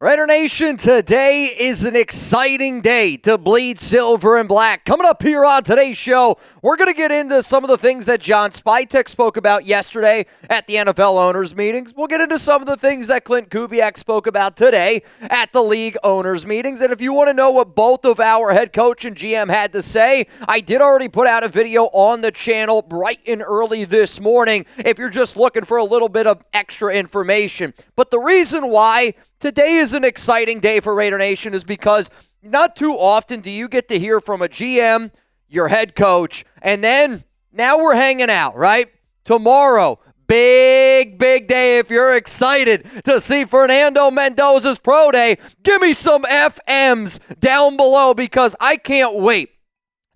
Raider Nation, today is an exciting day to bleed silver and black. Coming up here on today's show, we're going to get into some of the things that John Spytek spoke about yesterday at the NFL owners meetings. We'll get into some of the things that Klint Kubiak spoke about today at the league owners meetings. And if you want to know what both of our head coach and GM had to say, I did already put out a video on the channel bright and early this morning if you're just looking for a little bit of extra information. But the reason why today is an exciting day for Raider Nation is because not too often do you get to hear from a GM, your head coach, and then now we're hanging out, right? Tomorrow, big day. If you're excited to see Fernando Mendoza's pro day, give me some FMs down below because I can't wait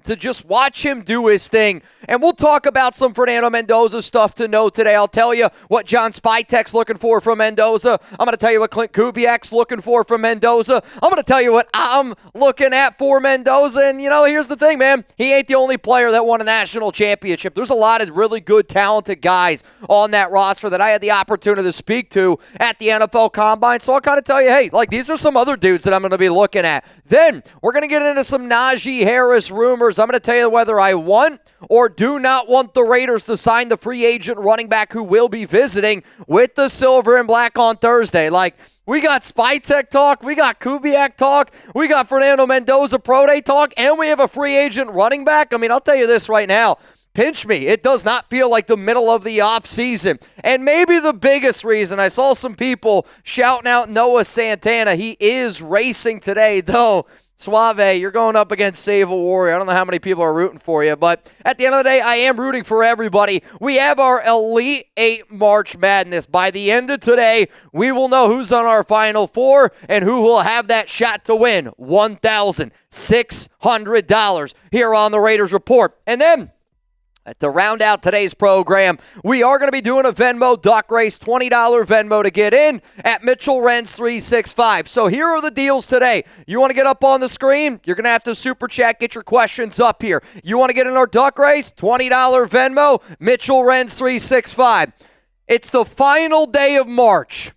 to just watch him do his thing. And we'll talk about some Fernando Mendoza stuff to know today. I'll tell you what John Spytek's looking for from Mendoza. I'm going to tell you what Klint Kubiak's looking for from Mendoza. I'm going to tell you what I'm looking at for Mendoza. And, here's the thing, man. He ain't the only player that won a national championship. There's a lot of really good, talented guys on that roster that I had the opportunity to speak to at the NFL Combine. So I'll kind of tell you, hey, these are some other dudes that I'm going to be looking at. Then we're going to get into some Najee Harris rumors. I'm going to tell you whether I want or do not want the Raiders to sign the free agent running back who will be visiting with the silver and black on Thursday. We got Spytek talk, we got Kubiak talk, we got Fernando Mendoza Pro Day talk, and we have a free agent running back. I'll tell you this right now. Pinch me. It does not feel like the middle of the offseason. And maybe the biggest reason, I saw some people shouting out Noah Santana. He is racing today, though. Suave, you're going up against Save a Warrior. I don't know how many people are rooting for you, but at the end of the day, I am rooting for everybody. We have our Elite 8 March Madness. By the end of today, we will know who's on our Final Four and who will have that shot to win $1,600 here on the Raiders Report. And then, to round out today's program, we are going to be doing a Venmo duck race, $20 Venmo to get in at Mitchell Renz 365. So here are the deals today. You want to get up on the screen? You're going to have to super chat, get your questions up here. You want to get in our duck race? $20 Venmo, Mitchell Renz 365. It's the final day of March.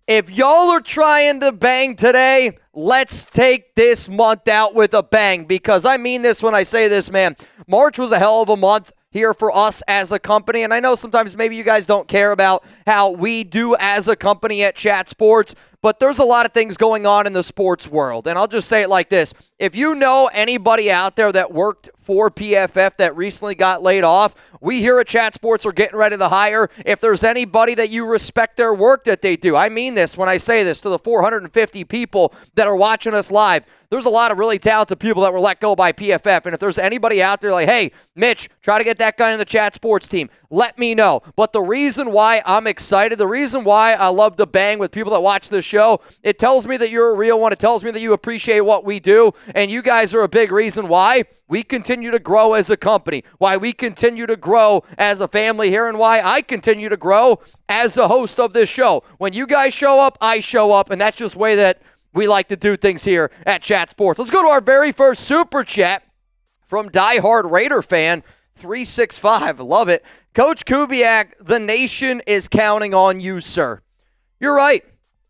If y'all are trying to bang today, let's take this month out with a bang, because I mean this when I say this, man. March was a hell of a month here for us as a company, and I know sometimes maybe you guys don't care about how we do as a company at Chat Sports, but there's a lot of things going on in the sports world, and I'll just say it like this. If you know anybody out there that worked for PFF that recently got laid off, we here at Chat Sports are getting ready to hire. If there's anybody that you respect their work that they do, I mean this when I say this to the 450 people that are watching us live, there's a lot of really talented people that were let go by PFF. And if there's anybody out there like, hey, Mitch, try to get that guy in the Chat Sports team, let me know. But the reason why I'm excited, the reason why I love to bang with people that watch this show, it tells me that you're a real one. It tells me that you appreciate what we do. And you guys are a big reason why we continue to grow as a company, why we continue to grow as a family here, and why I continue to grow as the host of this show. When you guys show up, I show up, and that's just the way that we like to do things here at Chat Sports. Let's go to our very first super chat from diehard Raider fan 365. Love it. Coach Kubiak, the nation is counting on you, sir. You're right.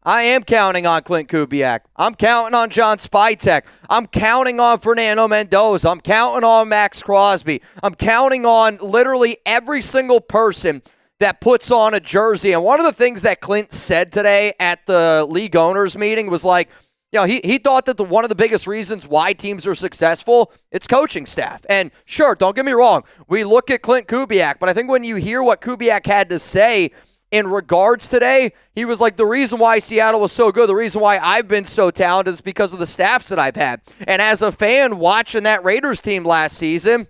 I am counting on Klint Kubiak. I'm counting on John Spytek. I'm counting on Fernando Mendoza. I'm counting on Max Crosby. I'm counting on literally every single person that puts on a jersey. And one of the things that Klint said today at the league owners meeting was he thought that one of the biggest reasons why teams are successful, it's coaching staff. And sure, don't get me wrong, we look at Klint Kubiak, but I think when you hear what Kubiak had to say in regards today, he was like, the reason why Seattle was so good, the reason why I've been so talented is because of the staffs that I've had. And as a fan watching that Raiders team last season,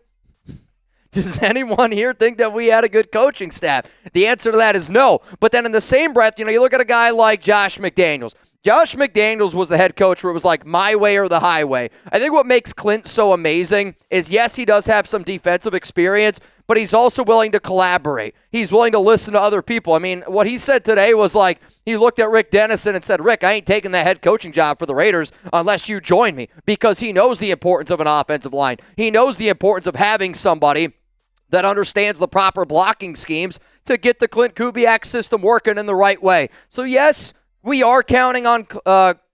does anyone here think that we had a good coaching staff? The answer to that is no. But then in the same breath, you look at a guy like Josh McDaniels. Josh McDaniels was the head coach where it was like my way or the highway. I think what makes Klint so amazing is, yes, he does have some defensive experience, but he's also willing to collaborate. He's willing to listen to other people. I mean, what he said today was like, he looked at Rick Dennison and said, Rick, I ain't taking that head coaching job for the Raiders unless you join me, because he knows the importance of an offensive line. He knows the importance of having somebody that understands the proper blocking schemes to get the Klint Kubiak system working in the right way. So yes, we are counting on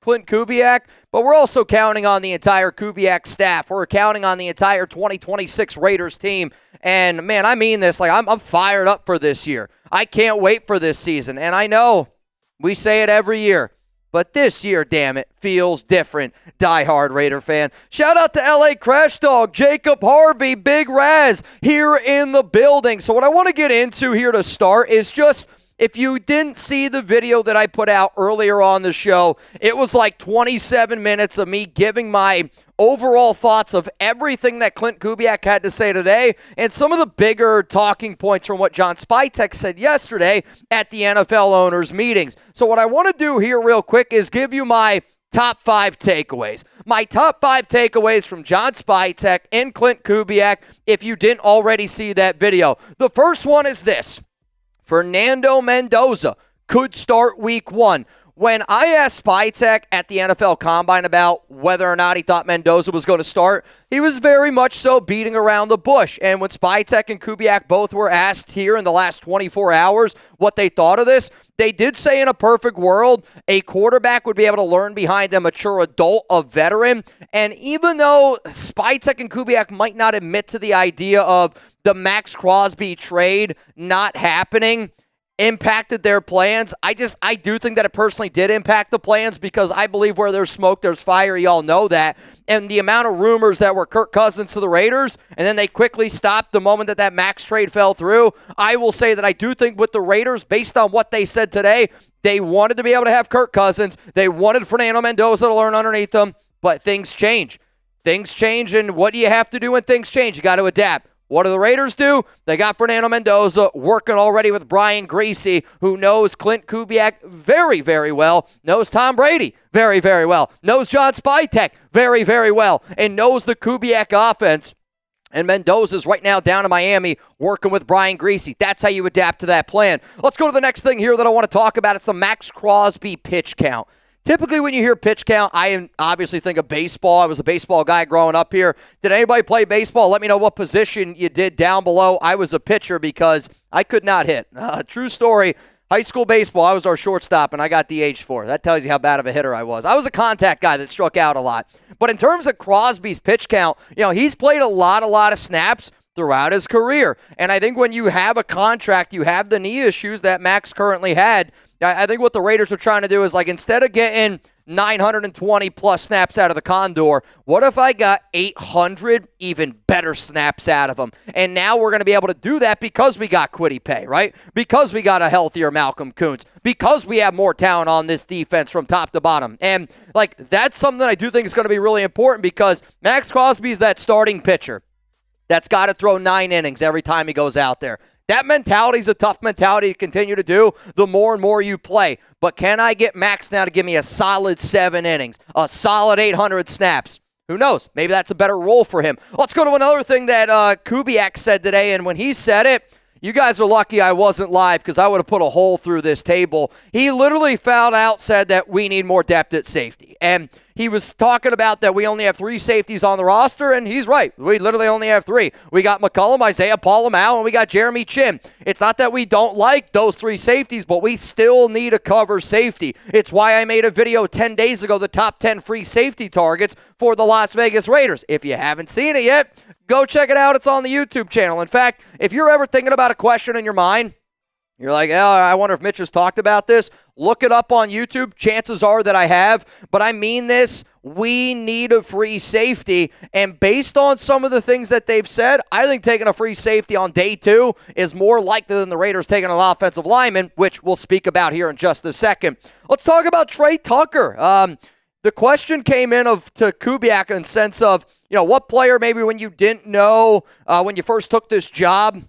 Klint Kubiak, but we're also counting on the entire Kubiak staff. We're counting on the entire 2026 Raiders team. And, man, I mean this. Like, I'm fired up for this year. I can't wait for this season. And I know we say it every year, but this year, damn it, feels different. Diehard Raider fan. Shout out to LA Crash Dog, Jacob Harvey, Big Raz here in the building. So what I want to get into here to start is just, if you didn't see the video that I put out earlier on the show, it was like 27 minutes of me giving my overall thoughts of everything that Klint Kubiak had to say today and some of the bigger talking points from what John Spytek said yesterday at the NFL owners' meetings. So what I want to do here real quick is give you my top 5 takeaways. My top 5 takeaways from John Spytek and Klint Kubiak if you didn't already see that video. The first one is this. Fernando Mendoza could start week 1. When I asked Spytek at the NFL Combine about whether or not he thought Mendoza was going to start, he was very much so beating around the bush. And when Spytek and Kubiak both were asked here in the last 24 hours what they thought of this, they did say in a perfect world, a quarterback would be able to learn behind a mature adult, a veteran. And even though Spytek and Kubiak might not admit to the idea of the Max Crosby trade not happening impacted their plans, I do think that it personally did impact the plans, because I believe where there's smoke, there's fire. Y'all know that. And the amount of rumors that were Kirk Cousins to the Raiders, and then they quickly stopped the moment that Max trade fell through. I will say that I do think with the Raiders, based on what they said today, they wanted to be able to have Kirk Cousins. They wanted Fernando Mendoza to learn underneath them, but things change. Things change, and what do you have to do when things change? You got to adapt. What do the Raiders do? They got Fernando Mendoza working already with Brian Griese, who knows Klint Kubiak very, very well, knows Tom Brady very, very well, knows John Spytek very, very well, and knows the Kubiak offense. And Mendoza's right now down in Miami working with Brian Griese. That's how you adapt to that plan. Let's go to the next thing here that I want to talk about. It's the Max Crosby pitch count. Typically, when you hear pitch count, I obviously think of baseball. I was a baseball guy growing up here. Did anybody play baseball? Let me know what position you did down below. I was a pitcher because I could not hit. True story. High school baseball, I was our shortstop, and I got DH for. That tells you how bad of a hitter I was. I was a contact guy that struck out a lot. But in terms of Crosby's pitch count, he's played a lot of snaps throughout his career. And I think when you have a contract, you have the knee issues that Max currently had. I think what the Raiders are trying to do is, like, instead of getting 920 plus snaps out of the Condor, what if I got 800 even better snaps out of him? And now we're going to be able to do that because we got Kwity Paye, right? Because we got a healthier Malcolm Kuntz, because we have more talent on this defense from top to bottom. And, like, that's something that I do think is going to be really important, because Max Crosby is that starting pitcher that's got to throw 9 innings every time he goes out there. That mentality is a tough mentality to continue to do the more and more you play. But can I get Max now to give me a solid 7 innings, a solid 800 snaps? Who knows? Maybe that's a better role for him. Let's go to another thing that Kubiak said today, and when he said it, you guys are lucky I wasn't live, because I would have put a hole through this table. He literally fouled out, said that we need more depth at safety. And he was talking about that we only have 3 safeties on the roster, and he's right. We literally only have 3. We got McCollum, Isaiah Palamau, and we got Jeremy Chin. It's not that we don't like those 3 safeties, but we still need to cover safety. It's why I made a video 10 days ago, the top 10 free safety targets for the Las Vegas Raiders. If you haven't seen it yet, go check it out. It's on the YouTube channel. In fact, if you're ever thinking about a question in your mind, you're like, oh, I wonder if Mitch has talked about this. Look it up on YouTube. Chances are that I have. But I mean this. We need a free safety. And based on some of the things that they've said, I think taking a free safety on day 2 is more likely than the Raiders taking an offensive lineman, which we'll speak about here in just a second. Let's talk about Trey Tucker. The question came in to Kubiak in the sense of, what player maybe when you didn't know when you first took this job,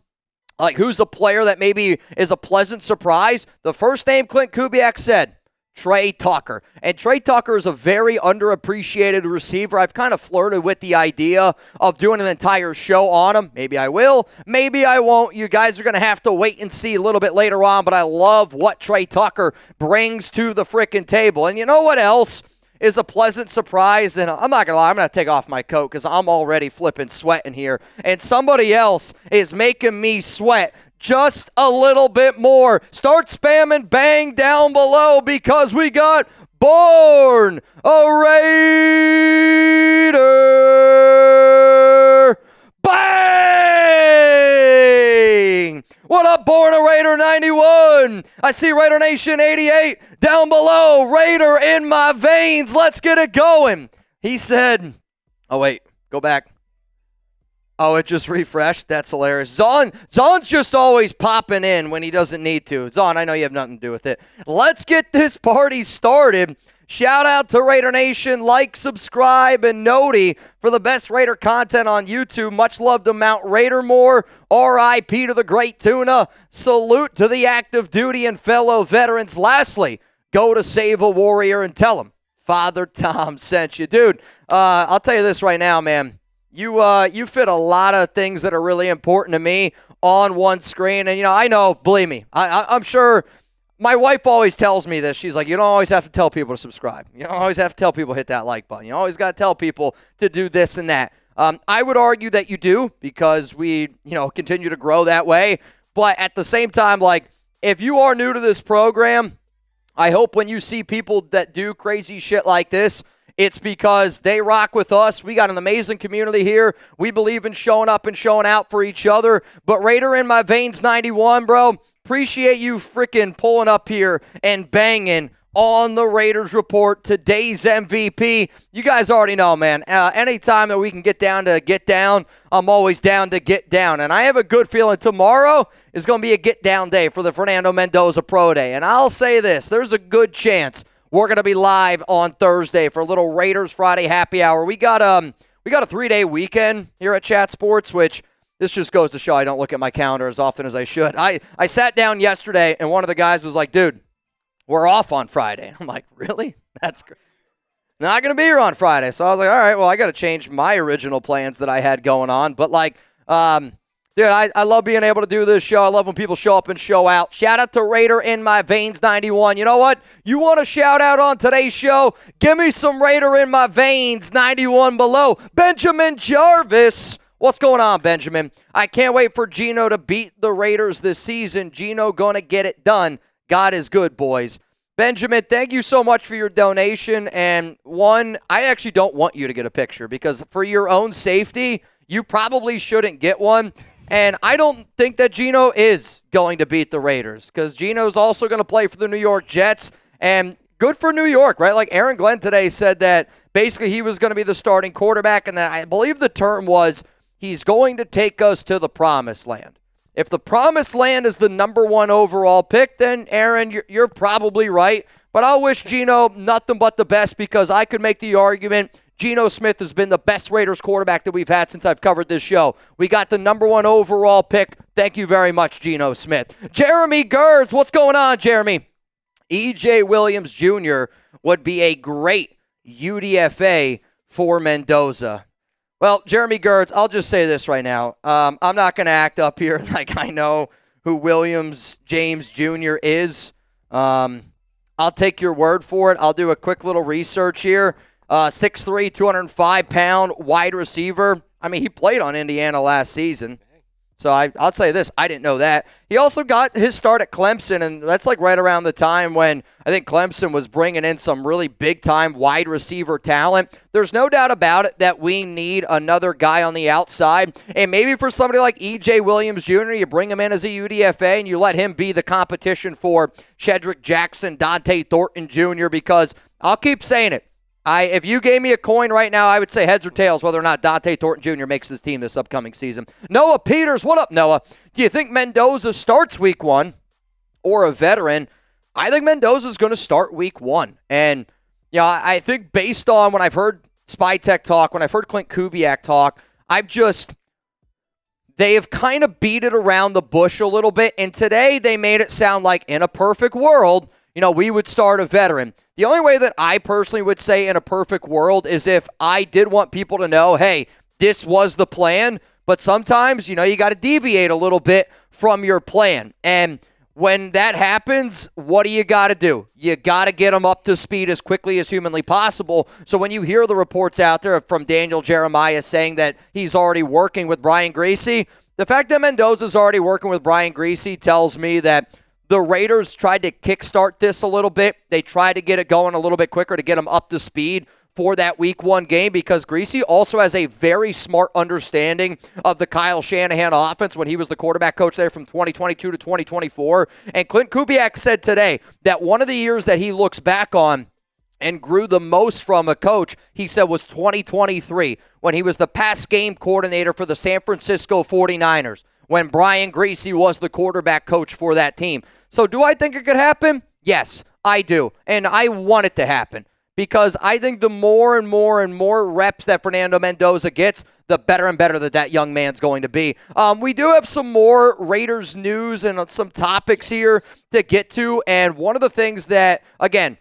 like who's a player that maybe is a pleasant surprise? The first name Klint Kubiak said, Trey Tucker. And Trey Tucker is a very underappreciated receiver. I've kind of flirted with the idea of doing an entire show on him. Maybe I will. Maybe I won't. You guys are going to have to wait and see a little bit later on, but I love what Trey Tucker brings to the frickin' table. And you know what else is a pleasant surprise? And I'm not going to lie, I'm going to take off my coat because I'm already flipping sweating here. And somebody else is making me sweat just a little bit more. Start spamming bang down below because we got born a Raider. Bang! What up, Born a Raider 91? I see Raider Nation 88 down below. Raider in my veins. Let's get it going. He said, oh, wait, go back. Oh, it just refreshed? That's hilarious. Zon's just always popping in when he doesn't need to. Zon, I know you have nothing to do with it. Let's get this party started. Shout out to Raider Nation. Like, subscribe, and Noti for the best Raider content on YouTube. Much love to Mount Raidermore. R.I.P. to the Great Tuna. Salute to the active duty and fellow veterans. Lastly, go to Save a Warrior and tell him Father Tom sent you. Dude, I'll tell you this right now, man. You fit a lot of things that are really important to me on one screen. And, I know, believe me, I'm sure my wife always tells me this. She's like, you don't always have to tell people to subscribe. You don't always have to tell people to hit that like button. You always got to tell people to do this and that. I would argue that you do because we, continue to grow that way. But at the same time, like, if you are new to this program, I hope when you see people that do crazy shit like this, it's because they rock with us. We got an amazing community here. We believe in showing up and showing out for each other. But Raider in my veins 91, bro, appreciate you freaking pulling up here and banging on the Raiders Report. Today's MVP. You guys already know, man. Anytime that we can get down to get down, I'm always down to get down. And I have a good feeling tomorrow is going to be a get down day for the Fernando Mendoza Pro Day. And I'll say this, there's a good chance we're going to be live on Thursday for a little Raiders Friday happy hour. We got a 3-day weekend here at Chat Sports, which this just goes to show I don't look at my calendar as often as I should. I sat down yesterday, and one of the guys was like, dude, we're off on Friday. I'm like, really? That's great. Not going to be here on Friday. So I was like, all right, well, I got to change my original plans that I had going on. But, like, dude, I love being able to do this show. I love when people show up and show out. Shout out to Raider in my veins 91. You know what? You want a shout out on today's show? Give me some Raider in my veins 91 below. Benjamin Jarvis. What's going on, Benjamin? I can't wait for Geno to beat the Raiders this season. Geno gonna get it done. God is good, boys. Benjamin, thank you so much for your donation. And one, I actually don't want you to get a picture because for your own safety, you probably shouldn't get one. And I don't think that Geno is going to beat the Raiders because Geno's also going to play for the New York Jets. And good for New York, right? Like Aaron Glenn today said that basically he was going to be the starting quarterback. And that I believe the term was he's going to take us to the promised land. If the promised land is the number 1 overall pick, then Aaron, you're probably right. But I'll wish Geno nothing but the best because I could make the argument Geno Smith has been the best Raiders quarterback that we've had since I've covered this show. We got the number 1 overall pick. Thank you very much, Geno Smith. Jeremy Gerds, what's going on, Jeremy? E.J. Williams Jr. would be a great UDFA for Mendoza. Well, Jeremy Gerds, I'll just say this right now. I'm not going to act up here like I know who Williams James Jr. is. I'll take your word for it. I'll do a quick little research here. 6'3", 205-pound wide receiver. I mean, he played on Indiana last season. So I'll say this, I didn't know that. He also got his start at Clemson, and that's like right around the time when I think Clemson was bringing in some really big-time wide receiver talent. There's no doubt about it that we need another guy on the outside, and maybe for somebody like E.J. Williams Jr., you bring him in as a UDFA, and you let him be the competition for Shedrick Jackson, Dante Thornton Jr., because I'll keep saying it. If you gave me a coin right now, I would say heads or tails whether or not Dante Thornton Jr. makes this team this upcoming season. Noah Peters, what up, Noah? Do you think Mendoza starts week 1 or a veteran? I think Mendoza's going to start week 1. And, I think based on when I've heard Spytek talk, when I've heard Klint Kubiak talk, they have kind of beat it around the bush a little bit. And today they made it sound like in a perfect world, we would start a veteran. The only way that I personally would say in a perfect world is if I did want people to know, hey, this was the plan, but sometimes, you got to deviate a little bit from your plan. And when that happens, what do? You got to get them up to speed as quickly as humanly possible. So when you hear the reports out there from Daniel Jeremiah saying that he's already working with Brian Griese, the fact that Mendoza's already working with Brian Griese tells me that the Raiders tried to kickstart this a little bit. They tried to get it going a little bit quicker to get them up to speed for that Week 1 game, because Greasy also has a very smart understanding of the Kyle Shanahan offense when he was the quarterback coach there from 2022 to 2024. And Klint Kubiak said today that one of the years that he looks back on and grew the most from a coach, he said, was 2023, when he was the pass game coordinator for the San Francisco 49ers, when Brian Greasy was the quarterback coach for that team. So do I think it could happen? Yes, I do. And I want it to happen, because I think the more and more and more reps that Fernando Mendoza gets, the better and better that young man's going to be. We do have some more Raiders news and some topics here to get to. And one of the things that, again,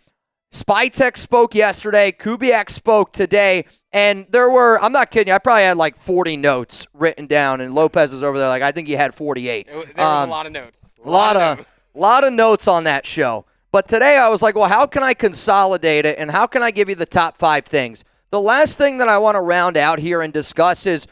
Spytek spoke yesterday, Kubiak spoke today, and there were, I'm not kidding you, I probably had like 40 notes written down, and Lopez is over there like, I think you had 48. There was a lot of notes. A lot of notes on that show. But today I was like, well, how can I consolidate it, and how can I give you the top 5 things? The last thing that I want to round out here and discuss is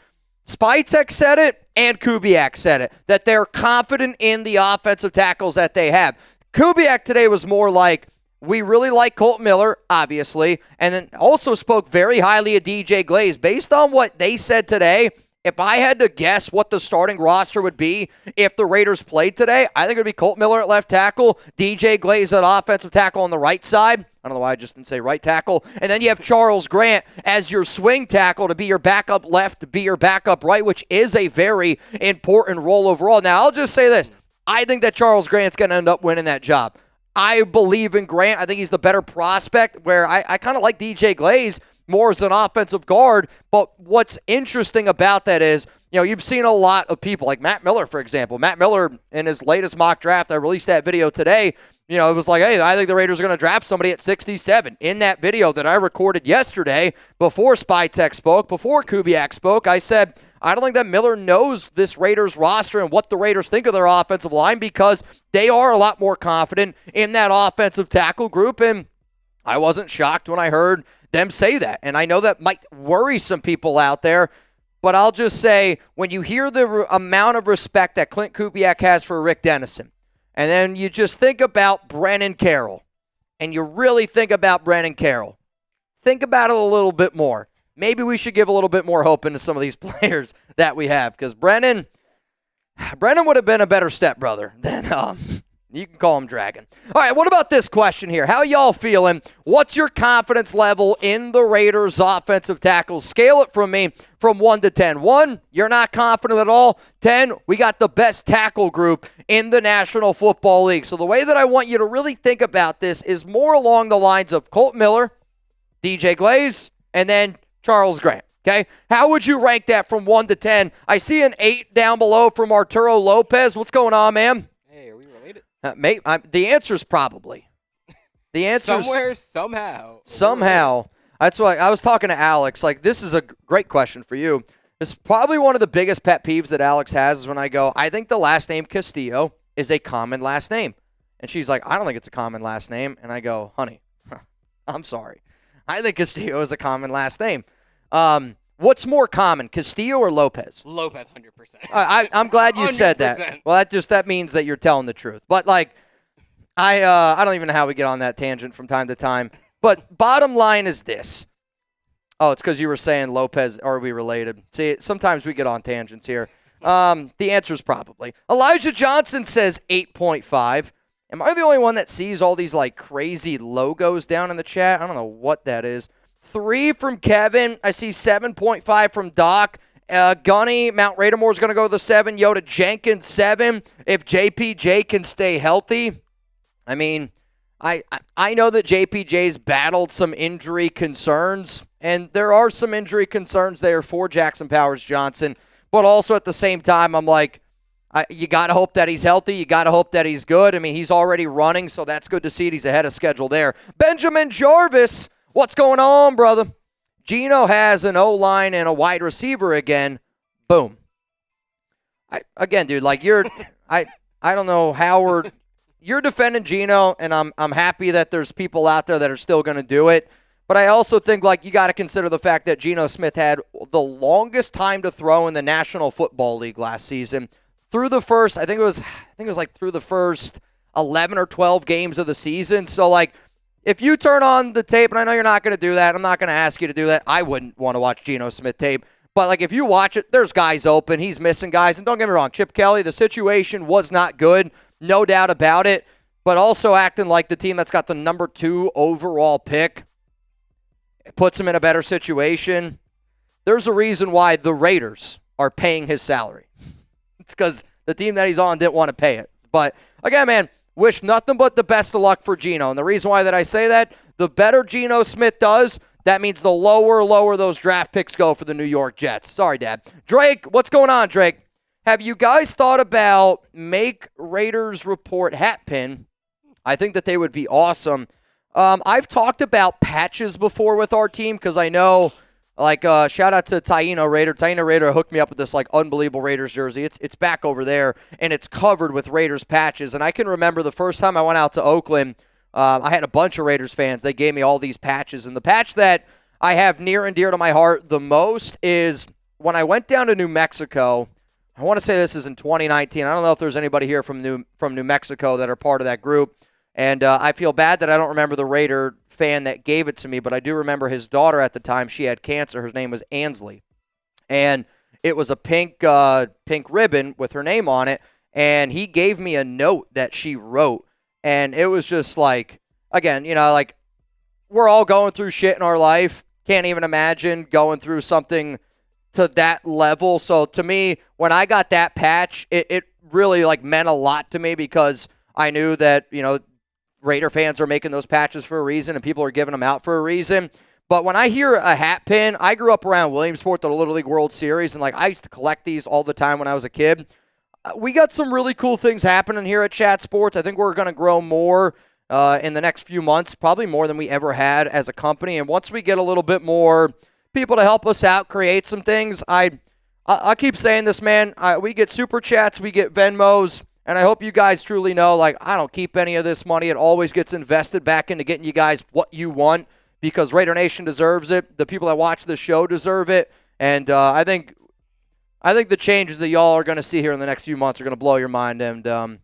Spytek said it and Kubiak said it, that they're confident in the offensive tackles that they have. Kubiak today was more like, we really like Colt Miller, obviously, and then also spoke very highly of DJ Glaze. Based on what they said today, if I had to guess what the starting roster would be if the Raiders played today, I think it would be Colt Miller at left tackle, DJ Glaze at offensive tackle on the right side. I don't know why I just didn't say right tackle. And then you have Charles Grant as your swing tackle to be your backup left, to be your backup right, which is a very important role overall. Now, I'll just say this. I think that Charles Grant's going to end up winning that job. I believe in Grant. I think he's the better prospect, where I kind of like DJ Glaze more as an offensive guard. But what's interesting about that is, you know, you've seen a lot of people like Matt Miller, for example. Matt Miller, in his latest mock draft, I released that video today. You know, it was like, hey, I think the Raiders are going to draft somebody at 67. In that video that I recorded yesterday, before Spytek spoke, before Kubiak spoke, I said, I don't think that Miller knows this Raiders roster and what the Raiders think of their offensive line, because they are a lot more confident in that offensive tackle group. And I wasn't shocked when I heard them say that. And I know that might worry some people out there, but I'll just say, when you hear the amount of respect that Klint Kubiak has for Rick Dennison, and then you just think about Brennan Carroll, and you really think about Brennan Carroll, think about it a little bit more. Maybe we should give a little bit more hope into some of these players that we have, because Brennan would have been a better stepbrother than you can call him Dragon. All right, what about this question here? How y'all feeling? What's your confidence level in the Raiders' offensive tackles? Scale it from me from 1 to 10. 1, you're not confident at all. 10, we got the best tackle group in the National Football League. So the way that I want you to really think about this is more along the lines of Colt Miller, DJ Glaze, and then Charles Grant. Okay, how would you rank that from 1 to 10? I see an 8 down below from Arturo Lopez. What's going on, man? Hey, are we related? The answer is probably. The answer somewhere, somehow. Somehow. That's why I was talking to Alex. Like, this is a great question for you. It's probably one of the biggest pet peeves that Alex has is when I go, I think the last name Castillo is a common last name. And she's like, I don't think it's a common last name. And I go, honey, I'm sorry. I think Castillo is a common last name. What's more common, Castillo or Lopez? Lopez, 100%. I'm glad you said that. Well, that means that you're telling the truth. But like, I don't even know how we get on that tangent from time to time. But bottom line is this. Oh, it's because you were saying Lopez. Are we related? See, sometimes we get on tangents here. The answer is probably. Elijah Johnson says 8.5. Am I the only one that sees all these like crazy logos down in the chat? I don't know what that is. 3 from Kevin. I see 7.5 from Doc. Gunny, Mount Raydamore is going to go to the 7. Yoda Jenkins, 7. If JPJ can stay healthy. I mean, I know that JPJ's battled some injury concerns, and there are some injury concerns there for Jackson Powers Johnson. But also at the same time, I'm like, you got to hope that he's healthy. You got to hope that he's good. I mean, he's already running, so that's good to see. He's ahead of schedule there. Benjamin Jarvis. What's going on, brother? Geno has an O-line and a wide receiver again. Boom. Again, dude, like I don't know how you're defending Geno, and I'm happy that there's people out there that are still going to do it. But I also think like you got to consider the fact that Geno Smith had the longest time to throw in the National Football League last season. Through the first, I think it was like through the first 11 or 12 games of the season. So, like, if you turn on the tape, and I know you're not going to do that, I'm not going to ask you to do that. I wouldn't want to watch Geno Smith tape. But, like, if you watch it, there's guys open. He's missing guys. And don't get me wrong, Chip Kelly, the situation was not good. No doubt about it. But also acting like the team that's got the number 2 overall pick puts him in a better situation. There's a reason why the Raiders are paying his salary. It's because the team that he's on didn't want to pay it. But, again, man, wish nothing but the best of luck for Geno. And the reason why that I say that, the better Geno Smith does, that means the lower those draft picks go for the New York Jets. Sorry, Dad. Drake, what's going on, Drake? Have you guys thought about make Raiders Report hat pin? I think that they would be awesome. I've talked about patches before with our team because I know, like, shout out to Taino Raider. Taino Raider hooked me up with this, like, unbelievable Raiders jersey. It's back over there, and it's covered with Raiders patches. And I can remember the first time I went out to Oakland, I had a bunch of Raiders fans. They gave me all these patches. And the patch that I have near and dear to my heart the most is when I went down to New Mexico. I want to say this is in 2019. I don't know if there's anybody here from New Mexico that are part of that group. And I feel bad that I don't remember the Raider fan that gave it to me, but I do remember his daughter at the time. She had cancer. Her name was Ansley. And it was a pink ribbon with her name on it. And he gave me a note that she wrote. And it was just like, again, you know, like, we're all going through shit in our life. Can't even imagine going through something to that level. So to me, when I got that patch, it really, like, meant a lot to me because I knew that, you know, Raider fans are making those patches for a reason and people are giving them out for a reason. But when I hear a hat pin, I grew up around Williamsport, the Little League World Series, and, like, I used to collect these all the time when I was a kid. We got some really cool things happening here at Chat Sports. I think we're going to grow more in the next few months, probably more than we ever had as a company. And once we get a little bit more people to help us out, create some things, I keep saying this, man. We get Super Chats, we get Venmos, and I hope you guys truly know, like, I don't keep any of this money. It always gets invested back into getting you guys what you want because Raider Nation deserves it. The people that watch the show deserve it. And I think the changes that y'all are going to see here in the next few months are going to blow your mind, and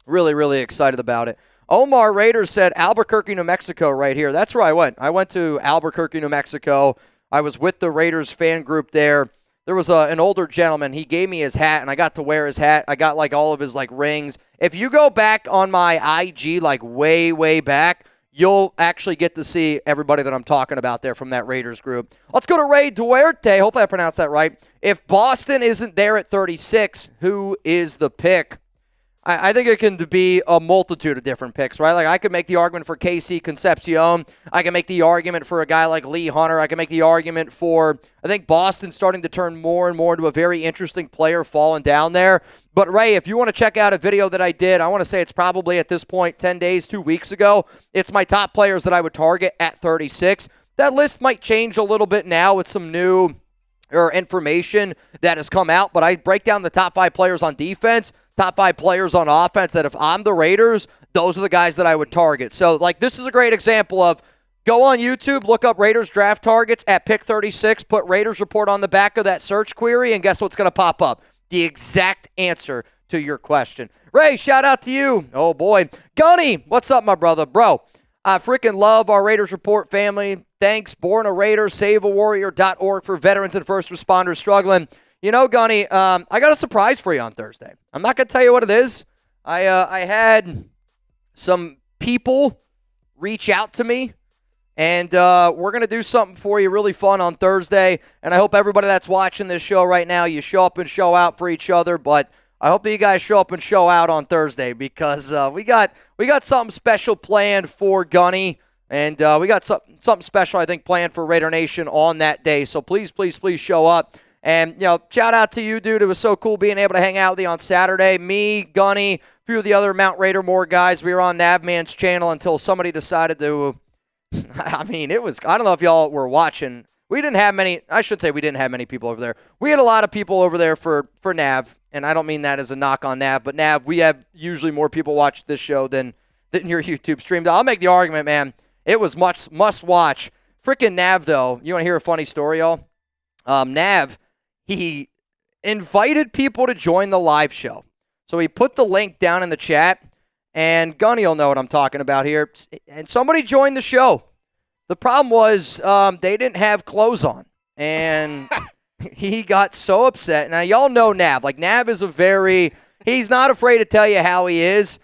really, really excited about it. Omar Raiders said Albuquerque, New Mexico right here. That's where I went. I went to Albuquerque, New Mexico. I was with the Raiders fan group there. There was an older gentleman. He gave me his hat, and I got to wear his hat. I got, like, all of his, like, rings. If you go back on my IG, like, way, way back, you'll actually get to see everybody that I'm talking about there from that Raiders group. Let's go to Ray Duarte. Hopefully I pronounced that right. If Boston isn't there at 36, who is the pick? I think it can be a multitude of different picks, right? Like, I could make the argument for KC Concepcion. I can make the argument for a guy like Lee Hunter. I can make the argument for, I think, Boston starting to turn more and more into a very interesting player falling down there. But, Ray, if you want to check out a video that I did, I want to say it's probably at this point 10 days, 2 weeks ago. It's my top players that I would target at 36. That list might change a little bit now with some new information that has come out, but I break down the top 5 players on defense, top 5 players on offense, that if I'm the Raiders, those are the guys that I would target. So, like, this is a great example of go on YouTube, look up Raiders draft targets at pick 36, put Raiders Report on the back of that search query, and guess what's going to pop up? The exact answer to your question. Ray, shout out to you. Oh, boy. Gunny, what's up, my brother? Bro, I freaking love our Raiders Report family. Thanks, Born a Raider, SaveAWarrior.org for veterans and first responders struggling. You know, Gunny, I got a surprise for you on Thursday. I'm not going to tell you what it is. I had some people reach out to me, and we're going to do something for you really fun on Thursday. And I hope everybody that's watching this show right now, you show up and show out for each other. But I hope that you guys show up and show out on Thursday because we got something special planned for Gunny. And we got something special, I think, planned for Raider Nation on that day. So please, please, please show up. And, you know, shout out to you, dude. It was so cool being able to hang out with you on Saturday. Me, Gunny, a few of the other Mount Raider More guys. We were on Navman's channel until somebody decided to, I mean, it was, I don't know if y'all were watching. We didn't have many, I should say we didn't have many people over there. We had a lot of people over there for Nav. And I don't mean that as a knock on Nav. But Nav, we have usually more people watch this show than your YouTube stream. I'll make the argument, man. It was must watch. Freaking Nav, though. You want to hear a funny story, y'all? Nav, he invited people to join the live show. So he put the link down in the chat, and Gunny will know what I'm talking about here. And somebody joined the show. The problem was they didn't have clothes on, and he got so upset. Now, y'all know Nav. Like, Nav is he's not afraid to tell you how he is.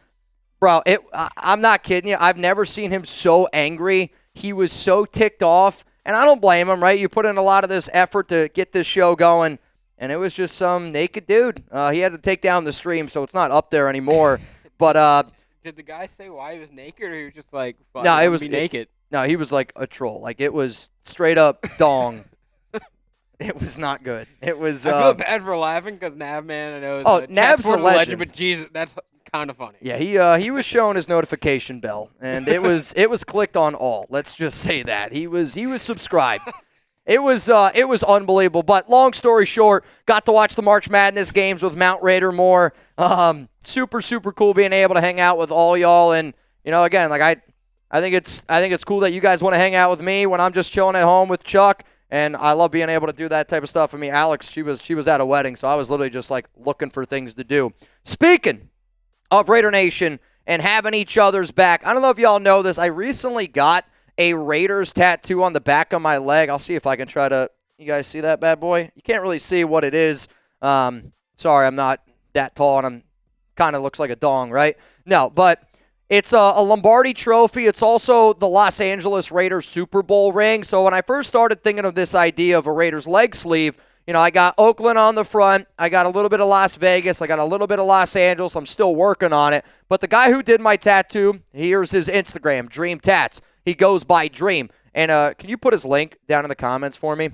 Bro, I'm not kidding you. I've never seen him so angry. He was so ticked off, and I don't blame him, right? You put in a lot of this effort to get this show going, and it was just some naked dude. He had to take down the stream, so it's not up there anymore. But did the guy say why he was naked, or he was just like, no, it was naked? No, he was like a troll. Like, it was straight up dong. It was not good. It was. I feel bad for laughing because Navman, I know. Nav's a legend. But Jesus, that's kind of funny. Yeah, he was showing his notification bell, and it was clicked on all. Let's just say that he was subscribed. It was unbelievable. But long story short, got to watch the March Madness games with Mount Raider more. Super cool being able to hang out with all y'all, and again, like I think it's cool that you guys want to hang out with me when I'm just chilling at home with Chuck. And I love being able to do that type of stuff. I mean, Alex, she was at a wedding, so I was literally just like looking for things to do. Speaking of Raider Nation and having each other's back, I don't know if y'all know this. I recently got a Raiders tattoo on the back of my leg. I'll see if I can try to. You guys see that bad boy? You can't really see what it is. Sorry, I'm not that tall, and I'm kind of looks like a dong, right? No, but. It's a Lombardi trophy. It's also the Los Angeles Raiders Super Bowl ring. So when I first started thinking of this idea of a Raiders leg sleeve, I got Oakland on the front. I got a little bit of Las Vegas. I got a little bit of Los Angeles. I'm still working on it. But the guy who did my tattoo, here's his Instagram, Dream Tats. He goes by Dream. And can you put his link down in the comments for me?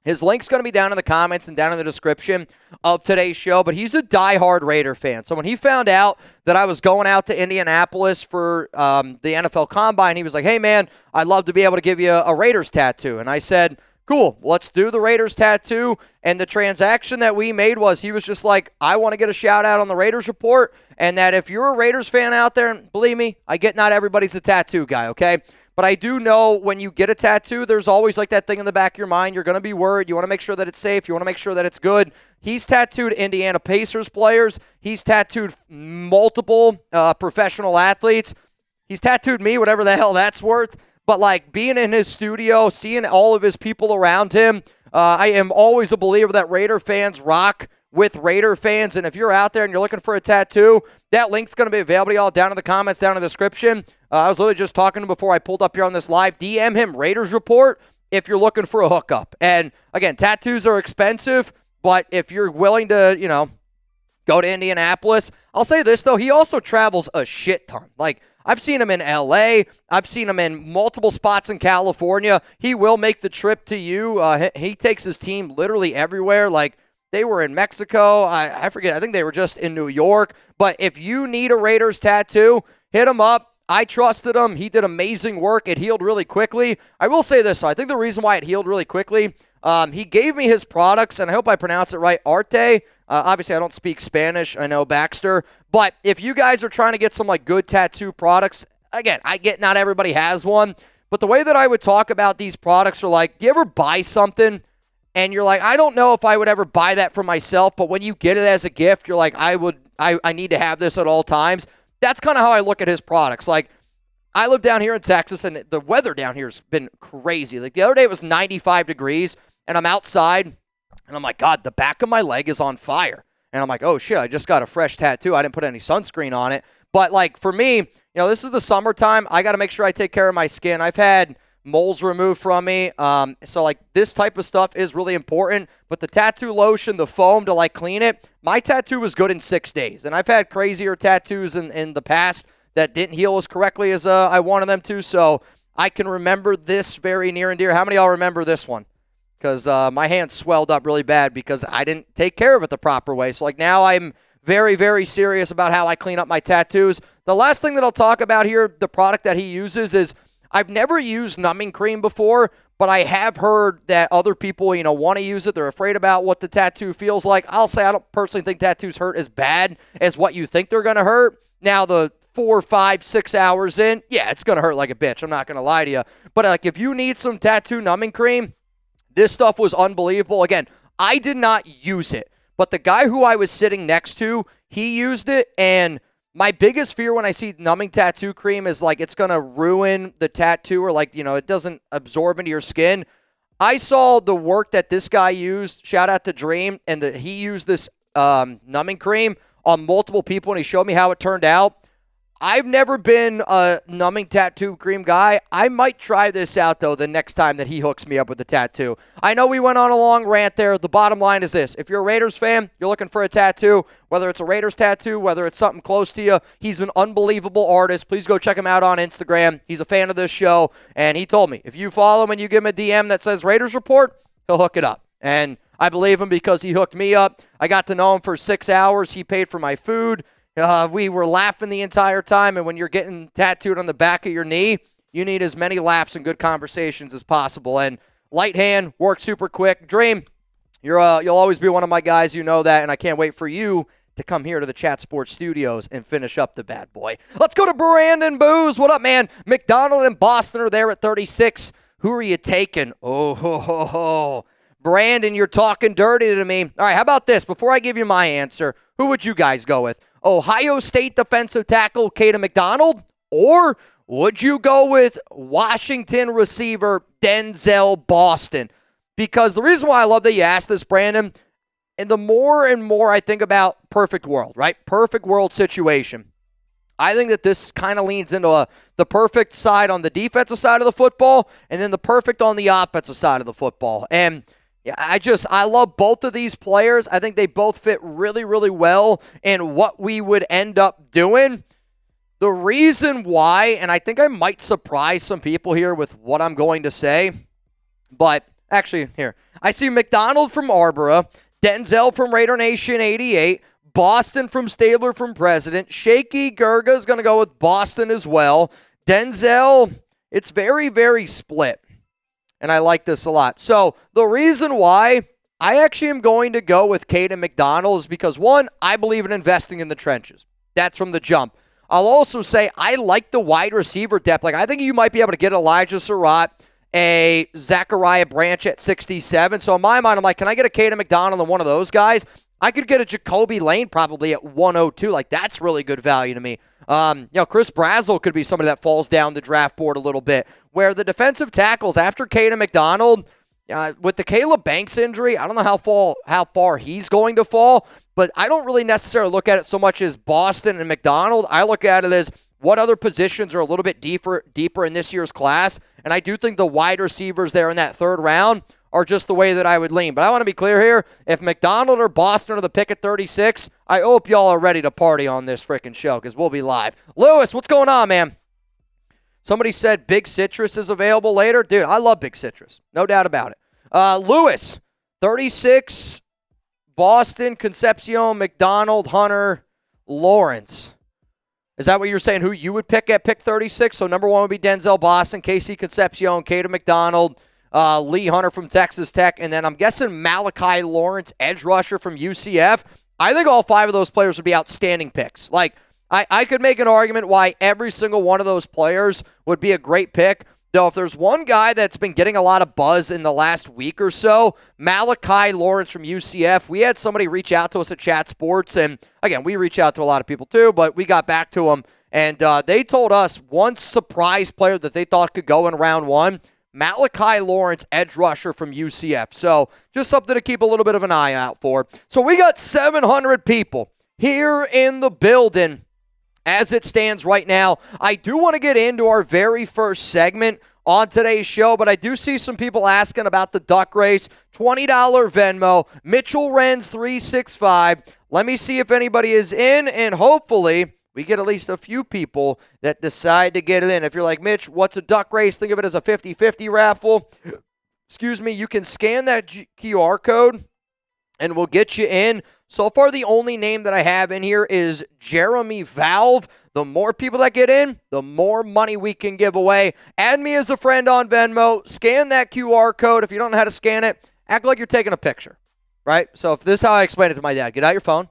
His link's going to be down in the comments and down in the description of today's show, but he's a diehard Raider fan. So when he found out that I was going out to Indianapolis for the NFL Combine, he was like, hey, man, I'd love to be able to give you a Raiders tattoo. And I said, cool, let's do the Raiders tattoo. And the transaction that we made was he was just like, I want to get a shout-out on the Raiders Report, and that if you're a Raiders fan out there, and believe me, I get not everybody's a tattoo guy, okay? But I do know when you get a tattoo, there's always like that thing in the back of your mind. You're going to be worried. You want to make sure that it's safe. You want to make sure that it's good. He's tattooed Indiana Pacers players. He's tattooed multiple professional athletes. He's tattooed me, whatever the hell that's worth. But like being in his studio, seeing all of his people around him, I am always a believer that Raider fans rock with Raider fans. And if you're out there and you're looking for a tattoo, that link's going to be available to y'all down in the comments, down in the description. I was literally just talking to him before I pulled up here on this live. DM him Raiders Report if you're looking for a hookup. And again, tattoos are expensive, but if you're willing to, go to Indianapolis, I'll say this though, he also travels a shit ton. Like, I've seen him in LA. I've seen him in multiple spots in California. He will make the trip to you. He takes his team literally everywhere. Like, they were in Mexico. I forget. I think they were just in New York. But if you need a Raiders tattoo, hit him up. I trusted him. He did amazing work. It healed really quickly. I will say this, though. I think the reason why it healed really quickly, he gave me his products, and I hope I pronounce it right, Arte. Obviously, I don't speak Spanish. I know Baxter. But if you guys are trying to get some good tattoo products, again, I get not everybody has one. But the way that I would talk about these products are like, do you ever buy something and you're like, I don't know if I would ever buy that for myself, but when you get it as a gift, you're like, I need to have this at all times. That's kind of how I look at his products. Like, I live down here in Texas, and the weather down here has been crazy. Like, the other day it was 95 degrees, and I'm outside, and I'm like, God, the back of my leg is on fire. And I'm like, oh, shit, I just got a fresh tattoo. I didn't put any sunscreen on it. But, like, for me, this is the summertime. I got to make sure I take care of my skin. I've had moles removed from me. So, like, this type of stuff is really important. But the tattoo lotion, the foam to, like, clean it, my tattoo was good in 6 days. And I've had crazier tattoos in the past that didn't heal as correctly as I wanted them to. So I can remember this very near and dear. How many of y'all remember this one? Because my hand swelled up really bad because I didn't take care of it the proper way. So, like, now I'm very, very serious about how I clean up my tattoos. The last thing that I'll talk about here, the product that he uses is, I've never used numbing cream before, but I have heard that other people, want to use it. They're afraid about what the tattoo feels like. I'll say I don't personally think tattoos hurt as bad as what you think they're going to hurt. Now, the 4, 5, 6 hours in, yeah, it's going to hurt like a bitch. I'm not going to lie to you. But, like, if you need some tattoo numbing cream, this stuff was unbelievable. Again, I did not use it, but the guy who I was sitting next to, he used it, and My biggest fear when I see numbing tattoo cream is like it's going to ruin the tattoo or like, it doesn't absorb into your skin. I saw the work that this guy used, shout out to Dream, and he used this numbing cream on multiple people, and he showed me how it turned out. I've never been a numbing tattoo cream guy. I might try this out, though, the next time that he hooks me up with a tattoo. I know we went on a long rant there. The bottom line is this. If you're a Raiders fan, you're looking for a tattoo, whether it's a Raiders tattoo, whether it's something close to you, he's an unbelievable artist. Please go check him out on Instagram. He's a fan of this show, and he told me, if you follow him and you give him a DM that says Raiders Report, he'll hook it up. And I believe him because he hooked me up. I got to know him for 6 hours. He paid for my food. We were laughing the entire time, and when you're getting tattooed on the back of your knee, you need as many laughs and good conversations as possible. And light hand, works super quick. Dream, you'll always be one of my guys. You know that, and I can't wait for you to come here to the Chat Sports Studios and finish up the bad boy. Let's go to Brandon Booze. What up, man? McDonald and Boston are there at 36. Who are you taking? Oh, Brandon, you're talking dirty to me. All right, how about this? Before I give you my answer, who would you guys go with? Ohio State defensive tackle Caden McDonald, or would you go with Washington receiver Denzel Boston? Because the reason why I love that you asked this, Brandon, and the more and more I think about perfect world, right? Perfect world situation. I think that this kind of leans into the perfect side on the defensive side of the football, and then the perfect on the offensive side of the football. And I love both of these players. I think they both fit really, really well in what we would end up doing. The reason why, and I think I might surprise some people here with what I'm going to say, but actually, here. I see McDonald from Arbora, Denzel from Raider Nation 88, Boston from Stabler from President, Shaky Gurga is going to go with Boston as well. Denzel, it's very, very split. And I like this a lot. So the reason why I actually am going to go with Caden McDonald is because, one, I believe in investing in the trenches. That's from the jump. I'll also say I like the wide receiver depth. Like, I think you might be able to get Elijah Surratt, a Zachariah Branch at 67. So in my mind, I'm like, can I get a Caden McDonald and one of those guys? I could get a Jacoby Lane probably at 102. Like, that's really good value to me. Chris Brazzell could be somebody that falls down the draft board a little bit. Where the defensive tackles after Caden McDonald, with the Caleb Banks injury, I don't know how far he's going to fall, but I don't really necessarily look at it so much as Boston and McDonald. I look at it as what other positions are a little bit deeper in this year's class, and I do think the wide receivers there in that third round are just the way that I would lean. But I want to be clear here, if McDonald or Boston are the pick at 36, I hope y'all are ready to party on this freaking show because we'll be live. Lewis, what's going on, man? Somebody said Big Citrus is available later. Dude, I love Big Citrus. No doubt about it. Lewis, 36, Boston, Concepcion, McDonald, Hunter, Lawrence. Is that what you're saying, who you would pick at pick 36? So number one would be Denzel Boston, Casey Concepcion, Caden McDonald, Lee Hunter from Texas Tech, and then I'm guessing Malachi Lawrence, edge rusher from UCF. I think all five of those players would be outstanding picks. Like, I could make an argument why every single one of those players would be a great pick. Though if there's one guy that's been getting a lot of buzz in the last week or so, Malachi Lawrence from UCF. We had somebody reach out to us at Chat Sports, and again, we reach out to a lot of people too, but we got back to them, and they told us one surprise player that they thought could go in round one, Malachi Lawrence, edge rusher from UCF. So just something to keep a little bit of an eye out for. So we got 700 people here in the building. As it stands right now, I do want to get into our very first segment on today's show, but I do see some people asking about the duck race. $20 Venmo, Mitchell Renz 365. Let me see if anybody is in, and hopefully we get at least a few people that decide to get it in. If you're like, Mitch, what's a duck race? Think of it as a 50-50 raffle. Excuse me, you can scan that QR code, and we'll get you in. So far, the only name that I have in here is Jeremy Valve. The more people that get in, the more money we can give away. Add me as a friend on Venmo. Scan that QR code. If you don't know how to scan it, act like you're taking a picture, right? So if this is how I explain it to my dad. Get out your phone,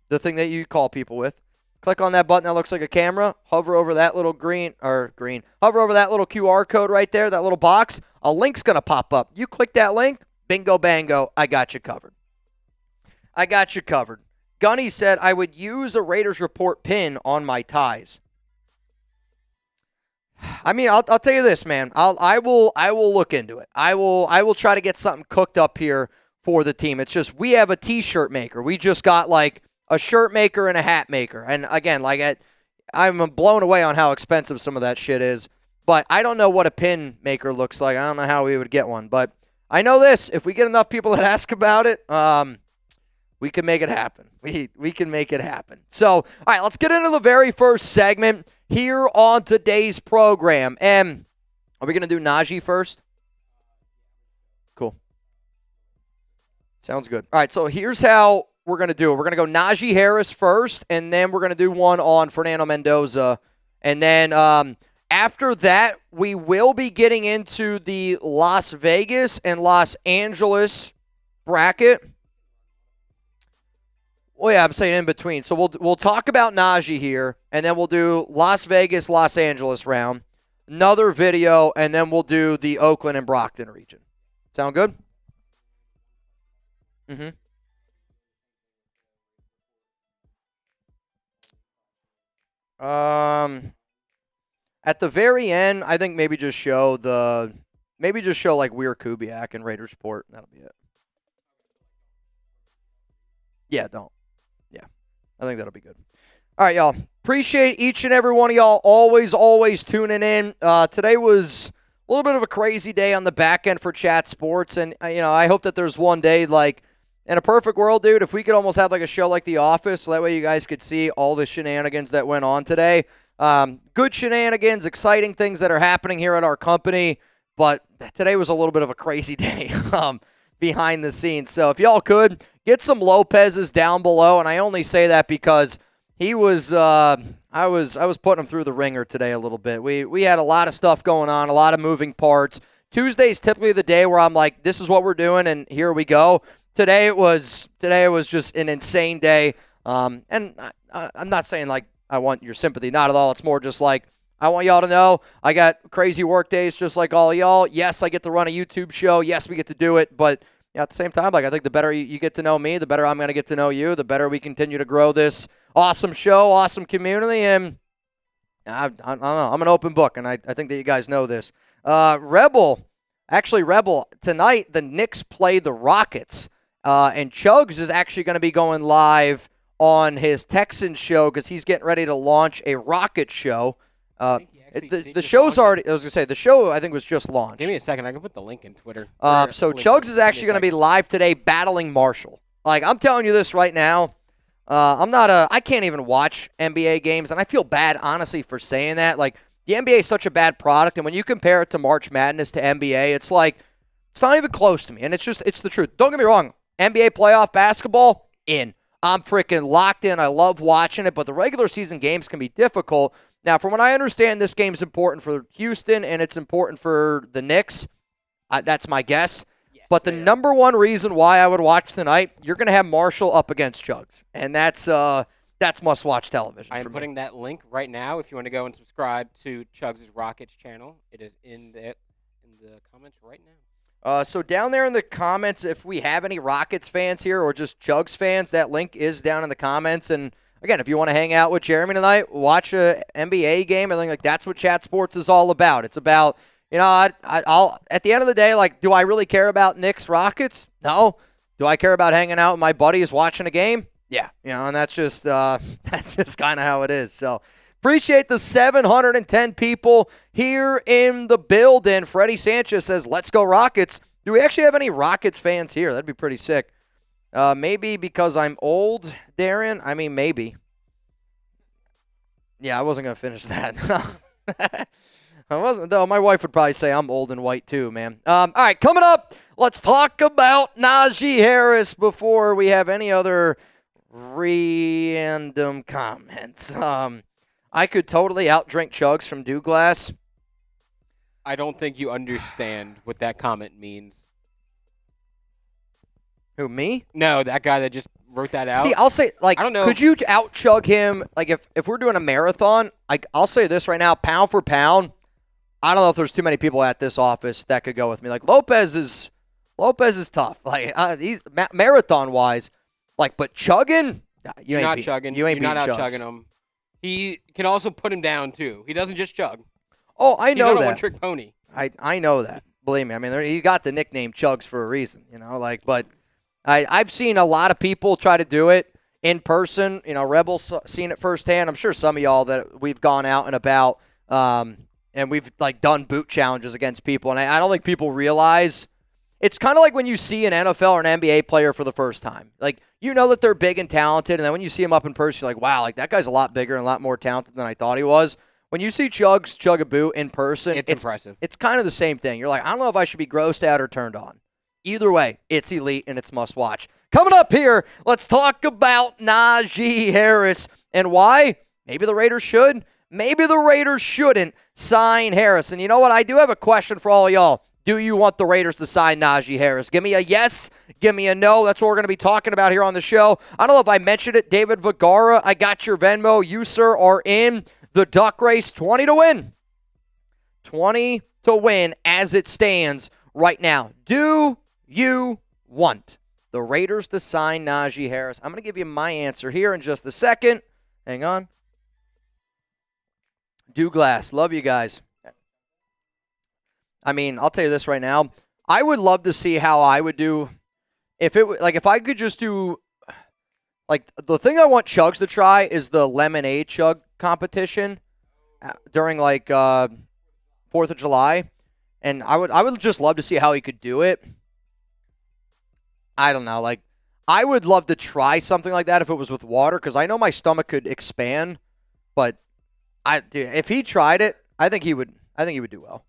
the thing that you call people with. Click on that button that looks like a camera. Hover over that little hover over that little QR code right there, that little box. A link's going to pop up. You click that link, bingo, bango, I got you covered. I got you covered. Gunny said, I would use a Raiders Report pin on my ties. I mean, I'll tell you this, man. I will look into it. I will try to get something cooked up here for the team. It's just we have a T-shirt maker. We just got like a shirt maker and a hat maker. And again, like I'm blown away on how expensive some of that shit is. But I don't know what a pin maker looks like. I don't know how we would get one. But I know this. If we get enough people that ask about it, we can make it happen. We can make it happen. So, all right, let's get into the very first segment here on today's program. And are we going to do Najee first? Cool. Sounds good. All right, so here's how we're going to do it. We're going to go Najee Harris first, and then we're going to do one on Fernando Mendoza. And then after that, we will be getting into the Las Vegas and Los Angeles bracket. Well, yeah, I'm saying in between. So we'll talk about Najee here, and then we'll do Las Vegas, Los Angeles round, another video, and then we'll do the Oakland and Brockton region. Sound good? Mm-hmm. At the very end, I think maybe just show like Weir Kubiak and Raiders Report. That'll be it. Yeah, don't. Yeah, I think that'll be good. All right, y'all. Appreciate each and every one of y'all always tuning in. Today was a little bit of a crazy day on the back end for Chat Sports, and I hope that there's one day, like, in a perfect world, dude, if we could almost have like a show like The Office, so that way you guys could see all the shenanigans that went on today. Good shenanigans, exciting things that are happening here at our company, but today was a little bit of a crazy day behind the scenes. So if y'all could, get some Lopez's down below, and I only say that because he was I was putting him through the ringer today a little bit. We had a lot of stuff going on, a lot of moving parts. Tuesday's typically the day where I'm like, this is what we're doing, and here we go. Today it was just an insane day, and I'm not saying like I want your sympathy, not at all. It's more just like I want y'all to know I got crazy work days just like all y'all. Yes, I get to run a YouTube show. Yes, we get to do it, but at the same time, like I think the better you get to know me, the better I'm going to get to know you, the better we continue to grow this awesome show, awesome community, and I don't know. I'm an open book, and I think that you guys know this. Rebel, tonight the Knicks play the Rockets. And Chugs is actually going to be going live on his Texans show because he's getting ready to launch a Rocket show. The show's already, I was going to say, the show I think was just launched. Give me a second. I can put the link in Twitter. So Chugs is actually going to be live today battling Marshall. Like, I'm telling you this right now. I can't even watch NBA games, and I feel bad, honestly, for saying that. Like, the NBA is such a bad product, and when you compare it to March Madness to NBA, it's like, it's not even close to me, and it's the truth. Don't get me wrong. NBA playoff basketball, in. I'm freaking locked in. I love watching it, but the regular season games can be difficult. Now, from what I understand, this game's important for Houston, and it's important for the Knicks. That's my guess. Yes, but the number one reason why I would watch tonight, you're going to have Marshall up against Chugs, and that's must-watch television. I am putting that link right now if you want to go and subscribe to Chugs' Rockets channel. It is in the comments right now. So down there in the comments, if we have any Rockets fans here or just Chugs fans, that link is down in the comments. And again, if you want to hang out with Jeremy tonight, watch a NBA game, I think like that's what Chat Sports is all about. It's about, I'll at the end of the day, like, do I really care about Knicks Rockets? No. Do I care about hanging out with my buddies watching a game? Yeah. And that's just kind of how it is. So appreciate the 710 people here in the building. Freddie Sanchez says, let's go Rockets. Do we actually have any Rockets fans here? That'd be pretty sick. Maybe because I'm old, Darren. I mean, maybe. Yeah, I wasn't going to finish that. I wasn't, though. My wife would probably say I'm old and white too, man. All right, coming up, let's talk about Najee Harris before we have any other random comments. I could totally outdrink Chugs from Douglas. I don't think you understand what that comment means. Who, me? No, that guy that just wrote that out. See, I'll say, like, I don't know. Could you out-chug him? Like, if we're doing a marathon, I'll say this right now, pound for pound, I don't know if there's too many people at this office that could go with me. Like, Lopez is tough. Like, he's marathon-wise. Like, but chugging, You're not chugging. You're not out chugging chugging him. He can also put him down too. He doesn't just chug. Oh, I know He's not that. a one-trick pony. I know that. Believe me. I mean, he got the nickname Chugs for a reason, but I've seen a lot of people try to do it in person. Rebel's seen it firsthand. I'm sure some of y'all that we've gone out and about, and we've done boot challenges against people. And I don't think people realize it's kind of like when you see an NFL or an NBA player for the first time. That they're big and talented, and then when you see him up in person, you're like, wow, that guy's a lot bigger and a lot more talented than I thought he was. When you see Chugs chug a boot in person, it's impressive. It's kind of the same thing. You're like, I don't know if I should be grossed out or turned on. Either way, it's elite and it's must watch. Coming up here, let's talk about Najee Harris and why maybe the Raiders should, maybe the Raiders shouldn't sign Harris. And you know what? I do have a question for all of y'all. Do you want the Raiders to sign Najee Harris? Give me a yes. Give me a no. That's what we're going to be talking about here on the show. I don't know if I mentioned it. David Vergara, I got your Venmo. You, sir, are in the duck race. 20 to win. 20 to win as it stands right now. Do you want the Raiders to sign Najee Harris? I'm going to give you my answer here in just a second. Hang on. Douglas, love you guys. I mean, I'll tell you this right now. I would love to see how I would do if I could just do the thing I want Chugs to try is the lemonade chug competition during 4th of July, and I would just love to see how he could do it. I don't know, I would love to try something like that if it was with water, because I know my stomach could expand, but if he tried it, I think he would do well.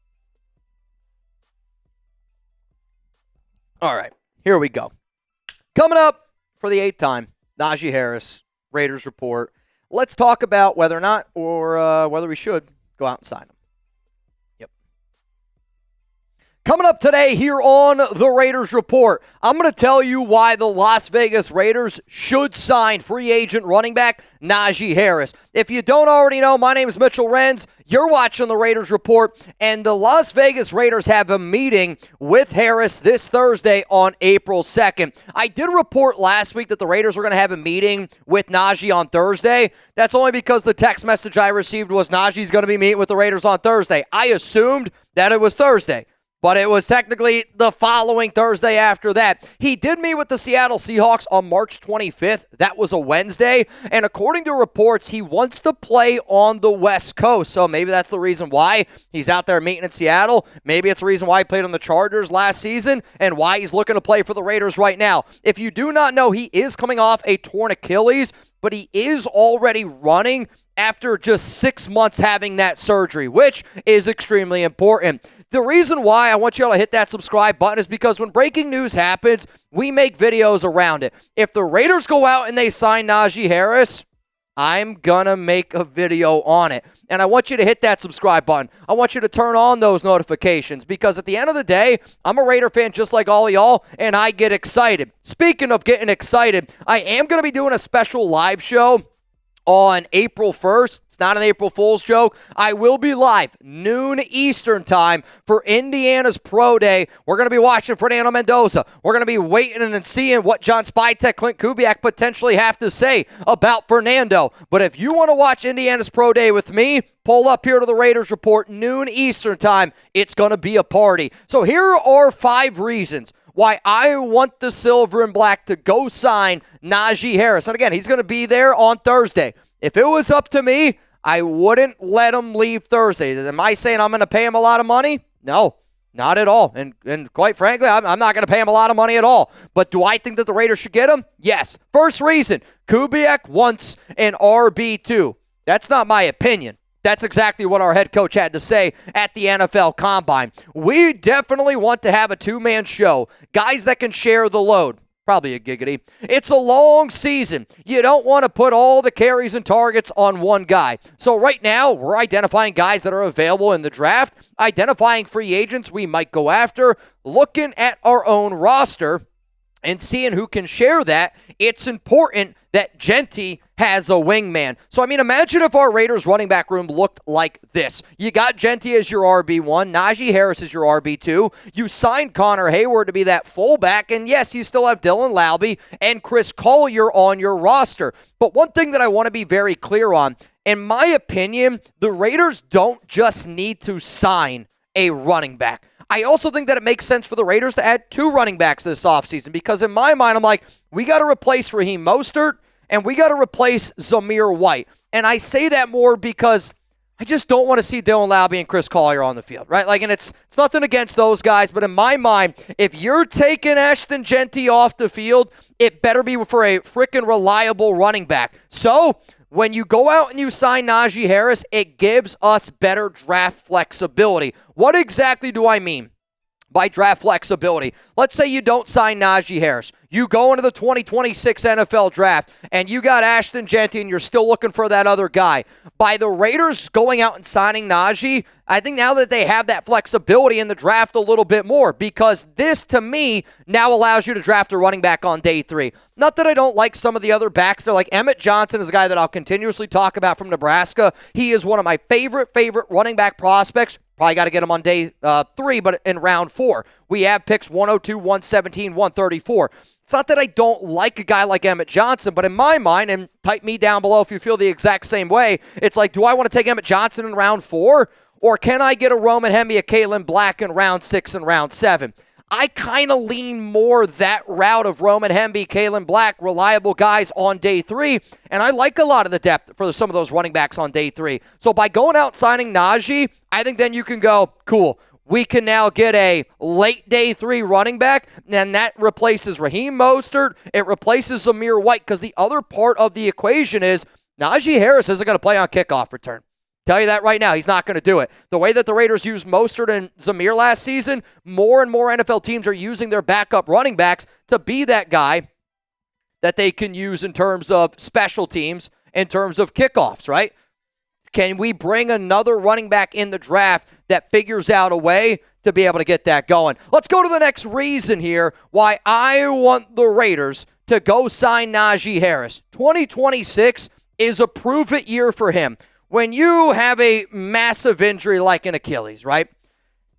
All right, here we go. Coming up for the 8th time, Najee Harris, Raiders Report. Let's talk about whether or not or whether we should go out and sign him. Yep. Coming up today here on the Raiders Report, I'm going to tell you why the Las Vegas Raiders should sign free agent running back Najee Harris. If you don't already know, my name is Mitchell Renz. You're watching the Raiders Report, and the Las Vegas Raiders have a meeting with Harris this Thursday on April 2nd. I did report last week that the Raiders were going to have a meeting with Najee on Thursday. That's only because the text message I received was Najee's going to be meeting with the Raiders on Thursday. I assumed that it was Thursday, but it was technically the following Thursday after that. He did meet with the Seattle Seahawks on March 25th. That was a Wednesday. And according to reports, he wants to play on the West Coast. So maybe that's the reason why he's out there meeting in Seattle. Maybe it's the reason why he played on the Chargers last season and why he's looking to play for the Raiders right now. If you do not know, he is coming off a torn Achilles, but he is already running after just 6 months having that surgery, which is extremely important. The reason why I want you all to hit that subscribe button is because when breaking news happens, we make videos around it. If the Raiders go out and they sign Najee Harris, I'm going to make a video on it. And I want you to hit that subscribe button. I want you to turn on those notifications because at the end of the day, I'm a Raider fan just like all of y'all, and I get excited. Speaking of getting excited, I am going to be doing a special live show on April 1st. It's not an April Fool's joke. I will be live noon Eastern time for Indiana's Pro Day. We're going to be watching Fernando Mendoza. We're going to be waiting and seeing what John Spytek, Klint Kubiak potentially have to say about Fernando. But if you want to watch Indiana's Pro Day with me, pull up here to the Raiders Report noon Eastern time. It's going to be a party. So here are 5 reasons why I want the Silver and Black to go sign Najee Harris. And again, he's going to be there on Thursday. If it was up to me, I wouldn't let him leave Thursday. Am I saying I'm going to pay him a lot of money? No, not at all. And quite frankly, I'm not going to pay him a lot of money at all. But do I think that the Raiders should get him? Yes. First reason, Kubiak wants an RB2. That's not my opinion. That's exactly what our head coach had to say at the NFL Combine. We definitely want to have a 2-man show. Guys that can share the load. Probably a giggity. It's a long season. You don't want to put all the carries and targets on one guy. So right now, we're identifying guys that are available in the draft, identifying free agents we might go after, looking at our own roster, and seeing who can share that. It's important that Genty has a wingman. So, I mean, imagine if our Raiders running back room looked like this. You got Genty as your RB1, Najee Harris as your RB2. You signed Connor Hayward to be that fullback, and yes, you still have Dylan Laube and Chris Collier on your roster. But one thing that I want to be very clear on, in my opinion, the Raiders don't just need to sign a running back. I also think that it makes sense for the Raiders to add 2 running backs this offseason because in my mind, I'm like, we got to replace Raheem Mostert and we got to replace Zamir White. And I say that more because I just don't want to see Dylan Laube and Chris Collier on the field, right? Like, and it's nothing against those guys, but in my mind, if you're taking Ashton Genty off the field, it better be for a freaking reliable running back. So when you go out and you sign Najee Harris, it gives us better draft flexibility. What exactly do I mean by draft flexibility? Let's say you don't sign Najee Harris. You go into the 2026 NFL draft, and you got Ashton Genty, and you're still looking for that other guy. By the Raiders going out and signing Najee, I think now that they have that flexibility in the draft a little bit more, because this, to me, now allows you to draft a running back on day 3. Not that I don't like some of the other backs. They're like Emmett Johnson is a guy that I'll continuously talk about from Nebraska. He is one of my favorite running back prospects. Probably got to get him on day 3, but in round 4. We have picks 102, 117, 134. It's not that I don't like a guy like Emmett Johnson, but in my mind, and type me down below if you feel the exact same way, it's like, do I want to take Emmett Johnson in round 4? Or can I get a Roman Hemi, a Kalen Black in round 6 and round 7? I kind of lean more that route of Roman Hemby, Kalen Black, reliable guys on day 3, and I like a lot of the depth for some of those running backs on day 3. So by going out signing Najee, I think then you can go, cool, we can now get a late day 3 running back, and that replaces Raheem Mostert, it replaces Zamir White, because the other part of the equation is Najee Harris isn't going to play on kickoff return. Tell you that right now, he's not going to do it. The way that the Raiders used Mostert and Zamir last season, more and more NFL teams are using their backup running backs to be that guy that they can use in terms of special teams, in terms of kickoffs, right? Can we bring another running back in the draft that figures out a way to be able to get that going? Let's go to the next reason here why I want the Raiders to go sign Najee Harris. 2026 is a prove-it year for him. When you have a massive injury like an Achilles, right?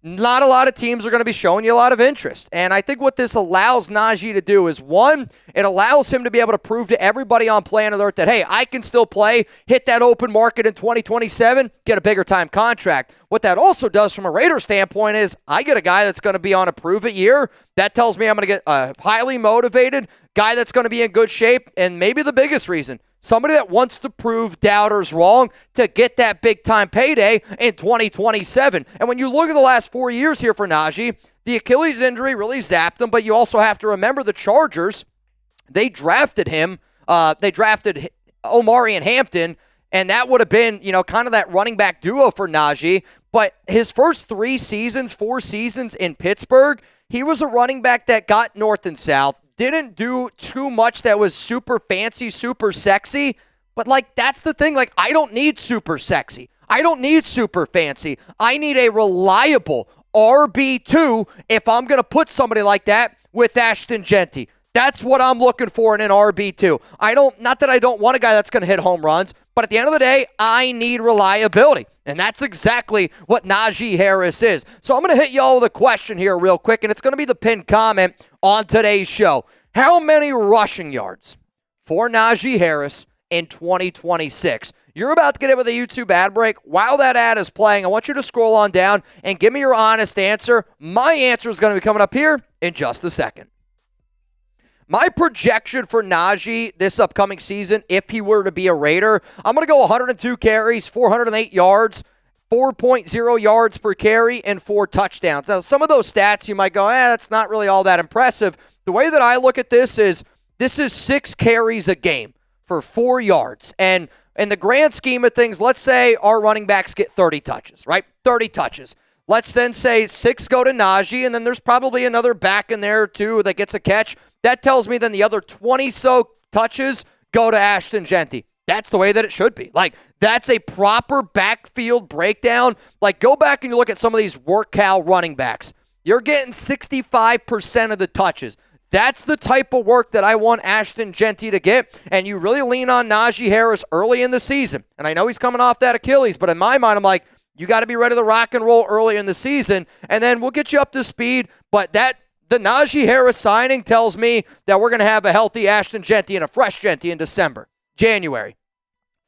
Not a lot of teams are going to be showing you a lot of interest. And I think what this allows Najee to do is, one, it allows him to be able to prove to everybody on planet Earth that, hey, I can still play, hit that open market in 2027, get a bigger time contract. What that also does from a Raider standpoint is I get a guy that's going to be on a prove-it year. That tells me I'm going to get a highly motivated guy that's going to be in good shape. And maybe the biggest reason, somebody that wants to prove doubters wrong to get that big-time payday in 2027. And when you look at the last 4 years here for Najee, the Achilles injury really zapped him, but you also have to remember the Chargers, they drafted him. They drafted Omari and Hampton, and that would have been, kind of that running back duo for Najee. But his first 4 seasons in Pittsburgh, he was a running back that got north and south, didn't do too much that was super fancy, super sexy. But, that's the thing. I don't need super sexy. I don't need super fancy. I need a reliable RB2 if I'm going to put somebody like that with Ashton Genty. That's what I'm looking for in an RB2. Not that I don't want a guy that's going to hit home runs, but at the end of the day, I need reliability. And that's exactly what Najee Harris is. So I'm going to hit y'all with a question here real quick, and it's going to be the pinned comment on today's show. How many rushing yards for Najee Harris in 2026? You're about to get it with a YouTube ad break. While that ad is playing, I want you to scroll on down and give me your honest answer. My answer is going to be coming up here in just a second. My projection for Najee this upcoming season, if he were to be a Raider, I'm going to go 102 carries, 408 yards, 4.0 yards per carry, and 4 touchdowns. Now, some of those stats you might go, that's not really all that impressive. The way that I look at this is 6 carries a game for 4 yards. And in the grand scheme of things, let's say our running backs get 30 touches, right? 30 touches. Let's then say 6 go to Najee, and then there's probably another back in there, too, that gets a catch. That tells me then the other 20-so touches go to Ashton Genty. That's the way that it should be. That's a proper backfield breakdown. Go back and you look at some of these work cow running backs. You're getting 65% of the touches. That's the type of work that I want Ashton Jeanty to get, and you really lean on Najee Harris early in the season. And I know he's coming off that Achilles, but in my mind, I'm like, you got to be ready to rock and roll early in the season, and then we'll get you up to speed. But the Najee Harris signing tells me that we're going to have a healthy Ashton Jeanty and a fresh Jeanty in December, January.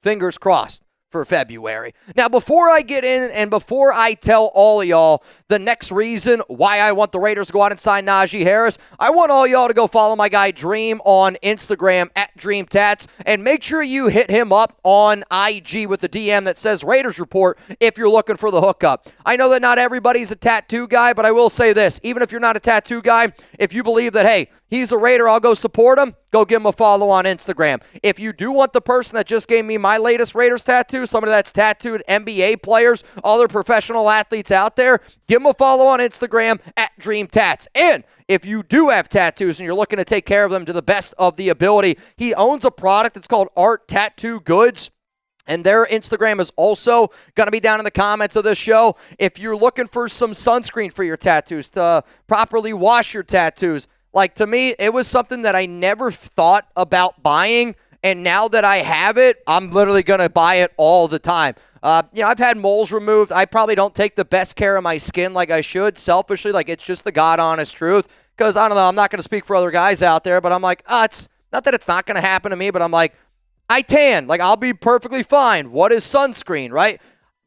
Fingers crossed for February. Now, before I get in and before I tell all of y'all the next reason why I want the Raiders to go out and sign Najee Harris, I want all y'all to go follow my guy Dream on Instagram at DreamTats, and make sure you hit him up on IG with the DM that says Raiders Report if you're looking for the hookup. I know that not everybody's a tattoo guy, but I will say this, even if you're not a tattoo guy, if you believe that, hey, he's a Raider, I'll go support him, go give him a follow on Instagram. If you do want the person that just gave me my latest Raiders tattoo, somebody that's tattooed NBA players, other professional athletes out there, give him a follow on Instagram at DreamTats. And if you do have tattoos and you're looking to take care of them to the best of the ability, he owns a product that's called Art Tattoo Goods. And their Instagram is also going to be down in the comments of this show. If you're looking for some sunscreen for your tattoos, to properly wash your tattoos, like, to me, it was something that I never thought about buying, and now that I have it, I'm literally going to buy it all the time. I've had moles removed. I probably don't take the best care of my skin like I should, selfishly. Like, it's just the God-honest truth, because, I don't know, I'm not going to speak for other guys out there, but I'm like, it's not that it's not going to happen to me, but I'm like, I tan. Like, I'll be perfectly fine. What is sunscreen, right?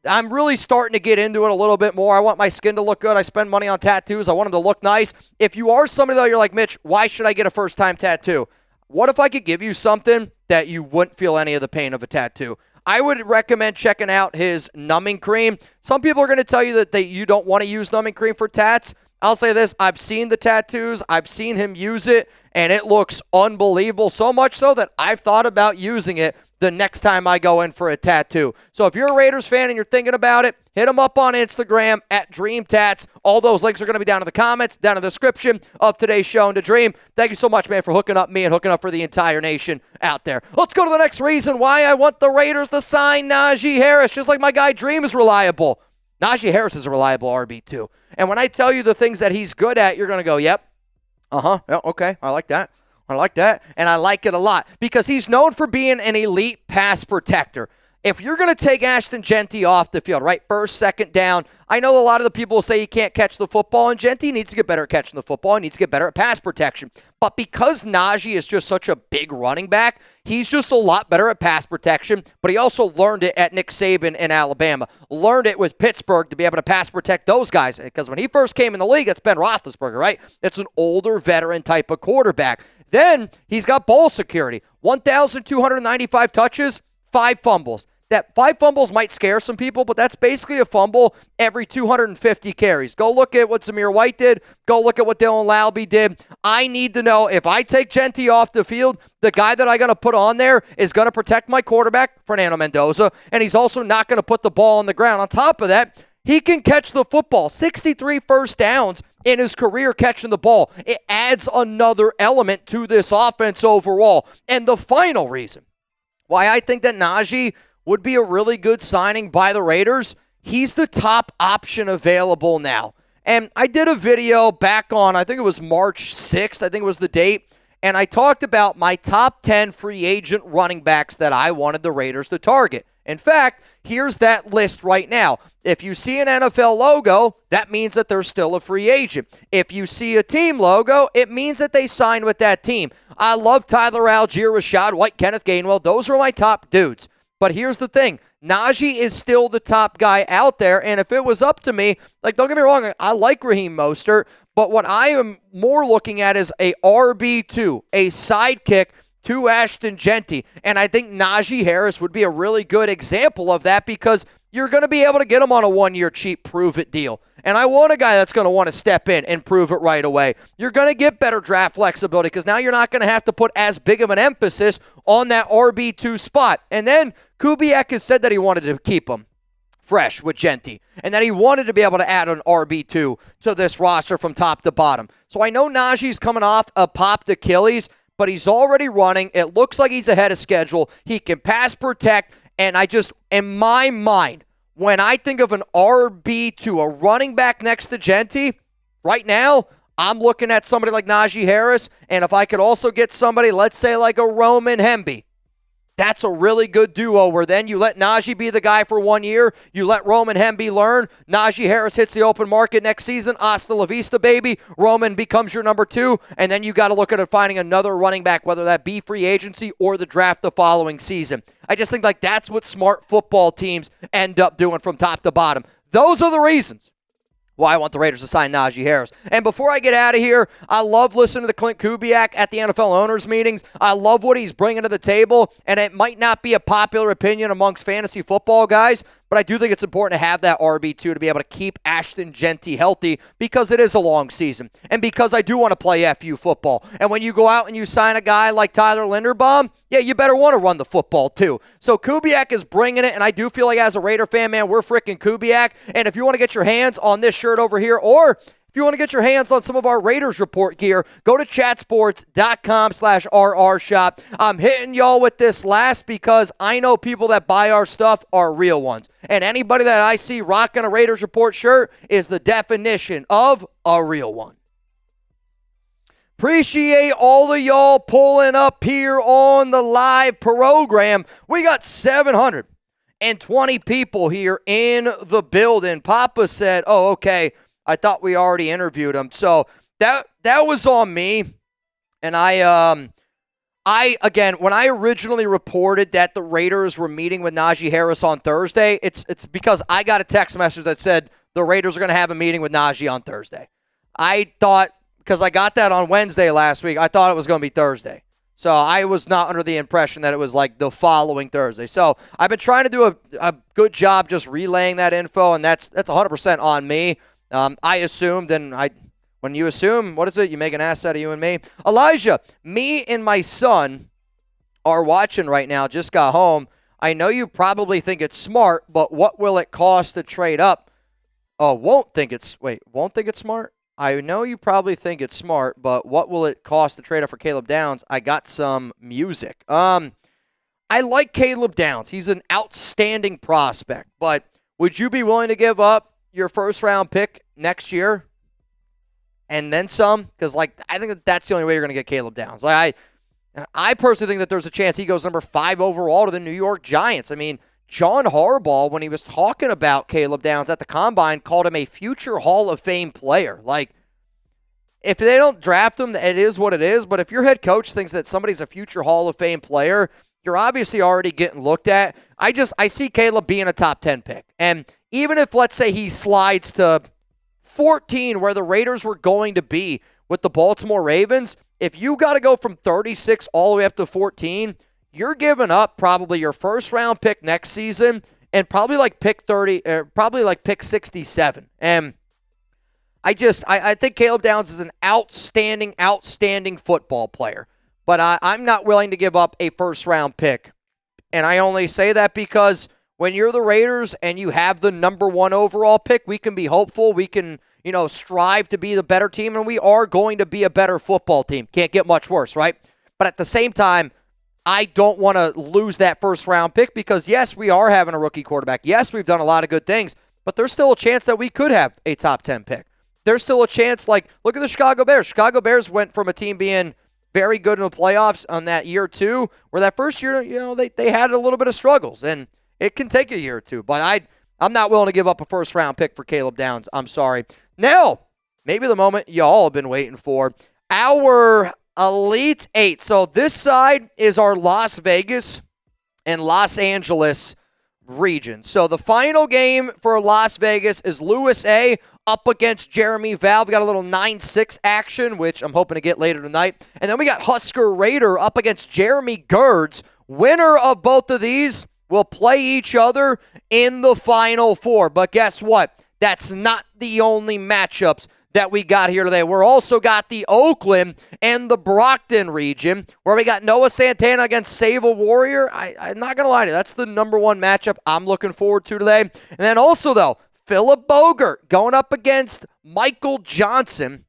I'm really starting to get into it a little bit more. I want my skin to look good. I spend money on tattoos. I want them to look nice. If you are somebody, though, you're like, Mitch, why should I get a first-time tattoo? What if I could give you something that you wouldn't feel any of the pain of a tattoo? I would recommend checking out his numbing cream. Some people are going to tell you that you don't want to use numbing cream for tats. I'll say this. I've seen the tattoos. I've seen him use it, and it looks unbelievable, so much so that I've thought about using it the next time I go in for a tattoo. So if you're a Raiders fan and you're thinking about it, hit him up on Instagram at DreamTats. All those links are going to be down in the comments, down in the description of today's show. And to Dream, thank you so much, man, for hooking up me and hooking up for the entire nation out there. Let's go to the next reason why I want the Raiders to sign Najee Harris. Just like my guy Dream is reliable, Najee Harris is a reliable RB2. And when I tell you the things that he's good at, you're going to go, yep, yeah, okay, I like that. I like that, and I like it a lot because he's known for being an elite pass protector. If you're going to take Ashton Jeanty off the field, right, first, second down, I know a lot of the people will say he can't catch the football, and Jeanty needs to get better at catching the football. He needs to get better at pass protection. But because Najee is just such a big running back, he's just a lot better at pass protection, but he also learned it at Nick Saban in Alabama, learned it with Pittsburgh to be able to pass protect those guys. Because when he first came in the league, it's Ben Roethlisberger, right? It's an older veteran type of quarterback. Then he's got ball security. 1,295 touches, 5 fumbles. That 5 fumbles might scare some people, but that's basically a fumble every 250 carries. Go look at what Zamir White did. Go look at what Dylan Laube did. I need to know if I take Jeanty off the field, the guy that I'm going to put on there is going to protect my quarterback, Fernando Mendoza, and he's also not going to put the ball on the ground. On top of that, he can catch the football. 63 first downs in his career catching the ball. It adds another element to this offense overall. And the final reason why I think that Najee would be a really good signing by the Raiders, he's the top option available now. And I did a video back on, I think it was March 6th, I think it was the date, and I talked about my top 10 free agent running backs that I wanted the Raiders to target. In fact, here's that list right now. If you see an NFL logo, that means that they're still a free agent. If you see a team logo, it means that they signed with that team. I love Tyler Algier, Rashad White, Kenneth Gainwell. Those are my top dudes. But here's the thing. Najee is still the top guy out there, and if it was up to me, like, don't get me wrong, I like Raheem Mostert, but what I am more looking at is a RB2, a sidekick to Ashton Jeanty, and I think Najee Harris would be a really good example of that because you're going to be able to get him on a one-year cheap prove-it deal. And I want a guy that's going to want to step in and prove it right away. You're going to get better draft flexibility because now you're not going to have to put as big of an emphasis on that RB2 spot. And then Kubiak has said that he wanted to keep him fresh with Jeanty and that he wanted to be able to add an RB2 to this roster from top to bottom. So I know Najee's coming off a popped Achilles, but he's already running. It looks like he's ahead of schedule. He can pass protect, and I just, in my mind, when I think of an RB2, a running back next to Jeanty, right now, I'm looking at somebody like Najee Harris, and if I could also get somebody, let's say like a Roman Hemby, that's a really good duo where then you let Najee be the guy for 1 year. You let Roman Hemby learn. Najee Harris hits the open market next season. Hasta la vista, baby. Roman becomes your number 2. And then you got to look at finding another running back, whether that be free agency or the draft the following season. I just think like that's what smart football teams end up doing from top to bottom. Those are the reasons why I want the Raiders to sign Najee Harris. And before I get out of here, I love listening to the Klint Kubiak at the NFL owners meetings. I love what he's bringing to the table, and it might not be a popular opinion amongst fantasy football guys, but I do think it's important to have that RB2 to be able to keep Ashton Genty healthy because it is a long season and because I do want to play FU football. And when you go out and you sign a guy like Tyler Linderbaum, yeah, you better want to run the football too. So Kubiak is bringing it, and I do feel like as a Raider fan, man, we're freaking Kubiak. And if you want to get your hands on this shirt over here, or if you want to get your hands on some of our Raiders Report gear, go to chatsports.com/RR shop. I'm hitting y'all with this last because I know people that buy our stuff are real ones. And anybody that I see rocking a Raiders Report shirt is the definition of a real one. Appreciate all of y'all pulling up here on the live program. We got 720 people here in the building. Papa said, oh, okay, I thought we already interviewed him. So that was on me. And I again, when I originally reported that the Raiders were meeting with Najee Harris on Thursday, it's because I got a text message that said the Raiders are going to have a meeting with Najee on Thursday. I thought, because I got that on Wednesday last week, I thought it was going to be Thursday. So I was not under the impression that it was like the following Thursday. So I've been trying to do a good job just relaying that info, and that's 100% on me. I assumed, and when you assume, what is it? You make an ass out of you and me. Elijah, me and my son are watching right now, just got home. I know you probably think it's smart, but what will it cost to trade up? Oh, won't think it's smart? I know you probably think it's smart, but what will it cost to trade up for Caleb Downs? I got some music. I like Caleb Downs. He's an outstanding prospect, but would you be willing to give up your first-round pick next year and then some? Because, I think that's the only way you're going to get Caleb Downs. I personally think that there's a chance he goes number 5 overall to the New York Giants. I mean, John Harbaugh, when he was talking about Caleb Downs at the Combine, called him a future Hall of Fame player. If they don't draft him, it is what it is. But if your head coach thinks that somebody's a future Hall of Fame player, you're obviously already getting looked at. I see Caleb being a top 10 pick. And even if, let's say, he slides to 14, where the Raiders were going to be with the Baltimore Ravens, if you got to go from 36 all the way up to 14, you're giving up probably your first-round pick next season and probably pick 30, probably pick 67. And I think Caleb Downs is an outstanding football player. But I'm not willing to give up a first-round pick. And I only say that because when you're the Raiders and you have the number 1 overall pick, we can be hopeful. We can, strive to be the better team, and we are going to be a better football team. Can't get much worse, right? But at the same time, I don't want to lose that first-round pick because, yes, we are having a rookie quarterback. Yes, we've done a lot of good things, but there's still a chance that we could have a top 10 pick. There's still a chance, look at the Chicago Bears. Chicago Bears went from a team being very good in the playoffs on that year 2, where that first year, they had a little bit of struggles, and it can take a year or two. But I'm not willing to give up a first-round pick for Caleb Downs. I'm sorry. Now, maybe the moment y'all have been waiting for, our Elite 8. So this side is our Las Vegas and Los Angeles region. So the final game for Las Vegas is Louis A. up against Jeremy Val. We got a little 9-6 action, which I'm hoping to get later tonight. And then we got Husker Raider up against Jeremy Gerds. Winner of both of these will play each other in the Final Four. But guess what? That's not the only matchups that we got here today. We're also got the Oakland and the Brockton region, where we got Noah Santana against Save a Warrior. I'm not going to lie to you. That's the number 1 matchup I'm looking forward to today. And then also, though, Philip Bogert going up against Michael Johnson,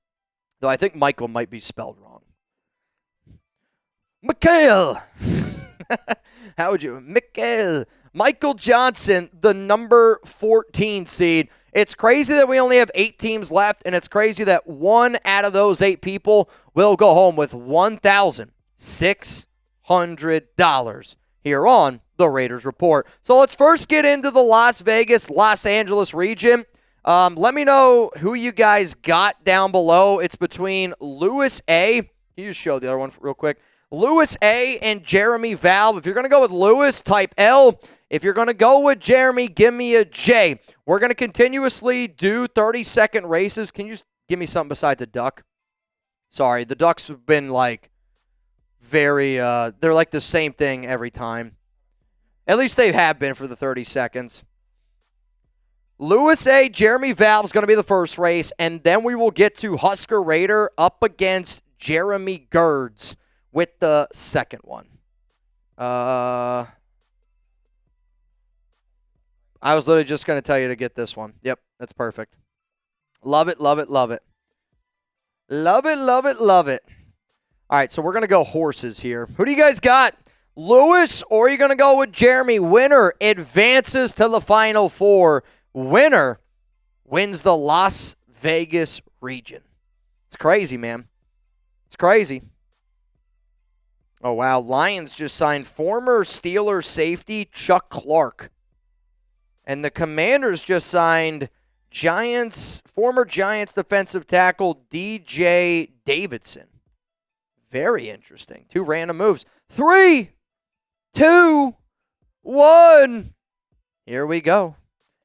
though I think Michael might be spelled wrong. Mikhail. How would you? Mikhail. Michael Johnson, the number 14 seed. It's crazy that we only have 8 teams left, and it's crazy that 1 out of those 8 people will go home with $1,600 here on the Raiders Report. So let's first get into the Las Vegas, Los Angeles region. Let me know who you guys got down below. It's between Louis A. Can you just show the other one real quick? Louis A. and Jeremy Valve. If you're going to go with Louis, type L. If you're going to go with Jeremy, give me a J. We're going to continuously do 30-second races. Can you just give me something besides a duck? Sorry, the ducks have been like very, they're like the same thing every time. At least they have been for the 30 seconds. Louis A., Jeremy Valve is going to be the first race, and then we will get to Husker Raider up against Jeremy Gerds with the second one. I was literally just going to tell you to get this one. Yep, that's perfect. Love it, love it, love it. Love it, love it, love it. All right, so we're going to go horses here. Who do you guys got? Louis, or are you going to go with Jeremy? Winner advances to the Final Four. Winner wins the Las Vegas region. It's crazy, man. It's crazy. Oh, wow. Lions just signed former Steelers safety Chuck Clark. And the Commanders just signed former Giants defensive tackle DJ Davidson. Very interesting. 2 random moves. 3, 2, 1. Here we go.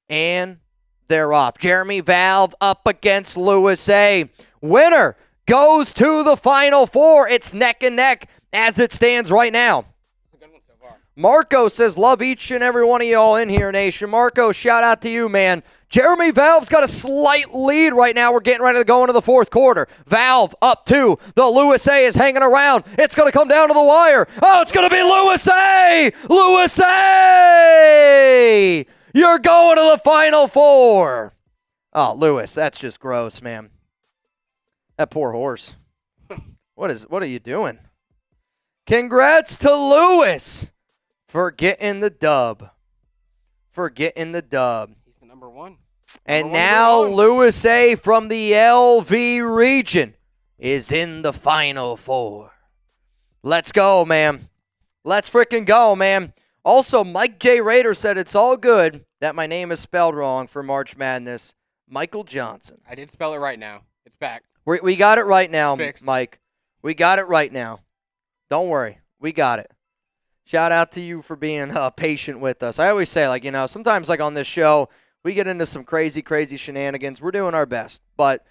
And they're off. Jeremy Valve up against Louis A. Winner goes to the Final Four. It's neck and neck as it stands right now. That's a good one so far. Marco says, love each and every one of y'all in here, Nation. Marco, shout out to you, man. Jeremy Valve's got a slight lead right now. We're getting ready to go into the fourth quarter. Valve up 2. The Louis A. is hanging around. It's going to come down to the wire. Oh, it's going to be Louis A. Louis A. You're going to the Final Four. Oh, Louis, that's just gross, man. That poor horse. What are you doing? Congrats to Louis for getting the dub. For getting the dub. He's the number 1. And now Louis A. from the LV region is in the Final Four. Let's go, man. Let's freaking go, man. Also, Mike J. Rader said it's all good that my name is spelled wrong for March Madness. Michael Johnson. I did spell it right now. It's back. We got it right now, Fixed. Mike. We got it right now. Don't worry. We got it. Shout out to you for being patient with us. I always say, sometimes on this show, we get into some crazy, crazy shenanigans. We're doing our best. But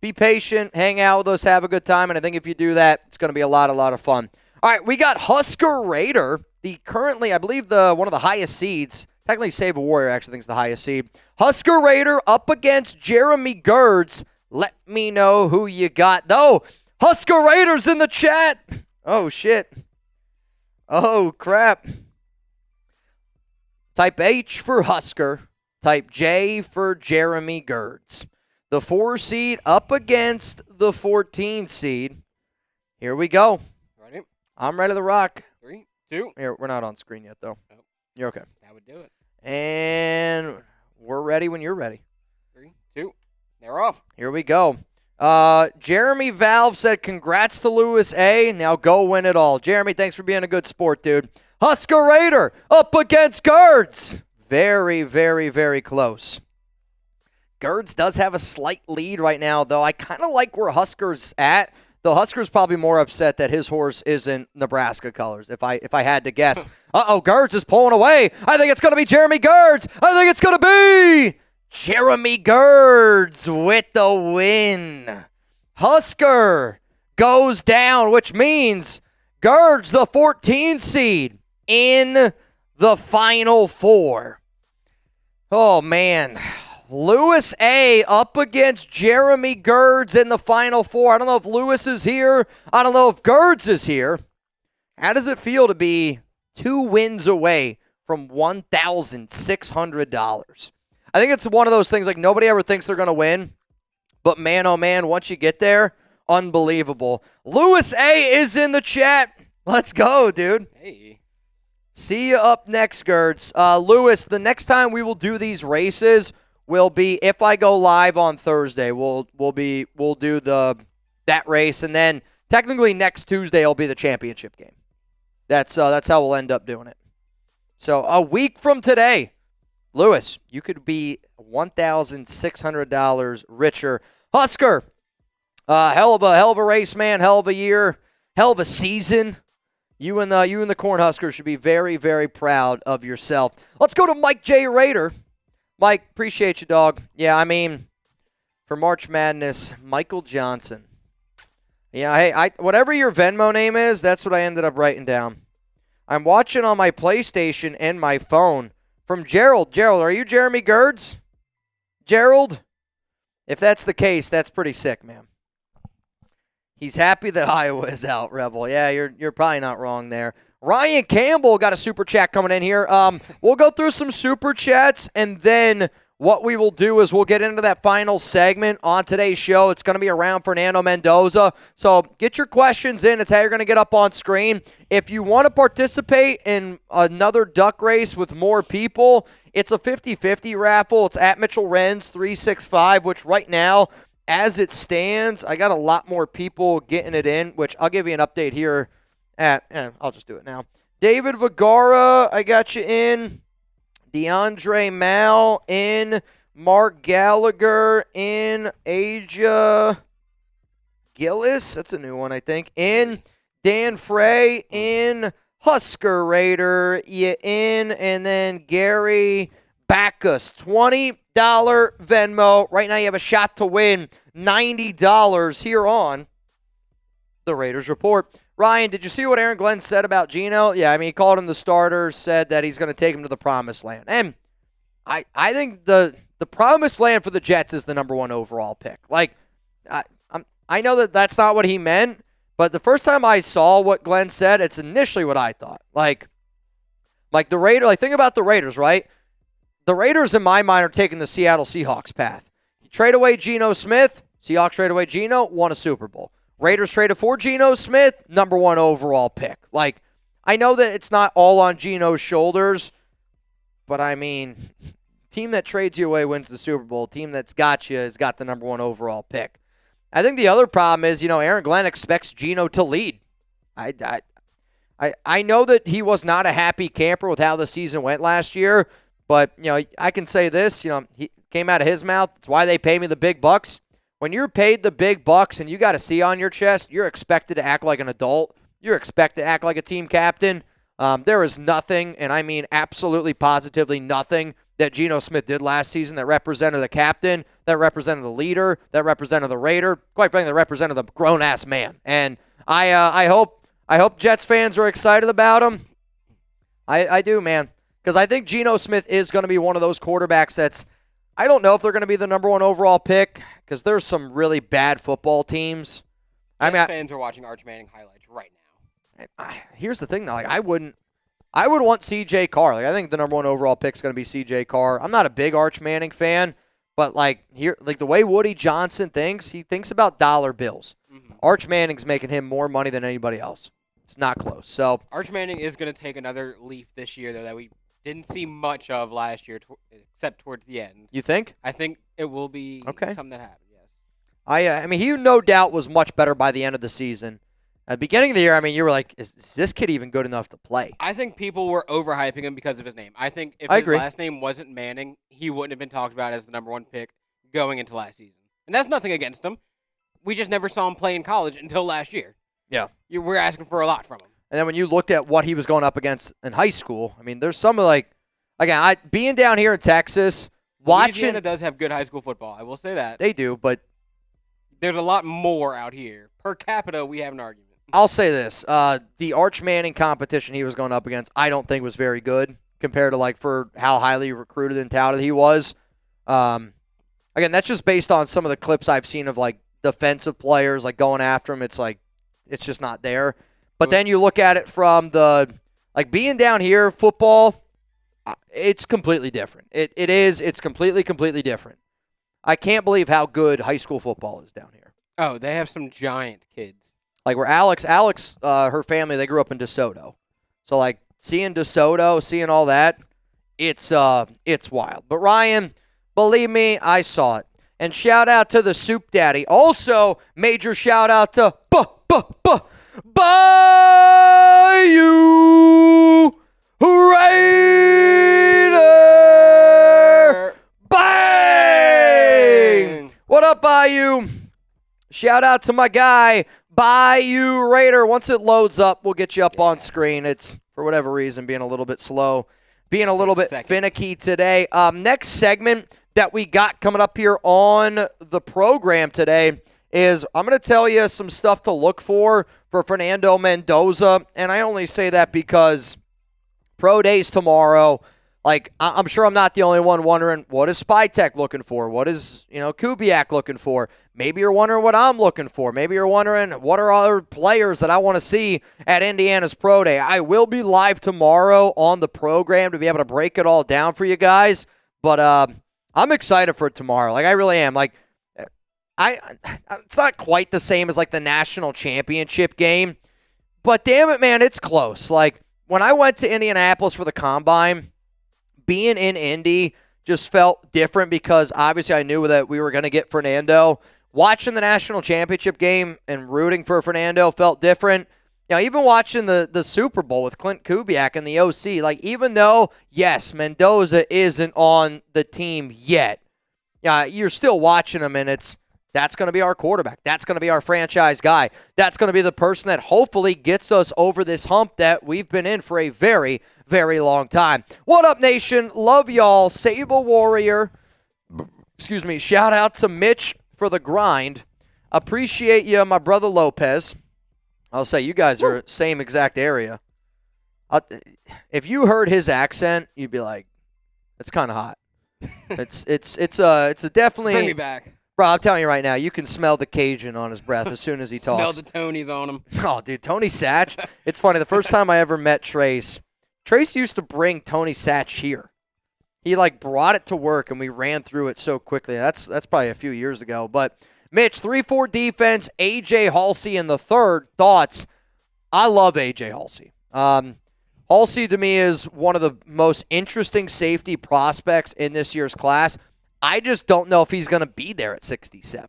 be patient, hang out with us, have a good time. And I think if you do that, it's going to be a lot of fun. All right, we got Husker Raider, currently, I believe, one of the highest seeds. Technically, Save a Warrior actually thinks the highest seed. Husker Raider up against Jeremy Gerds. Let me know who you got. No, Husker Raiders in the chat. Oh, shit. Oh, crap. Type H for Husker. Type J for Jeremy Gerds. The 4 seed up against the 14 seed. Here we go. Ready? I'm ready to rock. 3, 2. Here, we're not on screen yet, though. Nope. You're okay. That would do it. And we're ready when you're ready. 3, 2. They're off. Here we go. Jeremy Valve said, congrats to Louis A. Now go win it all. Jeremy, thanks for being a good sport, dude. Husker Raider up against Gerds. Very, very, very close. Gerds does have a slight lead right now, though. I kind of like where Husker's at. Though Husker's probably more upset that his horse isn't Nebraska colors, if I had to guess. Uh-oh, Gerds is pulling away. I think it's going to be Jeremy Gerds. I think it's going to be Jeremy Gerds with the win. Husker goes down, which means Gerds, the 14 seed, in the Final Four. Oh, man. Louis A. up against Jeremy Gerds in the Final Four. I don't know if Louis is here. I don't know if Gerds is here. How does it feel to be 2 wins away from $1,600? I think it's one of those things nobody ever thinks they're going to win. But man, oh man, once you get there, unbelievable. Louis A. is in the chat. Let's go, dude. Hey. See you up next, Gerds. Louis, the next time we will do these races, will be, if I go live on Thursday, we'll do that race, and then technically next Tuesday will be the championship game. That's how we'll end up doing it. So a week from today, Lewis, you could be $1,600 richer. Husker, hell of a race, man. Hell of a year. Hell of a season. You and the Cornhuskers should be very, very proud of yourself. Let's go to Mike J. Raider. Mike, appreciate you, dog. Yeah, I mean, for March Madness, Michael Johnson. Yeah, hey, whatever your Venmo name is, that's what I ended up writing down. I'm watching on my PlayStation and my phone from Gerald. Gerald, are you Jeremy Gerds? Gerald? If that's the case, that's pretty sick, man. He's happy that Iowa is out, Rebel. Yeah, you're probably not wrong there. Ryan Campbell got a super chat coming in here. We'll go through some super chats, and then what we will do is we'll get into that final segment on today's show. It's going to be around Fernando Mendoza. So get your questions in. It's how you're going to get up on screen. If you want to participate in another duck race with more people, it's a 50-50 raffle. It's at Mitchell Renz 365, which right now, as it stands, I got a lot more people getting it in, which I'll give you an update here. I'll just do it now. David Vergara, I got you in. DeAndre Mal in. Mark Gallagher in. Aja Gillis, that's a new one, I think. In. Dan Frey in. Husker Raider, you in. And then Gary Backus, $20 Venmo. Right now you have a shot to win $90 here on the Raiders Report. Ryan, did you see what Aaron Glenn said about Geno? Yeah, I mean, he called him the starter, said that he's going to take him to the promised land. And I think the promised land for the Jets is the number 1 overall pick. Like, I know that that's not what he meant, but the first time I saw what Glenn said, it's initially what I thought. Like the Raiders, like, think about the Raiders, right? The Raiders, in my mind, are taking the Seattle Seahawks path. You trade away Geno Smith, Seahawks trade away Geno, won a Super Bowl. Raiders traded for Geno Smith, number 1 overall pick. Like, I know that it's not all on Geno's shoulders, but I mean, team that trades you away wins the Super Bowl. Team that's got you has got the number 1 overall pick. I think the other problem is, Aaron Glenn expects Geno to lead. I know that he was not a happy camper with how the season went last year, but, I can say this, he came out of his mouth. It's why they pay me the big bucks. When you're paid the big bucks and you got a C on your chest, you're expected to act like an adult. You're expected to act like a team captain. There is nothing, and I mean absolutely positively nothing, that Geno Smith did last season that represented the captain, that represented the leader, that represented the Raider, quite frankly, that represented the grown-ass man. And I hope Jets fans are excited about him. I do, man, because I think Geno Smith is going to be one of those quarterbacks that's, I don't know if they're going to be the number 1 overall pick, because there's some really bad football teams. Fans are watching Arch Manning highlights right now. Here's the thing, though. Like, I would want C.J. Carr. Like, I think the number 1 overall pick is going to be C.J. Carr. I'm not a big Arch Manning fan, but the way Woody Johnson thinks, he thinks about dollar bills. Mm-hmm. Arch Manning's making him more money than anybody else. It's not close. So Arch Manning is going to take another leap this year, though, that we didn't see much of last year, except towards the end. You think? I think it will be something that happens, yes. I mean, he no doubt was much better by the end of the season. At the beginning of the year, I mean, you were like, is this kid even good enough to play? I think people were overhyping him because of his name. I think if his last name wasn't Manning, he wouldn't have been talked about as the number 1 pick going into last season. And that's nothing against him. We just never saw him play in college until last year. Yeah. We're asking for a lot from him. And then when you looked at what he was going up against in high school, I mean, there's some again, being down here in Texas, watching. Louisiana does have good high school football. I will say that. They do, but there's a lot more out here. Per capita, we have an argument. I'll say this. The Arch Manning competition he was going up against, I don't think was very good compared to for how highly recruited and touted he was. Again, that's just based on some of the clips I've seen of defensive players going after him. It's it's just not there. But then you look at it from the being down here, football, it's completely different. It is. It's completely different. I can't believe how good high school football is down here. Oh, they have some giant kids. Where Alex, her family, they grew up in DeSoto. So seeing DeSoto, seeing all that, it's wild. But Ryan, Believe me, I saw it. And shout out to the Soup Daddy. Also, major shout out to Bayou Raider. Bang! What up, Bayou? Shout out to my guy, Bayou Raider. Once it loads up, we'll get you up on screen. It's, for whatever reason, being a little bit slow, being a little bit finicky today. Next segment that we got coming up here on the program today is I'm going to tell you some stuff to look for Fernando Mendoza, and I only say that because pro days tomorrow. Like, I'm sure I'm not the only one wondering, what is Spytek looking for? What is, Kubiak looking for? Maybe you're wondering what I'm looking for. Maybe you're wondering, what are other players that I want to see at Indiana's Pro Day? I will be live tomorrow on the program to be able to break it all down for you guys. But I'm excited for it tomorrow. Like, I really am. Like, it's not quite the same as, like, the national championship game. But, damn it, man, it's close. Like, when I went to Indianapolis for the Combine, being in Indy just felt different because obviously I knew that we were going to get Fernando. Watching the national championship game and rooting for Fernando felt different. Even watching the Super Bowl with Klint Kubiak and the OC, like, even though, yes, Mendoza isn't on the team yet, you're still watching him, and that's going to be our quarterback. That's going to be our franchise guy. That's going to be the person that hopefully gets us over this hump that we've been in for a very, very long time. What up, nation? Love y'all. Sable Warrior. Excuse me. Shout out to Mitch for the grind. Appreciate you, my brother Lopez. I'll say you guys are same exact area. If you heard his accent, you'd be like, it's kind of hot. It's a definitely. Bring me back. Bro, I'm telling you right now, you can smell the Cajun on his breath as soon as he talks. Smell the Tonys on him. Oh, dude, Tony Satch. It's funny. The first time I ever met Trace used to bring Tony Satch here. He, brought it to work, and we ran through it so quickly. That's probably a few years ago. But, Mitch, 3-4 defense, A.J. Halsey in the third. Thoughts? I love A.J. Halsey. Halsey, to me, is one of the most interesting safety prospects in this year's class. I just don't know if he's going to be there at 67.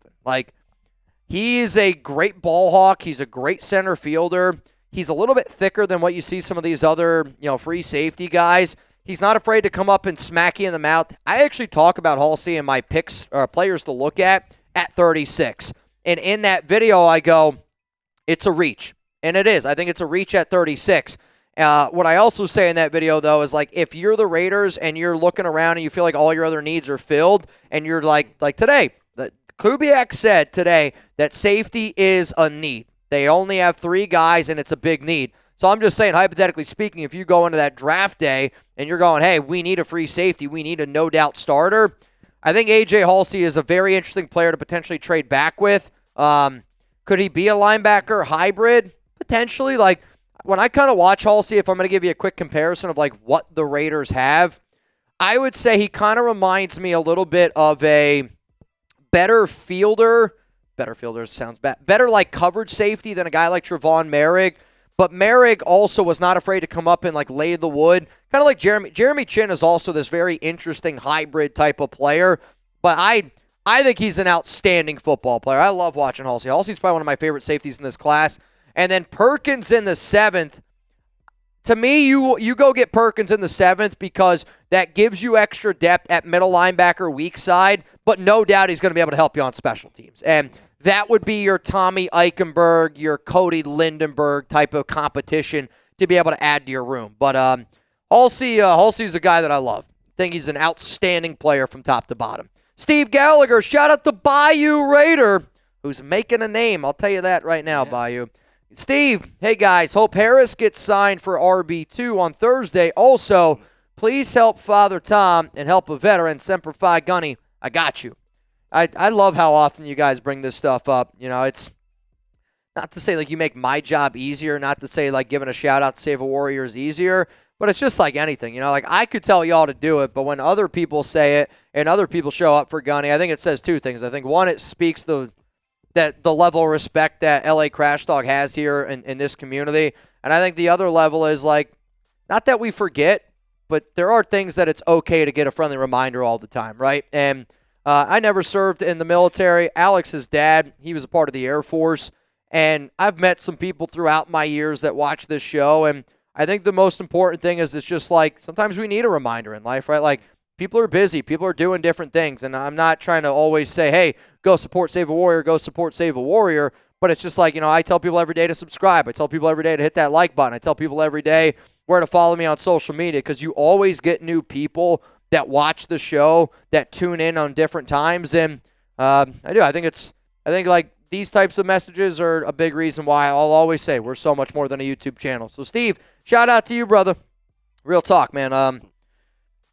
He is a great ball hawk. He's a great center fielder. He's a little bit thicker than what you see some of these other, free safety guys. He's not afraid to come up and smack you in the mouth. I actually talk about Halsey in my picks or players to look at 36. And in that video, I go, it's a reach. And it is. I think it's a reach at 36. What I also say in that video, though, is if you're the Raiders and you're looking around and you feel like all your other needs are filled, and you're like today, Kubiak said today that safety is a need. They only have 3 guys, and it's a big need. So I'm just saying, hypothetically speaking, if you go into that draft day and you're going, hey, we need a free safety, we need a no-doubt starter, I think A.J. Halsey is a very interesting player to potentially trade back with. Could he be a linebacker hybrid? Potentially. When I kind of watch Halsey, if I'm going to give you a quick comparison of what the Raiders have, I would say he kind of reminds me a little bit of a better fielder. Better fielder sounds bad. Better coverage safety than a guy like Trevon Merrick. But Merrick also was not afraid to come up and lay the wood. Kind of like Jeremy. Jeremy Chin is also this very interesting hybrid type of player. But I think he's an outstanding football player. I love watching Halsey. Halsey's probably one of my favorite safeties in this class. And then Perkins in the 7th. To me, you go get Perkins in the 7th because that gives you extra depth at middle linebacker, weak side, but no doubt he's going to be able to help you on special teams. And that would be your Tommy Eichenberg, your Cody Lindenberg type of competition to be able to add to your room. But Halsey's a guy that I love. I think he's an outstanding player from top to bottom. Steve Gallagher, shout out to Bayou Raider, who's making a name. I'll tell you that right now, yeah. Bayou. Steve, hey guys, hope Harris gets signed for RB2 on Thursday. Also, please help Father Tom and help a veteran, Semper Fi Gunny. I got you. I love how often you guys bring this stuff up. It's not to say you make my job easier, not to say giving a shout out to Save a Warrior is easier, but it's just like anything. I could tell y'all to do it, but when other people say it and other people show up for Gunny, I think it says 2 things. I think one, it speaks the level of respect that LA Crash Dog has here in this community. And I think the other level is not that we forget, but there are things that it's okay to get a friendly reminder all the time, right? And I never served in the military. Alex's dad, he was a part of the Air Force, and I've met some people throughout my years that watch this show, and I think the most important thing is it's just like sometimes we need a reminder in life, right? Like people are busy, people are doing different things, and I'm not trying to always say, hey, go support Save a Warrior, go support Save a Warrior, but it's just like, I tell people every day to subscribe. I tell people every day to hit that like button. I tell people every day where to follow me on social media because you always get new people that watch the show, that tune in on different times, and I think like these types of messages are a big reason why I'll always say we're so much more than a YouTube channel. So, Steve, shout out to you, brother. Real talk, man.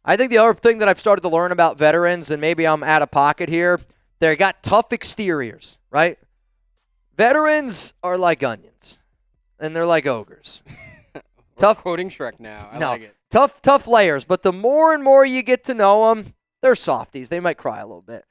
I think the other thing that I've started to learn about veterans, and maybe I'm out of pocket here, they got tough exteriors, right? Veterans are like onions, and they're like ogres. Tough quoting Shrek now. I like it. Tough layers, but the more and more you get to know them, they're softies. They might cry a little bit.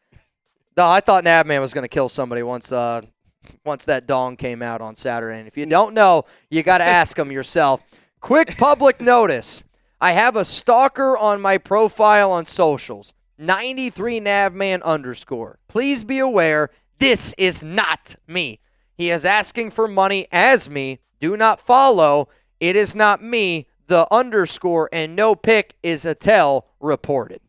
No, I thought Navman was going to kill somebody once that dong came out on Saturday. And if you don't know, you got to ask him yourself. Quick public notice. I have a stalker on my profile on socials. 93Navman_. Please be aware, this is not me. He is asking for money as me. Do not follow. It is not me. The underscore and no pic is Attell reported.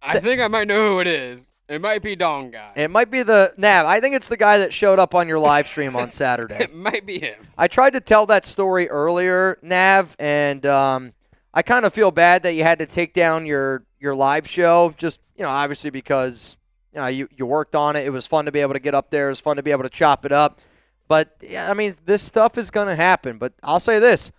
I think I might know who it is. It might be Dong Guy. It might be the Nav. I think it's the guy that showed up on your live stream on Saturday. It might be him. I tried to tell that story earlier, Nav, and I kind of feel bad that you had to take down your live show. Just obviously because you worked on it. It was fun to be able to get up there. It was fun to be able to chop it up. But yeah, I mean, this stuff is going to happen. But I'll say this.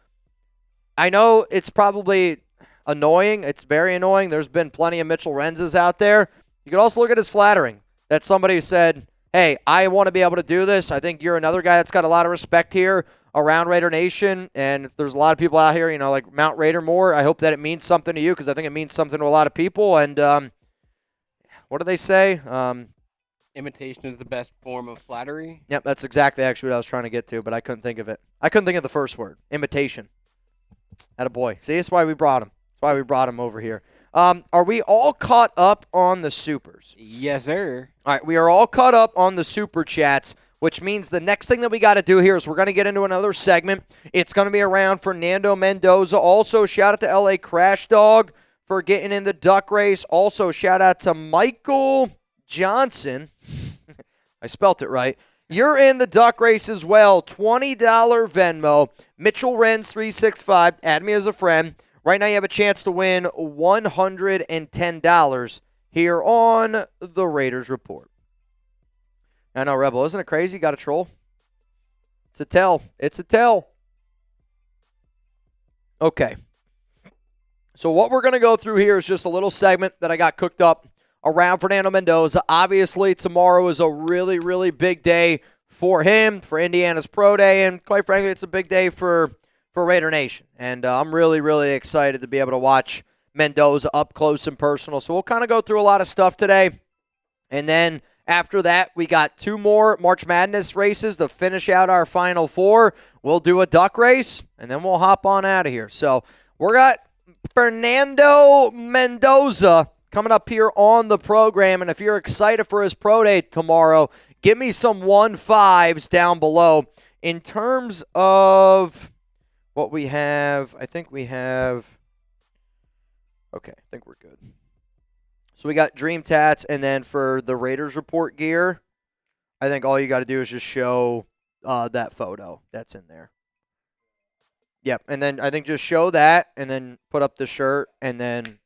I know it's probably annoying. It's very annoying. There's been plenty of Mitchell Renzes out there. You could also look at it as flattering. That somebody said, hey, I want to be able to do this. I think you're another guy that's got a lot of respect here around Raider Nation. And there's a lot of people out here, like Mount Raider more. I hope that it means something to you because I think it means something to a lot of people. And what do they say? Imitation is the best form of flattery. Yep, that's exactly actually what I was trying to get to, but I couldn't think of it. I couldn't think of the first word. Imitation. Attaboy. See, that's why we brought him. That's why we brought him over here. Are we all caught up on the supers? Yes, sir. All right, we are all caught up on the super chats, which means the next thing that we got to do here is we're going to get into another segment. It's going to be around Fernando Mendoza. Also, shout out to LA Crash Dog for getting in the duck race. Also, shout out to Michael Johnson. I spelt it right. You're in the duck race as well. $20 Venmo. Mitchell Renz 365. Add me as a friend. Right now you have a chance to win $110 here on the Raiders Report. I know, Rebel. Isn't it crazy? You got a troll? It's a tell. It's a tell. Okay. So what we're going to go through here is just a little segment that I got cooked up around Fernando Mendoza. Obviously, tomorrow is a really, really big day for him, for Indiana's Pro Day, and quite frankly, it's a big day for Raider Nation. And I'm really, really excited to be able to watch Mendoza up close and personal. So we'll kind of go through a lot of stuff today. And then after that, we got 2 more March Madness races to finish out our Final Four. We'll do a duck race, and then we'll hop on out of here. So we got Fernando Mendoza coming up here on the program. And if you're excited for his pro day tomorrow, give me some 1-5s down below. In terms of what we have, I think we have, okay, I think we're good. So we got Dream Tats, and then for the Raiders Report gear, I think all you got to do is just show that photo that's in there. Yep, and then I think just show that, and then put up the shirt, and then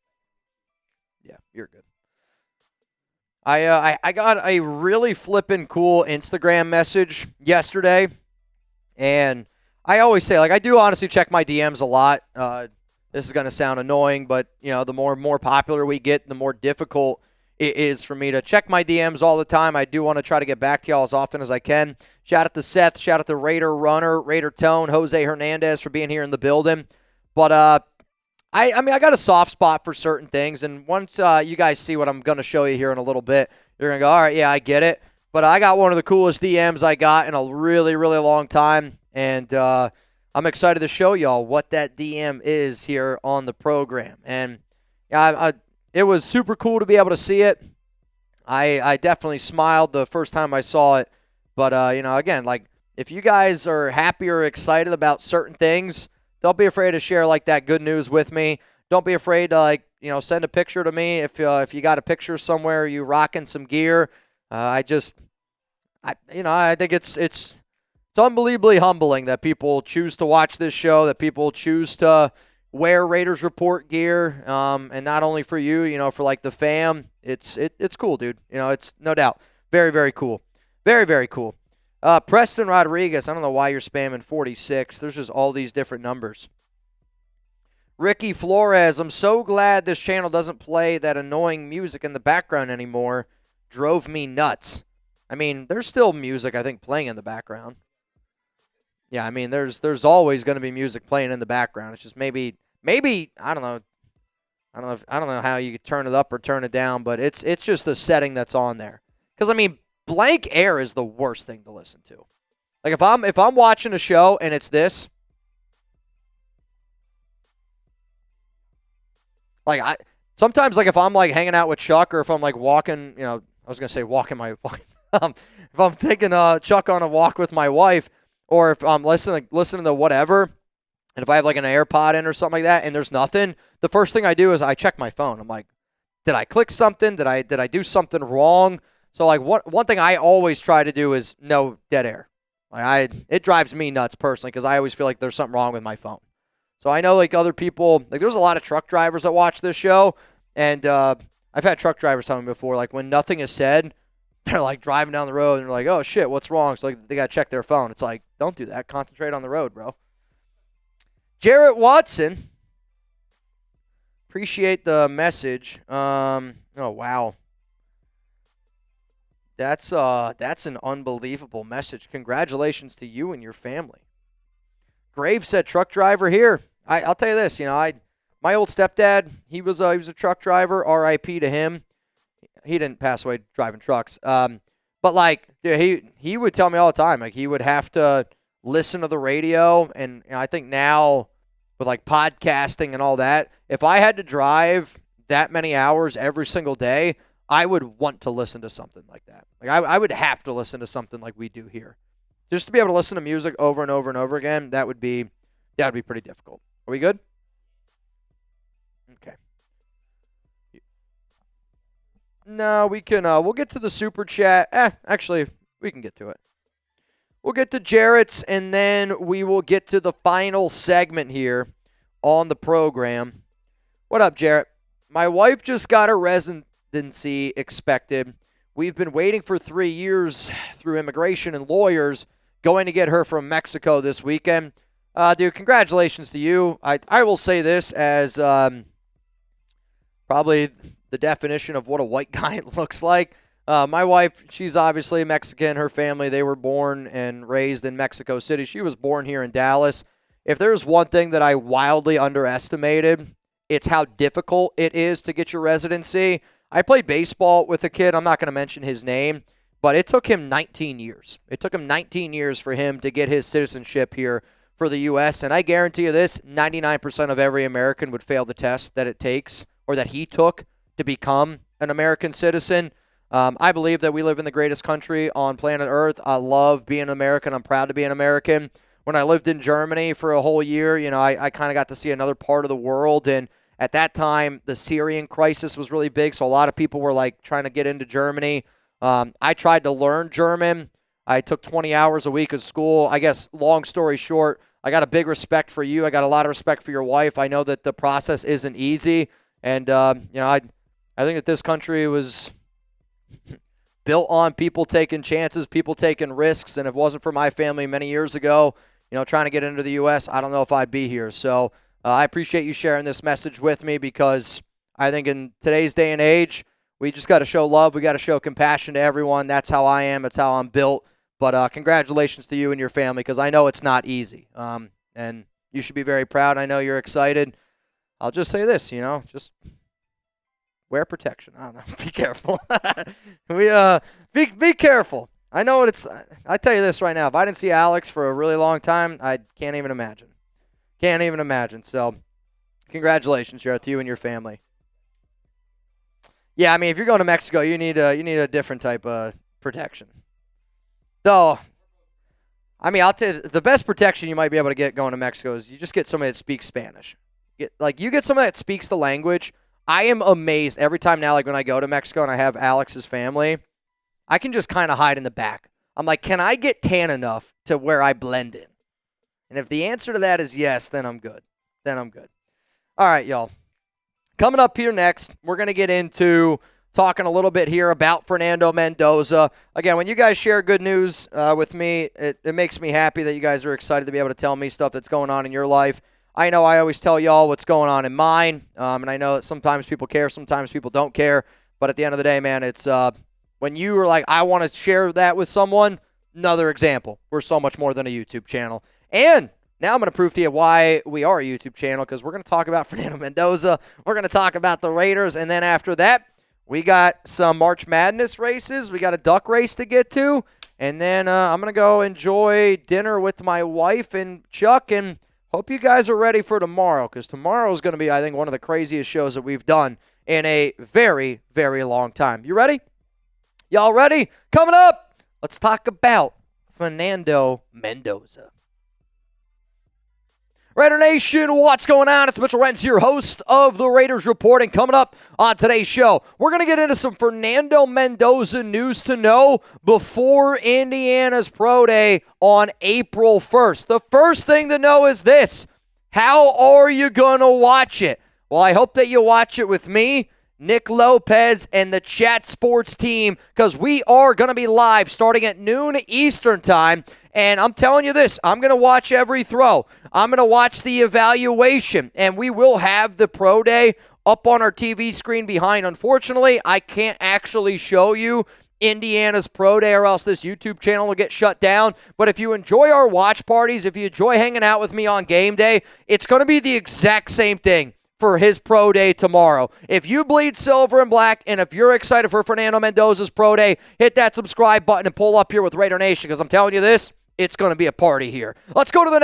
yeah, you're good. I got a really flippin' cool Instagram message yesterday, and I always say, like, I do honestly check my DMs a lot. This is going to sound annoying, but, the more popular we get, the more difficult it is for me to check my DMs all the time. I do want to try to get back to y'all as often as I can. Shout out to Seth. Shout out to Raider Runner, Raider Tone, Jose Hernandez for being here in the building. But I got a soft spot for certain things, and once you guys see what I'm going to show you here in a little bit, you're going to go, all right, yeah, I get it. But I got one of the coolest DMs I got in a really, really long time, and I'm excited to show y'all what that DM is here on the program. And it was super cool to be able to see it. I definitely smiled the first time I saw it. But, again, like, if you guys are happy or excited about certain things, don't be afraid to share, like, that good news with me. Don't be afraid to, send a picture to me if you got a picture somewhere, you rocking some gear. I think it's unbelievably humbling that people choose to watch this show, that people choose to wear Raiders Report gear, and not only for you, for like the fam. It's cool, dude. It's no doubt very, very cool. Very, very cool. Preston Rodriguez, I don't know why you're spamming 46. There's just all these different numbers. Ricky Flores, I'm so glad this channel doesn't play that annoying music in the background anymore. Drove me nuts. I mean, there's still music, I think, playing in the background. Yeah, I mean, there's always going to be music playing in the background. It's just maybe I don't know. I don't know how you could turn it up or turn it down, but it's just the setting that's on there. Because I mean, blank air is the worst thing to listen to. Like if I'm watching a show and it's this, like sometimes like if I'm like hanging out with Chuck or if I'm like walking, I was gonna say walking my wife. If I'm taking Chuck on a walk with my wife, or if I'm listening to whatever, and if I have like an AirPod in or something like that, and there's nothing, the first thing I do is I check my phone. I'm like, did I click something? Did I do something wrong? So like one thing I always try to do is no dead air. Like it drives me nuts personally because I always feel like there's something wrong with my phone. So I know like other people, like there's a lot of truck drivers that watch this show, and I've had truck drivers tell me before, like when nothing is said, they're like driving down the road and they're like, oh shit, what's wrong? So like they got to check their phone. It's like, don't do that. Concentrate on the road, bro. Jarrett Watson. Appreciate the message. Oh, wow. That's an unbelievable message. Congratulations to you and your family. Graves said truck driver here. I'll tell you this, my old stepdad, he was a truck driver, RIP to him. He didn't pass away driving trucks. But like, dude, he would tell me all the time, like he would have to listen to the radio, and I think now with like podcasting and all that, if I had to drive that many hours every single day, I would want to listen to something like that. Like I would have to listen to something like we do here. Just to be able to listen to music over and over and over again, that would be pretty difficult. Are we good? Okay. No, we can we'll get to the super chat. Actually, we can get to it. We'll get to Jarrett's, and then we will get to the final segment here on the program. What up, Jarrett? My wife just got her residency expected. We've been waiting for 3 years through immigration and lawyers, going to get her from Mexico this weekend. Dude, congratulations to you. I will say this as probably the definition of what a white guy looks like. My wife, she's obviously Mexican. Her family, they were born and raised in Mexico City. She was born here in Dallas. If there's one thing that I wildly underestimated, it's how difficult it is to get your residency. I played baseball with a kid. I'm not going to mention his name, but it took him 19 years. It took him 19 years for him to get his citizenship here for the U.S., and I guarantee you this, 99% of every American would fail the test that it takes or that he took to become an American citizen. I believe that we live in the greatest country on planet Earth. I love being American. I'm proud to be an American. When I lived in Germany for a whole year, I kind of got to see another part of the world, and at that time, the Syrian crisis was really big, so a lot of people were like trying to get into Germany. I tried to learn German. I took 20 hours a week of school. I guess, long story short, I got a big respect for you. I got a lot of respect for your wife. I know that the process isn't easy, and I think that this country was built on people taking chances, people taking risks, and if it wasn't for my family many years ago, trying to get into the U.S., I don't know if I'd be here. So I appreciate you sharing this message with me because I think in today's day and age, we just got to show love. We got to show compassion to everyone. That's how I am. That's how I'm built. But congratulations to you and your family because I know it's not easy. And you should be very proud. I know you're excited. I'll just say this, just wear protection. I don't know. Be careful. Be careful. I know what it's. I tell you this right now. If I didn't see Alex for a really long time, I can't even imagine. Can't even imagine. So, congratulations, Joe, to you and your family. Yeah, I mean, if you're going to Mexico, you need a different type of protection. Though, I mean, I'll tell you, the best protection you might be able to get going to Mexico is you just get somebody that speaks Spanish. You get somebody that speaks the language. I am amazed every time now, like when I go to Mexico and I have Alex's family, I can just kind of hide in the back. I'm like, can I get tan enough to where I blend in? And if the answer to that is yes, then I'm good. All right, y'all. Coming up here next, we're going to get into talking a little bit here about Fernando Mendoza. Again, when you guys share good news with me, it makes me happy that you guys are excited to be able to tell me stuff that's going on in your life. I know I always tell y'all what's going on in mine, and I know that sometimes people care, sometimes people don't care. But at the end of the day, man, it's when you are like, I want to share that with someone, another example. We're so much more than a YouTube channel. And now I'm going to prove to you why we are a YouTube channel, because we're going to talk about Fernando Mendoza. We're going to talk about the Raiders. And then after that, we got some March Madness races. We got a duck race to get to. And then I'm going to go enjoy dinner with my wife and Chuck. And hope you guys are ready for tomorrow, because tomorrow is going to be, I think, one of the craziest shows that we've done in a very, very long time. You ready? Y'all ready? Coming up, let's talk about Fernando Mendoza. Raider Nation, what's going on? It's Mitchell Renz, your host of the Raiders Report, and coming up on today's show, we're going to get into some Fernando Mendoza news to know before Indiana's Pro Day on April 1st. The first thing to know is this: how are you going to watch it? Well, I hope that you watch it with me, Nick Lopez, and the Chat Sports team, because we are going to be live starting at noon Eastern time. And I'm telling you this, I'm going to watch every throw. I'm going to watch the evaluation, and we will have the Pro Day up on our TV screen behind. Unfortunately, I can't actually show you Indiana's Pro Day, or else this YouTube channel will get shut down. But if you enjoy our watch parties, if you enjoy hanging out with me on game day, it's going to be the exact same thing for his Pro Day tomorrow. If you bleed silver and black, and if you're excited for Fernando Mendoza's Pro Day, hit that subscribe button and pull up here with Raider Nation, because I'm telling you this, it's going to be a party here. Let's go to the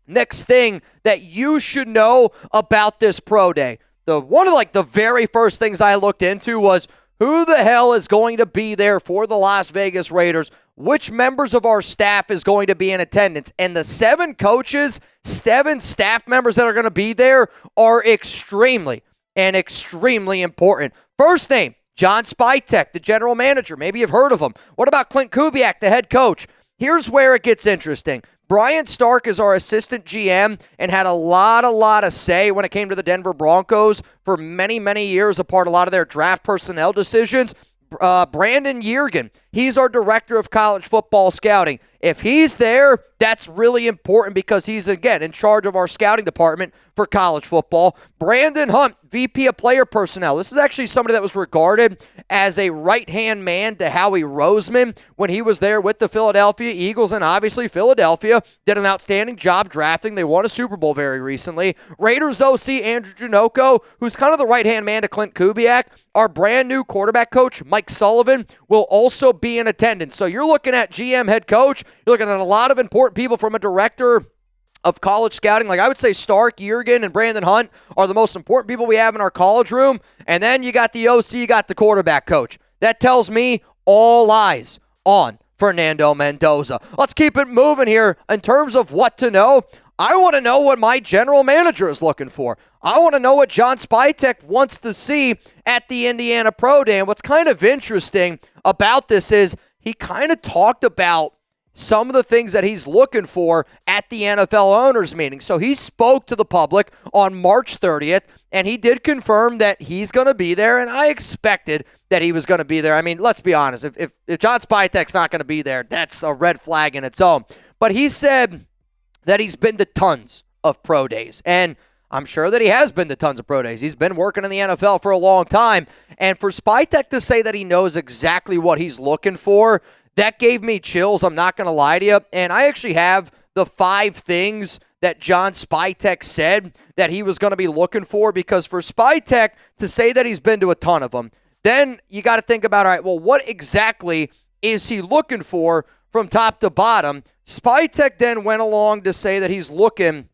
next thing that you should know about this Pro Day. One of the very first things I looked into was who the hell is going to be there for the Las Vegas Raiders, which members of our staff is going to be in attendance. And the 7 staff members that are going to be there are extremely important. First name, John Spytek, the general manager. Maybe you've heard of him. What about Klint Kubiak, the head coach? Here's where it gets interesting. Brian Stark is our assistant GM and had a lot of say when it came to the Denver Broncos for many, many years, a part of a lot of their draft personnel decisions. Brandon Yergin, he's our director of college football scouting. If he's there, that's really important, because he's, again, in charge of our scouting department for college football. Brandon Hunt, VP of player personnel. This is actually somebody that was regarded as a right-hand man to Howie Roseman when he was there with the Philadelphia Eagles, and obviously Philadelphia did an outstanding job drafting. They won a Super Bowl very recently. Raiders OC Andrew Janocko, who's kind of the right-hand man to Klint Kubiak. Our brand new quarterback coach, Mike Sullivan, will also be in attendance. So you're looking at GM head coach, you're looking at a lot of important people from a director of college scouting. Like I would say Stark, Yergin, and Brandon Hunt are the most important people we have in our college room. And then you got the OC, you got the quarterback coach. That tells me all eyes on Fernando Mendoza. Let's keep it moving here in terms of what to know. I want to know what my general manager is looking for. I want to know what John Spytek wants to see at the Indiana Pro Day. And what's kind of interesting about this is he kind of talked about some of the things that he's looking for at the NFL owners meeting. So he spoke to the public on March 30th, and he did confirm that he's going to be there, and I expected that he was going to be there. I mean, let's be honest. If John Spytek's not going to be there, that's a red flag in its own. But he said that he's been to tons of pro days, and I'm sure that he has been to tons of pro days. He's been working in the NFL for a long time, and for Spytek to say that he knows exactly what he's looking for, that gave me chills, I'm not going to lie to you. And I actually have the 5 things that John Spytek said that he was going to be looking for, because for Spytek to say that he's been to a ton of them, then you got to think about, all right, well, what exactly is he looking for from top to bottom? Spytek then went along to say that he's looking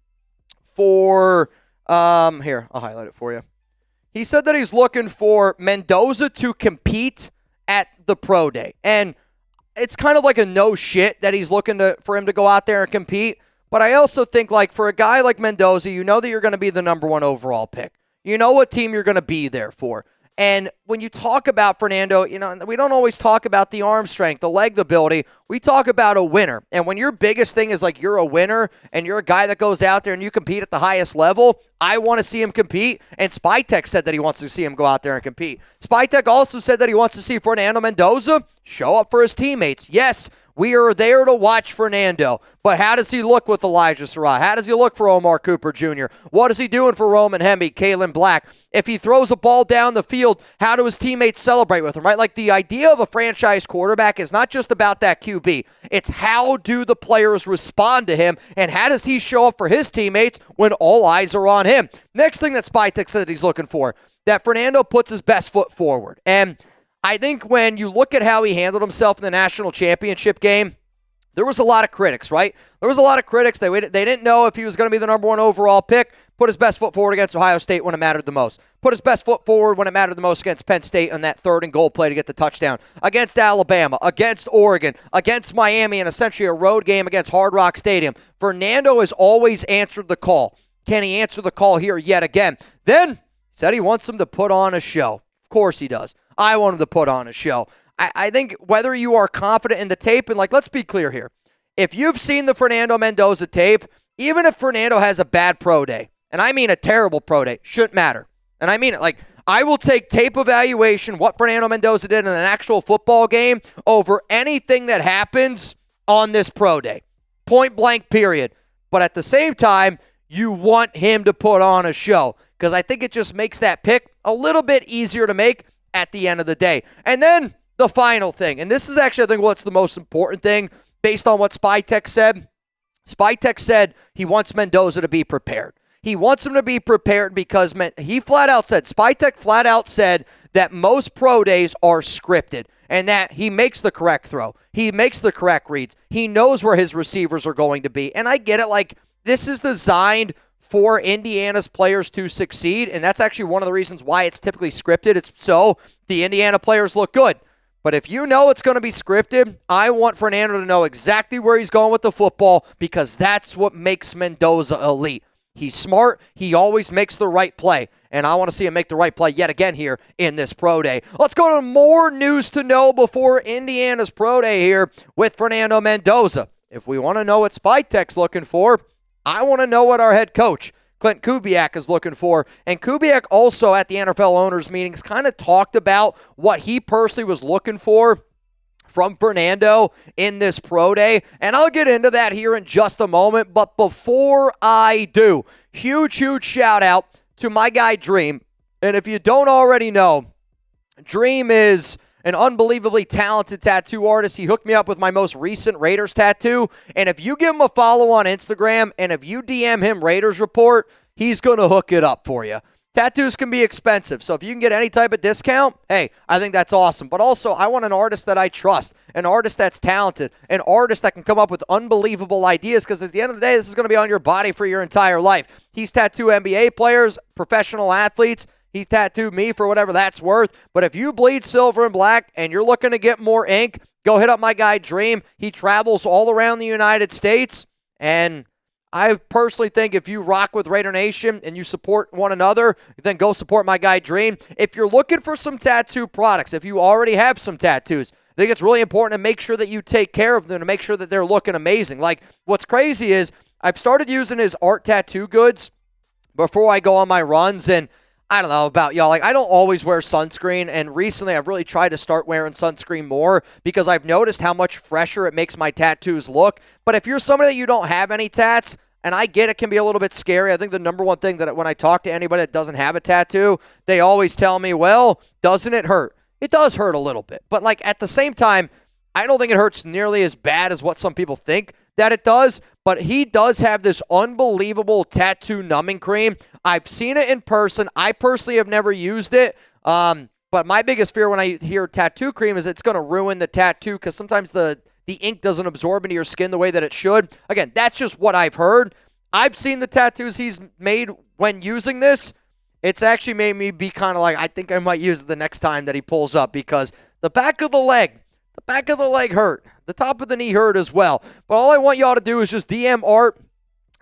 for, here, I'll highlight it for you. He said that he's looking for Mendoza to compete at the pro day. And it's kind of like a no shit that he's looking for him to go out there and compete. But I also think, like, for a guy like Mendoza, you know that you're going to be the number 1 overall pick. You know what team you're going to be there for. And when you talk about Fernando, you know, we don't always talk about the arm strength, the leg ability. We talk about a winner. And when your biggest thing is like you're a winner and you're a guy that goes out there and you compete at the highest level, I want to see him compete. And Spytek said that he wants to see him go out there and compete. Spytek also said that he wants to see Fernando Mendoza show up for his teammates. Yes, we are there to watch Fernando. But how does he look with Elijah Sarah? How does he look for Omar Cooper Jr.? What is he doing for Roman Hemi, Kalen Black? If he throws a ball down the field, how do his teammates celebrate with him, right? Like, the idea of a franchise quarterback is not just about that QB. It's how do the players respond to him, and how does he show up for his teammates when all eyes are on him? Next thing that Spytek said that he's looking for, that Fernando puts his best foot forward. And I think when you look at how he handled himself in the national championship game, there was a lot of critics, right? There was a lot of critics. They didn't know if he was going to be the number 1 overall pick. Put his best foot forward against Ohio State when it mattered the most. Put his best foot forward when it mattered the most against Penn State on that 3rd and goal play to get the touchdown. Against Alabama, against Oregon, against Miami, and essentially a road game against Hard Rock Stadium. Fernando has always answered the call. Can he answer the call here yet again? Then said he wants him to put on a show. Of course he does. I want him to put on a show. I think whether you are confident in the tape, and, like, let's be clear here. If you've seen the Fernando Mendoza tape, even if Fernando has a bad pro day, and I mean a terrible pro day, shouldn't matter. And I mean it. Like, I will take tape evaluation, what Fernando Mendoza did in an actual football game, over anything that happens on this pro day. Point blank, period. But at the same time, you want him to put on a show, because I think it just makes that pick a little bit easier to make at the end of the day. And then the final thing, and this is actually, I think, what's the most important thing based on what Spytek said. Spytek said he wants Mendoza to be prepared. He wants him to be prepared because Spytek flat out said that most pro days are scripted and that he makes the correct throw. He makes the correct reads. He knows where his receivers are going to be. And I get it, like, this is designed for Indiana's players to succeed, and that's actually one of the reasons why it's typically scripted. It's so the Indiana players look good. But if you know it's going to be scripted, I want Fernando to know exactly where he's going with the football, because that's what makes Mendoza elite. He's smart. He always makes the right play, and I want to see him make the right play yet again here in this pro day. Let's go to more news to know before Indiana's pro day here with Fernando Mendoza. If we want to know what Spytek's looking for, I want to know what our head coach, Klint Kubiak, is looking for. And Kubiak also at the NFL owners meetings kind of talked about what he personally was looking for from Fernando in this pro day. And I'll get into that here in just a moment. But before I do, huge shout out to my guy Dream. And if you don't already know, Dream is an unbelievably talented tattoo artist. He hooked me up with my most recent Raiders tattoo. And if you give him a follow on Instagram and if you DM him Raiders Report, he's going to hook it up for you. Tattoos can be expensive, so if you can get any type of discount, hey, I think that's awesome. But also, I want an artist that I trust, an artist that's talented, an artist that can come up with unbelievable ideas, because at the end of the day, this is going to be on your body for your entire life. He's tattooed NBA players, professional athletes. He tattooed me for whatever that's worth. But if you bleed silver and black and you're looking to get more ink, go hit up my guy Dream. He travels all around the United States, and I personally think if you rock with Raider Nation and you support one another, then go support my guy Dream. If you're looking for some tattoo products, if you already have some tattoos, I think it's really important to make sure that you take care of them, to make sure that they're looking amazing. Like, what's crazy is I've started using his art tattoo goods before I go on my runs, and I don't know about y'all. Like, I don't always wear sunscreen, and recently I've really tried to start wearing sunscreen more because I've noticed how much fresher it makes my tattoos look. But if you're somebody that you don't have any tats, and I get it can be a little bit scary. I think the number one thing that when I talk to anybody that doesn't have a tattoo, they always tell me, well, doesn't it hurt? It does hurt a little bit. But, like, at the same time, I don't think it hurts nearly as bad as what some people think that it does. But he does have this unbelievable tattoo numbing cream. I've seen it in person. I personally have never used it. But my biggest fear when I hear tattoo cream is it's going to ruin the tattoo because sometimes the ink doesn't absorb into your skin the way that it should. Again, that's just what I've heard. I've seen the tattoos he's made when using this. It's actually made me be kind of like, I think I might use it the next time that he pulls up because the back of the leg hurt. The top of the knee hurt as well. But all I want y'all to do is just DM Art,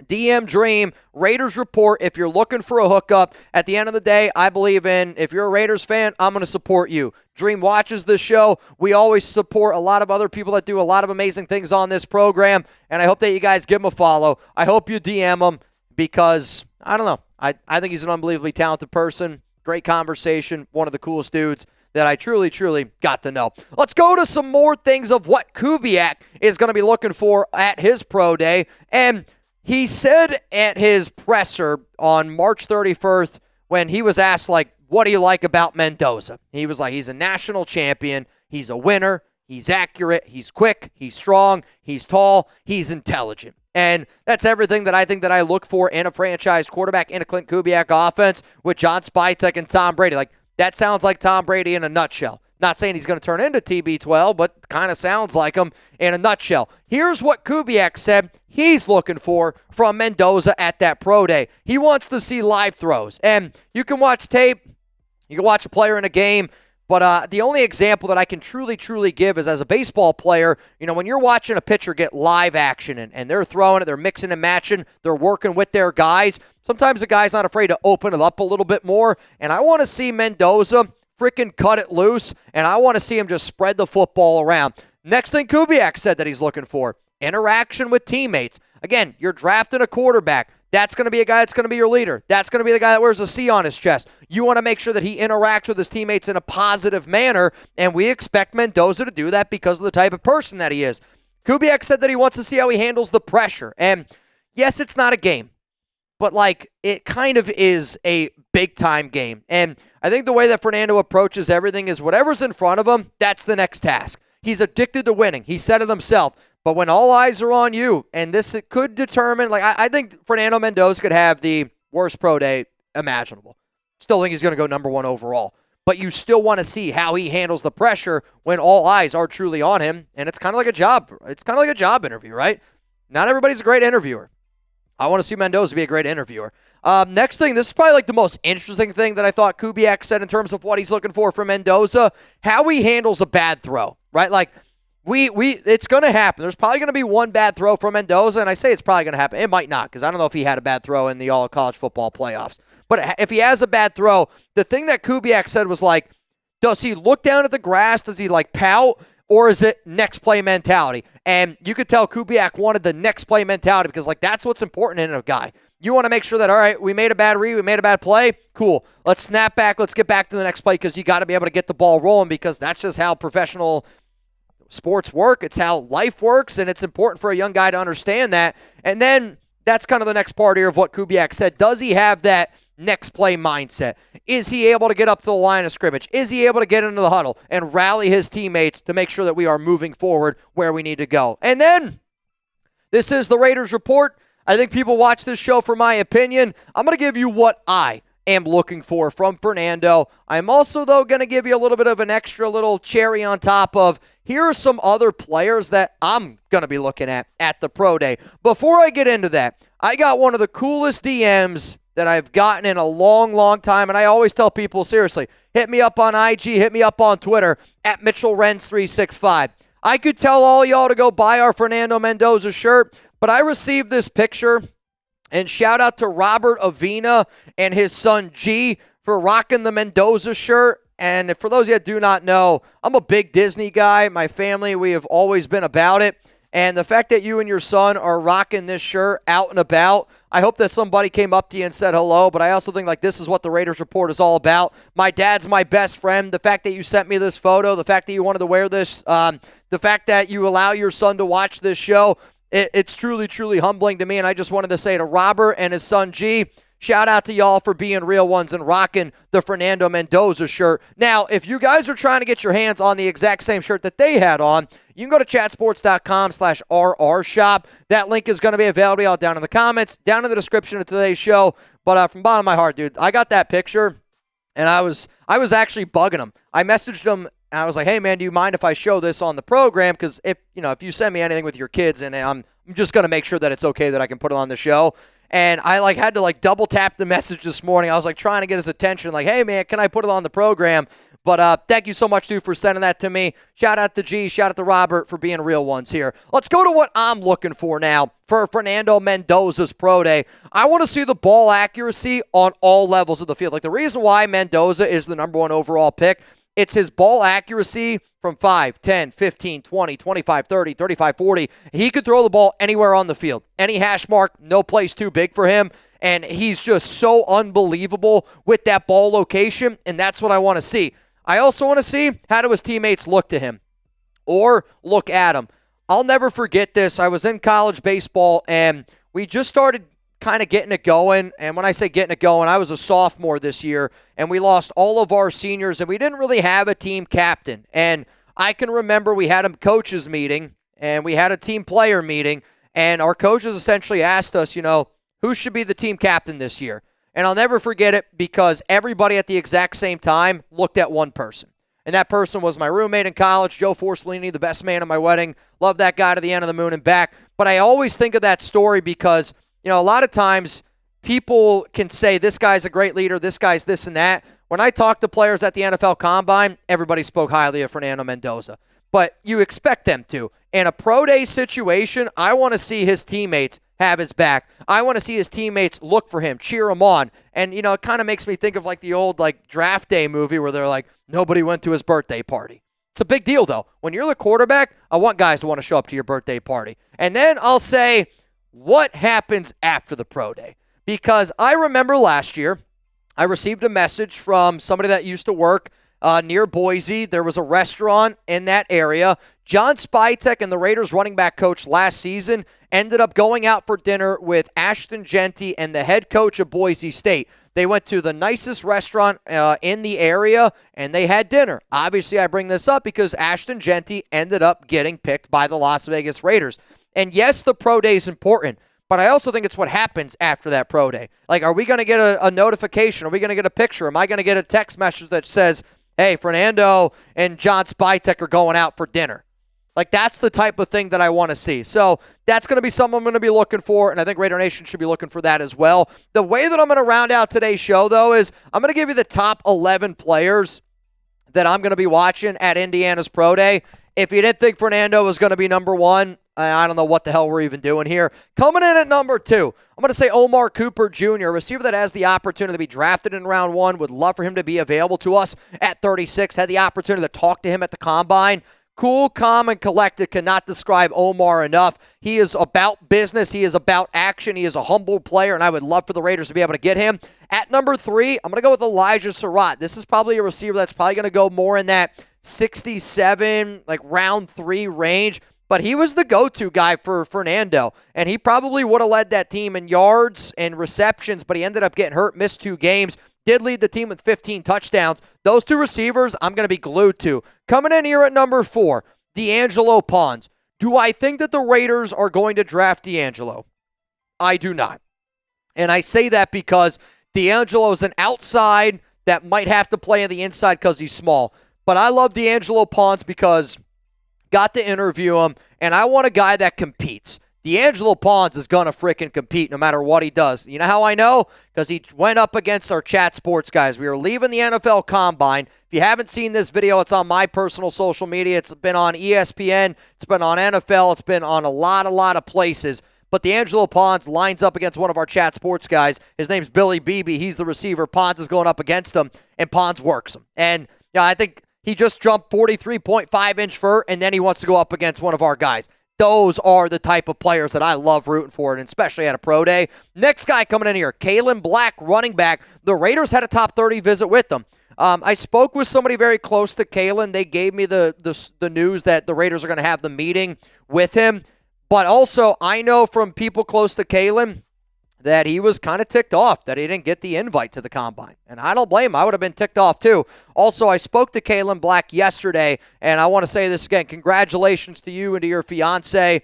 DM Dream, Raiders Report if you're looking for a hookup. At the end of the day, I believe if you're a Raiders fan, I'm going to support you. Dream watches this show. We always support a lot of other people that do a lot of amazing things on this program, and I hope that you guys give him a follow. I hope you DM him because, I don't know, I think he's an unbelievably talented person. Great conversation. One of the coolest dudes that I truly, truly got to know. Let's go to some more things of what Kubiak is going to be looking for at his pro day. And he said at his presser on March 31st when he was asked, like, what do you like about Mendoza? He was like, he's a national champion. He's a winner. He's accurate. He's quick. He's strong. He's tall. He's intelligent. And that's everything that I think that I look for in a franchise quarterback in a Klint Kubiak offense with John Spytek and Tom Brady. Like, that sounds like Tom Brady in a nutshell. Not saying he's going to turn into TB12, but kind of sounds like him in a nutshell. Here's what Kubiak said he's looking for from Mendoza at that pro day. He wants to see live throws. And you can watch tape. You can watch a player in a game. But the only example that I can truly, truly give is as a baseball player, you know, when you're watching a pitcher get live action and they're throwing it, they're mixing and matching, they're working with their guys, sometimes the guy's not afraid to open it up a little bit more. And I want to see Mendoza freaking cut it loose, and I want to see him just spread the football around. Next thing Kubiak said that he's looking for, interaction with teammates. Again, you're drafting a quarterback. That's going to be a guy that's going to be your leader. That's going to be the guy that wears a C on his chest. You want to make sure that he interacts with his teammates in a positive manner, and we expect Mendoza to do that because of the type of person that he is. Kubiak said that he wants to see how he handles the pressure. And yes, it's not a game, but like it kind of is a big-time game. And I think the way that Fernando approaches everything is whatever's in front of him, that's the next task. He's addicted to winning. He said it himself. But when all eyes are on you, and this it could determine, like I think Fernando Mendoza could have the worst pro day imaginable. Still think he's going to go number 1 overall. But you still want to see how he handles the pressure when all eyes are truly on him. And it's kind of like a job. It's kind of like a job interview, right? Not everybody's a great interviewer. I want to see Mendoza be a great interviewer. Next thing, this is probably like the most interesting thing that I thought Kubiak said in terms of what he's looking for from Mendoza, how he handles a bad throw, right? Like, it's going to happen. There's probably going to be one bad throw from Mendoza, and I say it's probably going to happen. It might not, because I don't know if he had a bad throw in the all-college football playoffs. But if he has a bad throw, the thing that Kubiak said was like, does he look down at the grass? Does he like pout? Or is it next play mentality? And you could tell Kubiak wanted the next play mentality because like that's what's important in a guy. You want to make sure that, all right, we made a bad read, we made a bad play. Cool. Let's snap back. Let's get back to the next play because you got to be able to get the ball rolling because that's just how professional sports work. It's how life works, and it's important for a young guy to understand that. And then that's kind of the next part here of what Kubiak said. Does he have that next play mindset? Is he able to get up to the line of scrimmage? Is he able to get into the huddle and rally his teammates to make sure that we are moving forward where we need to go? And then this is the Raiders Report. I think people watch this show for my opinion. I'm going to give you what I am looking for from Fernando. I'm also, though, going to give you a little bit of an extra little cherry on top of here are some other players that I'm going to be looking at the pro day. Before I get into that, I got one of the coolest DMs that I've gotten in a long, long time, and I always tell people, seriously, hit me up on IG, hit me up on Twitter, at Mitchell Renz 365. I could tell all y'all to go buy our Fernando Mendoza shirt, but I received this picture, and shout out to Robert Avina and his son G for rocking the Mendoza shirt. And for those of you that do not know, I'm a big Disney guy. My family, we have always been about it. And the fact that you and your son are rocking this shirt out and about, I hope that somebody came up to you and said hello, but I also think like this is what the Raiders Report is all about. My dad's my best friend. The fact that you sent me this photo, the fact that you wanted to wear this, the fact that you allow your son to watch this show, it's truly, truly humbling to me. And I just wanted to say to Robert and his son G, shout out to y'all for being real ones and rocking the Fernando Mendoza shirt. Now, if you guys are trying to get your hands on the exact same shirt that they had on, you can go to chatsports.com/RR shop. That link is going to be available out down in the comments, down in the description of today's show. But from the bottom of my heart, dude, I got that picture, And I was actually bugging him. I messaged him, and I was like, hey, man, do you mind if I show this on the program? Because if you send me anything with your kids, and I'm just going to make sure that it's okay that I can put it on the show. And I had to double tap the message this morning. I was trying to get his attention, hey, man, can I put it on the program? But thank you so much, dude, for sending that to me. Shout out to G, shout out to Robert for being real ones here. Let's go to what I'm looking for now for Fernando Mendoza's pro day. I want to see the ball accuracy on all levels of the field. The reason why Mendoza is the number 1 overall pick, it's his ball accuracy from 5, 10, 15, 20, 25, 30, 35, 40. He could throw the ball anywhere on the field. Any hash mark, no place too big for him. And he's just so unbelievable with that ball location, and that's what I want to see. I also want to see how do his teammates look to him or look at him. I'll never forget this. I was in college baseball, and we just started kind of getting it going. And when I say getting it going, I was a sophomore this year, and we lost all of our seniors, and we didn't really have a team captain. And I can remember we had a coaches meeting, and we had a team player meeting, and our coaches essentially asked us, who should be the team captain this year? And I'll never forget it because everybody at the exact same time looked at one person. And that person was my roommate in college, Joe Forcellini, the best man at my wedding. Love that guy to the end of the moon and back. But I always think of that story because, a lot of times people can say this guy's a great leader, this guy's this and that. When I talk to players at the NFL Combine, everybody spoke highly of Fernando Mendoza. But you expect them to. In a pro day situation, I want to see his teammates have his back. I want to see his teammates look for him, cheer him on. And, it kind of makes me think of the old draft day movie where they're nobody went to his birthday party. It's a big deal, though. When you're the quarterback, I want guys to want to show up to your birthday party. And then I'll say, what happens after the pro day? Because I remember last year, I received a message from somebody that used to work near Boise. There was a restaurant in that area. John Spytek and the Raiders running back coach last season ended up going out for dinner with Ashton Genty and the head coach of Boise State. They went to the nicest restaurant in the area, and they had dinner. Obviously, I bring this up because Ashton Genty ended up getting picked by the Las Vegas Raiders. And yes, the pro day is important, but I also think it's what happens after that pro day. Are we going to get a notification? Are we going to get a picture? Am I going to get a text message that says, hey, Fernando and John Spytek are going out for dinner? That's the type of thing that I want to see. So that's going to be something I'm going to be looking for, and I think Raider Nation should be looking for that as well. The way that I'm going to round out today's show, though, is I'm going to give you the top 11 players that I'm going to be watching at Indiana's Pro Day. If you didn't think Fernando was going to be number 1, I don't know what the hell we're even doing here. Coming in at number 2, I'm going to say Omar Cooper Jr., a receiver that has the opportunity to be drafted in round 1. Would love for him to be available to us at 36. Had the opportunity to talk to him at the Combine. Cool, calm, and collected. Cannot describe Omar enough. He is about business. He is about action. He is a humble player, and I would love for the Raiders to be able to get him. At number 3, I'm going to go with Elijah Surratt. This is probably a receiver that's probably going to go more in that 67, round 3 range. But he was the go-to guy for Fernando, and he probably would have led that team in yards and receptions, but he ended up getting hurt, missed 2 games. Did lead the team with 15 touchdowns. Those 2 receivers I'm going to be glued to. Coming in here at number 4, D'Angelo Pons. Do I think that the Raiders are going to draft D'Angelo? I do not. And I say that because D'Angelo is an outside that might have to play on the inside because he's small. But I love D'Angelo Pons because got to interview him, and I want a guy that competes. D'Angelo Pons is going to freaking compete no matter what he does. You know how I know? Because he went up against our chat sports guys. We were leaving the NFL Combine. If you haven't seen this video, it's on my personal social media. It's been on ESPN. It's been on NFL. It's been on a lot of places. But D'Angelo Pons lines up against one of our chat sports guys. His name's Billy Beebe. He's the receiver. Pons is going up against him, and Pons works him. And I think he just jumped 43.5-inch vert, and then he wants to go up against one of our guys. Those are the type of players that I love rooting for, and especially at a pro day. Next guy coming in here, Kalen Black, running back. The Raiders had a top 30 visit with them. I spoke with somebody very close to Kalen. They gave me the news that the Raiders are going to have the meeting with him. But also, I know from people close to Kalen that he was kind of ticked off that he didn't get the invite to the Combine. And I don't blame him. I would have been ticked off too. Also, I spoke to Kalen Black yesterday, and I want to say this again. Congratulations to you and to your fiance.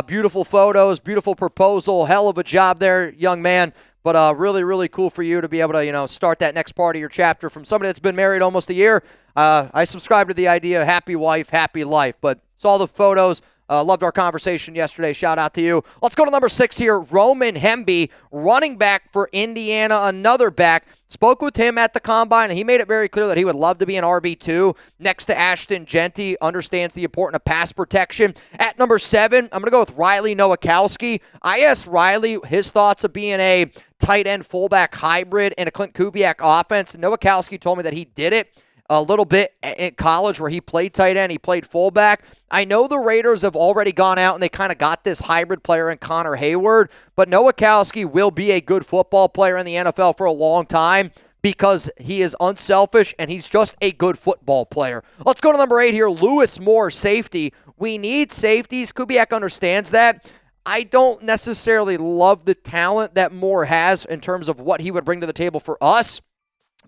Beautiful photos, beautiful proposal. Hell of a job there, young man. But really, really cool for you to be able to, start that next part of your chapter from somebody that's been married almost a year. I subscribe to the idea, happy wife, happy life. But saw the photos. Loved our conversation yesterday. Shout out to you. Let's go to number 6 here. Roman Hemby, running back for Indiana, another back. Spoke with him at the Combine, and he made it very clear that he would love to be an RB2 next to Ashton Genty. Understands the importance of pass protection. At number 7, I'm going to go with Riley Nowakowski. I asked Riley his thoughts of being a tight end fullback hybrid in a Klint Kubiak offense. Nowakowski told me that he did it a little bit in college where he played tight end, he played fullback. I know the Raiders have already gone out and they kind of got this hybrid player in Connor Hayward, but Nowakowski will be a good football player in the NFL for a long time because he is unselfish and he's just a good football player. Let's go to number 8 here, Lewis Moore, safety. We need safeties. Kubiak understands that. I don't necessarily love the talent that Moore has in terms of what he would bring to the table for us,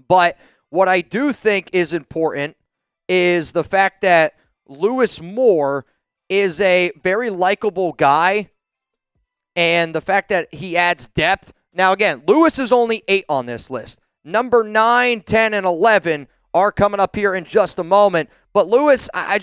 but what I do think is important is the fact that Lewis Moore is a very likable guy and the fact that he adds depth. Now, again, Lewis is only 8 on this list. Number 9, 10, and 11 are coming up here in just a moment. But Lewis, I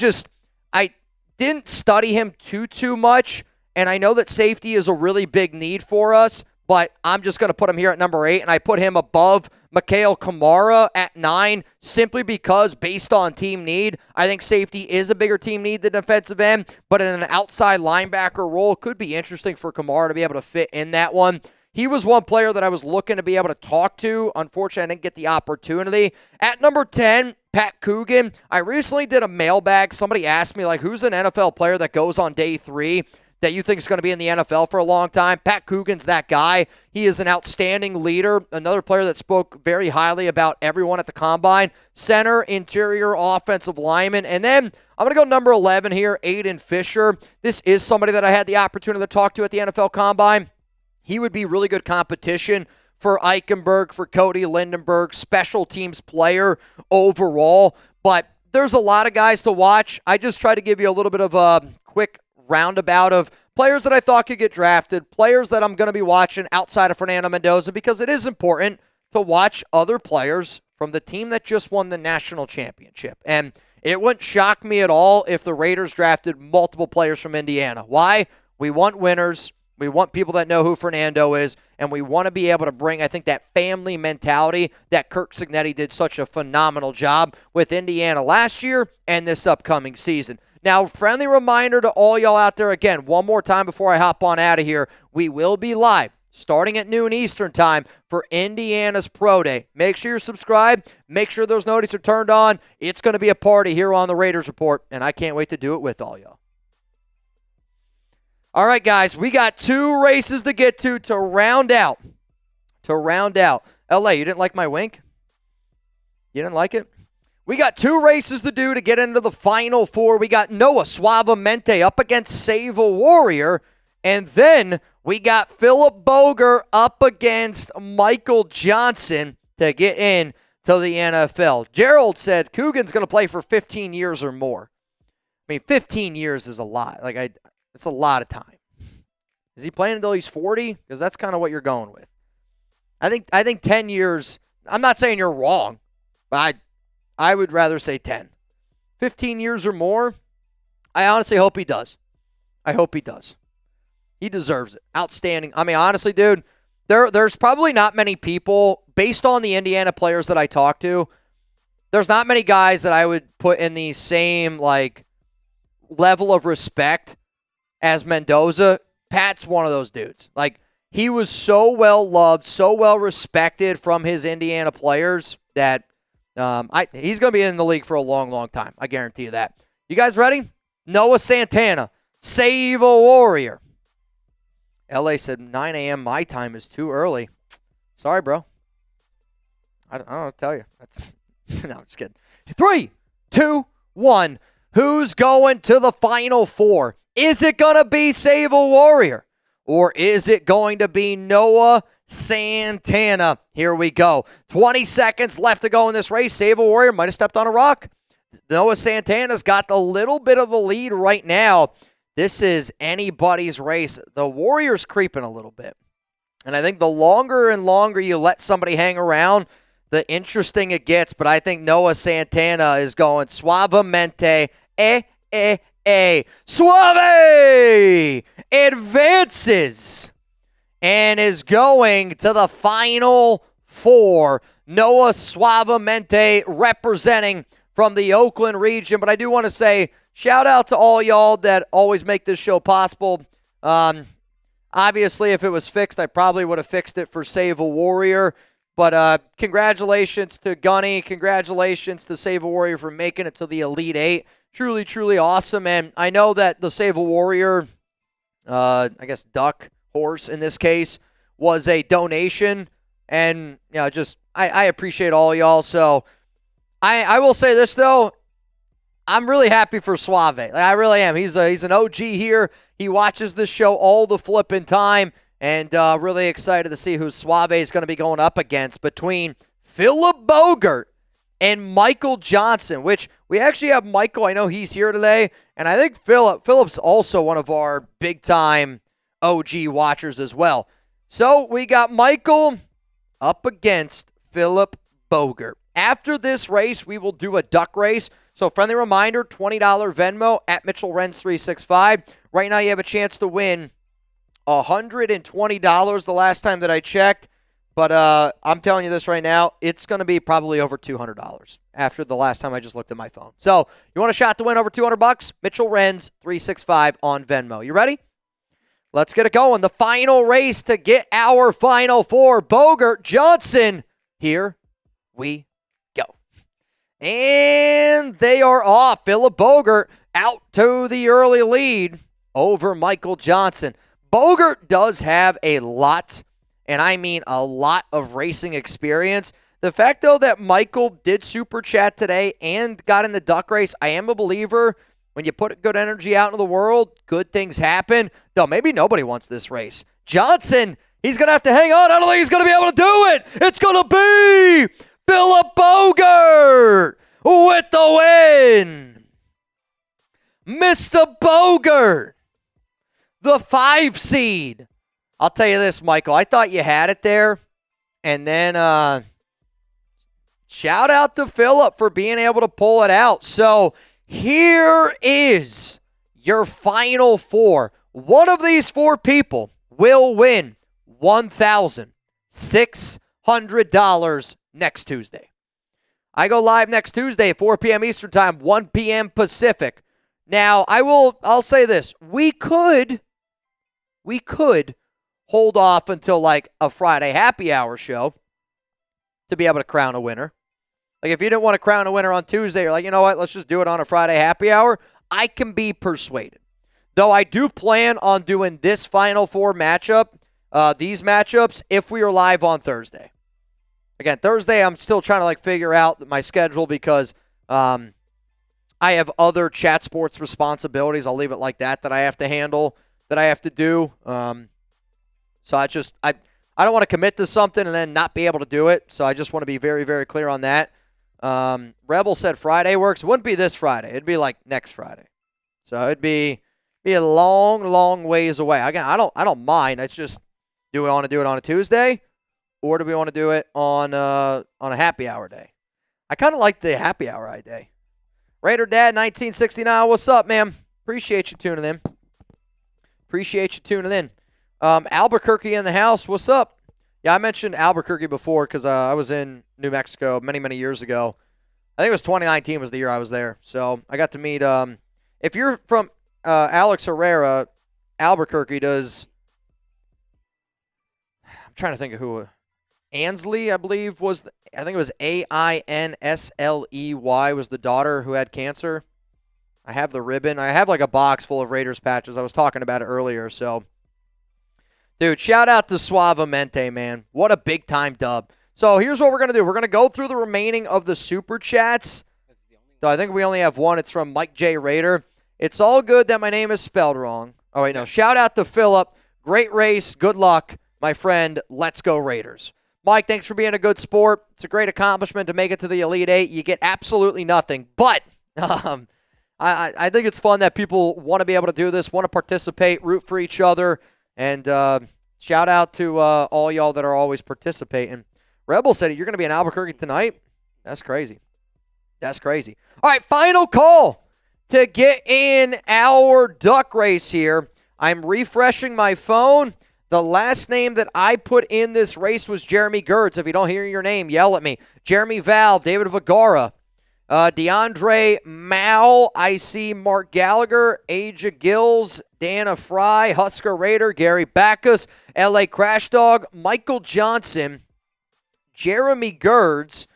didn't study him too much, and I know that safety is a really big need for us, but I'm just going to put him here at number 8, and I put him above Mikhail Kamara at 9 simply because based on team need, I think safety is a bigger team need than defensive end, but in an outside linebacker role, it could be interesting for Kamara to be able to fit in that one. He was one player that I was looking to be able to talk to. Unfortunately, I didn't get the opportunity. At number 10, Pat Coogan. I recently did a mailbag. Somebody asked me, who's an NFL player that goes on day 3 that you think is going to be in the NFL for a long time? Pat Coogan's that guy. He is an outstanding leader, another player that spoke very highly about everyone at the Combine. Center, interior, offensive lineman. And then I'm going to go number 11 here, Aiden Fisher. This is somebody that I had the opportunity to talk to at the NFL Combine. He would be really good competition for Eichenberg, for Cody Lindenberg, special teams player overall. But there's a lot of guys to watch. I just try to give you a little bit of a quick roundabout of players that I thought could get drafted, players that I'm going to be watching outside of Fernando Mendoza, because it is important to watch other players from the team that just won the national championship. And it wouldn't shock me at all if the Raiders drafted multiple players from Indiana. Why? We want winners. We want people that know who Fernando is, and we want to be able to bring, I think, that family mentality that Kirk Cignetti did such a phenomenal job with Indiana last year and this upcoming season. Now, friendly reminder to all y'all out there, again, one more time before I hop on out of here, we will be live starting at noon Eastern time for Indiana's Pro Day. Make sure you're subscribed. Make sure those notices are turned on. It's going to be a party here on the Raiders Report, and I can't wait to do it with all y'all. All right, guys, we got 2 races to get to round out. LA, you didn't like my wink? You didn't like it? We got 2 races to do to get into the Final 4. We got Noah Suavemente up against Save a Warrior. And then we got Philip Boger up against Michael Johnson to get in to the NFL. Gerald said Coogan's going to play for 15 years or more. I mean, 15 years is a lot. It's a lot of time. Is he playing until he's 40? Because that's kind of what you're going with. I think 10 years, I'm not saying you're wrong, but I would rather say 10. 15 years or more, I honestly hope he does. I hope he does. He deserves it. Outstanding. I mean, honestly, dude, there's probably not many people, based on the Indiana players that I talk to, there's not many guys that I would put in the same, level of respect as Mendoza. Pat's one of those dudes. He was so well loved, so well respected from his Indiana players that he's going to be in the league for a long, long time. I guarantee you that. You guys ready? Noah Santana, Save a Warrior. LA said 9 a.m. my time is too early. Sorry, bro. I don't know what to tell you. No, I'm just kidding. 3, 2, 1. Who's going to the Final 4? Is it going to be Save a Warrior? Or is it going to be Noah Santana? Here we go. 20 seconds left to go in this race. Save a Warrior might have stepped on a rock. Noah Santana's got a little bit of the lead right now. This is anybody's race. The Warriors creeping a little bit. And I think the longer and longer you let somebody hang around, the interesting it gets. But I think Noah Santana is going suavemente, Suave advances and is going to the Final Four. Noah Suavemente representing from the Oakland region. But I do want to say, shout out to all y'all that always make this show possible. Obviously, if it was fixed, I probably would have fixed it for Save a Warrior. But congratulations to Gunny. Congratulations to Save a Warrior for making it to the Elite Eight. Truly, truly awesome. And I know that the Save a Warrior, I guess duck, horse in this case, was a donation. And, I appreciate all y'all. So I will say this, though. I'm really happy for Suave. I really am. He's an OG here. He watches this show all the flipping time. And really excited to see who Suave is going to be going up against between Philip Bogert and Michael Johnson, which we actually have Michael. I know he's here today. And I think Philip's also one of our big-time OG watchers as well. So we got Michael up against Philip Bogert. After this race, we will do a duck race. So friendly reminder, $20 Venmo at Mitchell Renz 365. Right now you have a chance to win $120 the last time that I checked. But I'm telling you this right now, it's going to be probably over $200 after the last time I just looked at my phone. So you want a shot to win over $200? Mitchell Renz 365 on Venmo. You ready? Let's get it going. The final race to get our Final Four. Bogert, Johnson. Here we go. And they are off. Philip Bogert out to the early lead over Michael Johnson. Bogert does have a lot, and I mean a lot of racing experience. The fact, though, that Michael did super chat today and got in the duck race, I am a believer. When you put good energy out into the world, good things happen. Though maybe nobody wants this race. Johnson, he's going to have to hang on. I don't think he's going to be able to do it. It's going to be Philip Bogert with the win. Mr. Bogert, the 5 seed. I'll tell you this, Michael. I thought you had it there. And then shout out to Philip for being able to pull it out. So here is your Final Four. One of these 4 people will win $1,600 next Tuesday. I go live next Tuesday at 4 p.m. Eastern Time, 1 p.m. Pacific. Now, I'll say this. We could hold off until like a Friday happy hour show to be able to crown a winner. Like, if you didn't want to crown a winner on Tuesday, you're like, you know what, let's just do it on a Friday happy hour. I can be persuaded. Though I do plan on doing this Final Four matchup, these matchups, if we are live on Thursday. Again, Thursday, I'm still trying to figure out my schedule because I have other chat sports responsibilities. I'll leave it like that I have to handle, that I have to do. So I don't want to commit to something and then not be able to do it. So I just want to be very, very clear on that. Rebel said Friday works. It wouldn't be this Friday. It'd be like next Friday. So it'd be a long, long ways away. Again, I don't mind. It's just, do we want to do it on a Tuesday, or do we want to do it on a happy hour day? I kind of like the happy hour day. Raider Dad 1969, what's up, man? Appreciate you tuning in. Albuquerque in the house, what's up? Yeah, I mentioned Albuquerque before because I was in New Mexico many, many years ago. I think it was 2019 was the year I was there. So I got to meet, if you're from Alex Herrera, Albuquerque does, I'm trying to think of who, Ansley, I believe, I think it was Ainsley was the daughter who had cancer. I have the ribbon. I have a box full of Raiders patches. I was talking about it earlier, so. Dude, shout out to Suavemente, man. What a big-time dub. So here's what we're going to do. We're going to go through the remaining of the Super Chats. So I think we only have one. It's from Mike J. Raider. It's all good that my name is spelled wrong. Oh, wait, no. Shout out to Philip. Great race. Good luck, my friend. Let's go Raiders. Mike, thanks for being a good sport. It's a great accomplishment to make it to the Elite Eight. You get absolutely nothing. But I think it's fun that people want to be able to do this, want to participate, root for each other. And Shout out to all y'all that are always participating. Rebel said you're going to be in Albuquerque tonight. That's crazy. That's crazy. All right, final call to get in our duck race here. I'm refreshing my phone. The last name that I put in this race was Jeremy Gertz. If you don't hear your name, yell at me. Jeremy Val, David Vergara, DeAndre Mao, I see Mark Gallagher, Aja Gills, Dana Fry, Husker Raider, Gary Backus, LA Crash Dog, Michael Johnson, Jeremy Gertz,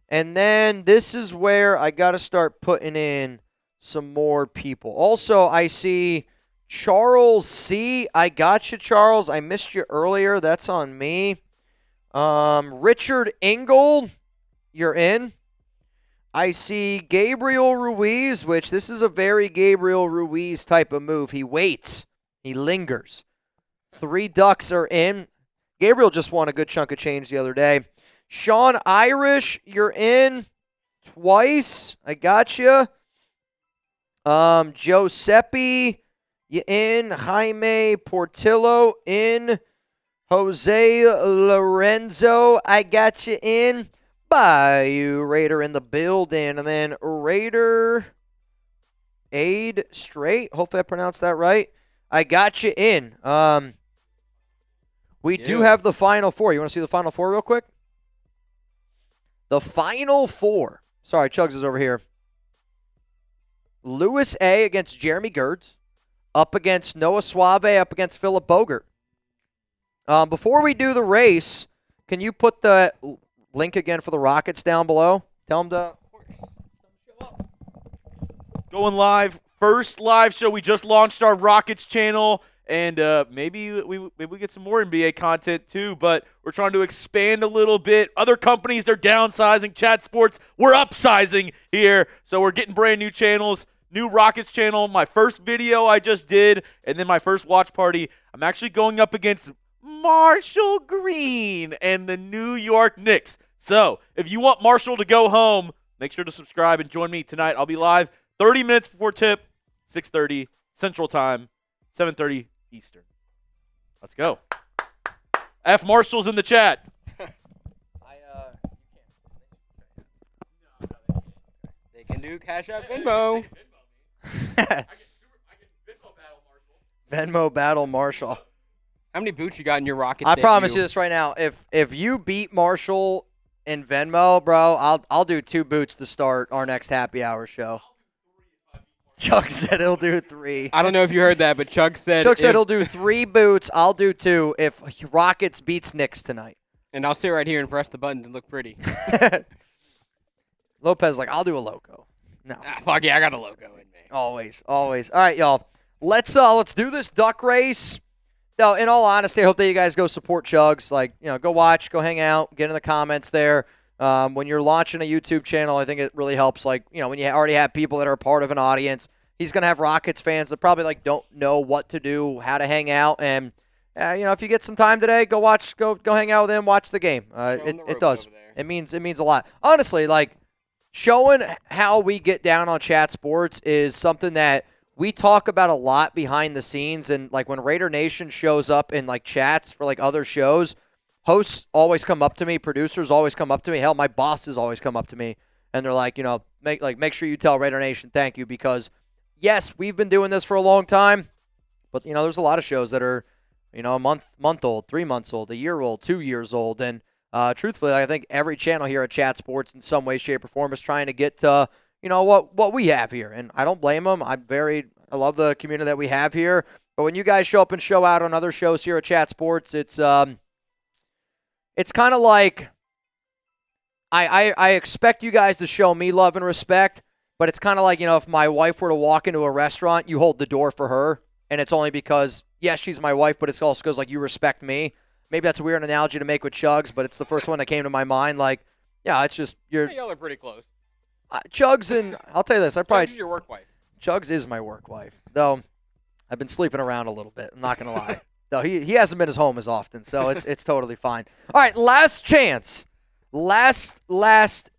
and then this is where I got to start putting in some more people. Also, I see Charles C. I got you, Charles. I missed you earlier. That's on me. Richard Ingold, you're in. I see Gabriel Ruiz, which this is a very Gabriel Ruiz type of move. He waits. He lingers. 3 ducks are in. Gabriel just won a good chunk of change the other day. Sean Irish, you're in twice. I got you. Giuseppe, you in. Jaime Portillo in. Jose Lorenzo, I got you in. Bayou Raider in the building. And then Raider Aid Straight. Hopefully I pronounced that right. I got you in. We do have the Final Four. You want to see the Final Four real quick? The Final Four. Sorry, Chugs is over here. Louis A. against Jeremy Gertz. Up against Noah Suave. Up against Philip Bogert. Before we do the race, can you put the link again for the Rockets down below? Tell them to show up. Going live. First live show. We just launched our Rockets channel. And maybe we get some more NBA content too, but we're trying to expand a little bit. Other companies, they're downsizing. Chat Sports, we're upsizing here. So we're getting brand new channels. New Rockets channel, my first video I just did, and then my first watch party. I'm actually going up against Marshall Green and the New York Knicks. So if you want Marshall to go home, make sure to subscribe and join me tonight. I'll be live 30 minutes before tip, 6:30 Central Time, 7:30 Eastern. Let's go. F. Marshall's in the chat. They can do Cash App Venmo. Venmo Battle Marshall. How many boots you got in your Rockets? I promise you this right now. If you beat Marshall in Venmo, bro, I'll do 2 boots to start our next happy hour show. Chuck said he'll do 3. I don't know if you heard that, but Chuck said he'll do 3 boots. I'll do 2 if Rockets beats Knicks tonight. And I'll sit right here and press the buttons and look pretty. Lopez like, I'll do a loco. No. Fuck yeah, I got a logo in me. Always. All right, y'all. Let's do this duck race. Now, in all honesty, I hope that you guys go support Chugs. Like, go watch, go hang out, get in the comments there. When you're launching a YouTube channel, I think it really helps. Like, when you already have people that are part of an audience, he's gonna have Rockets fans that probably don't know what to do, how to hang out, and if you get some time today, go hang out with him, watch the game. It does. It means a lot. Honestly, like, showing how we get down on Chat Sports is something that we talk about a lot behind the scenes. And like when Raider Nation shows up in like chats for like other shows, hosts always come up to me, producers always come up to me. Hell, my bosses always come up to me and they're like, make sure you tell Raider Nation thank you, because yes, we've been doing this for a long time, but there's a lot of shows that are a month old, 3 months old, a year old, 2 years old, and truthfully, I think every channel here at Chat Sports in some way, shape, or form is trying to get to, what we have here. And I don't blame them. I love the community that we have here. But when you guys show up and show out on other shows here at Chat Sports, it's kind of like I expect you guys to show me love and respect, but it's kind of like, if my wife were to walk into a restaurant, you hold the door for her, and it's only because, yes, she's my wife, but it's also because, like, you respect me. Maybe that's a weird analogy to make with Chugs, but it's the first one that came to my mind. Like, yeah, it's just y'all are pretty close. Chugs, and I'll tell you this, Chugs is your work wife. Chugs is my work wife, though. I've been sleeping around a little bit. I'm not gonna lie. Though he hasn't been his home as often, so it's totally fine. All right, last chance, last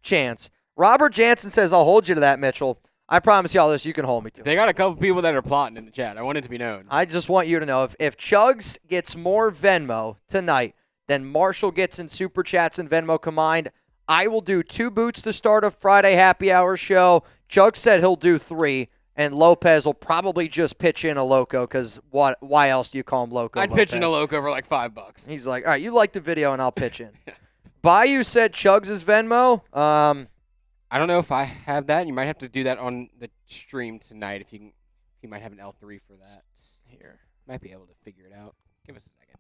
chance. Robert Jansen says, "I'll hold you to that, Mitchell. I promise y'all this. You can hold me to it. They got a couple people that are plotting in the chat. I want it to be known. I just want you to know, if Chugs gets more Venmo tonight than Marshall gets in Super Chats and Venmo combined, I will do 2 boots to start a Friday happy hour show. Chugs said he'll do 3, and Lopez will probably just pitch in a Loco because why else do you call him Loco? I'd Lopez? pitch in a Loco for like $5. He's like, all right, you like the video, and I'll pitch in. Bayou said Chugs is Venmo. I don't know if I have that. You might have to do that on the stream tonight. If you might have an L3 for that. Here, might be able to figure it out. Give us a second.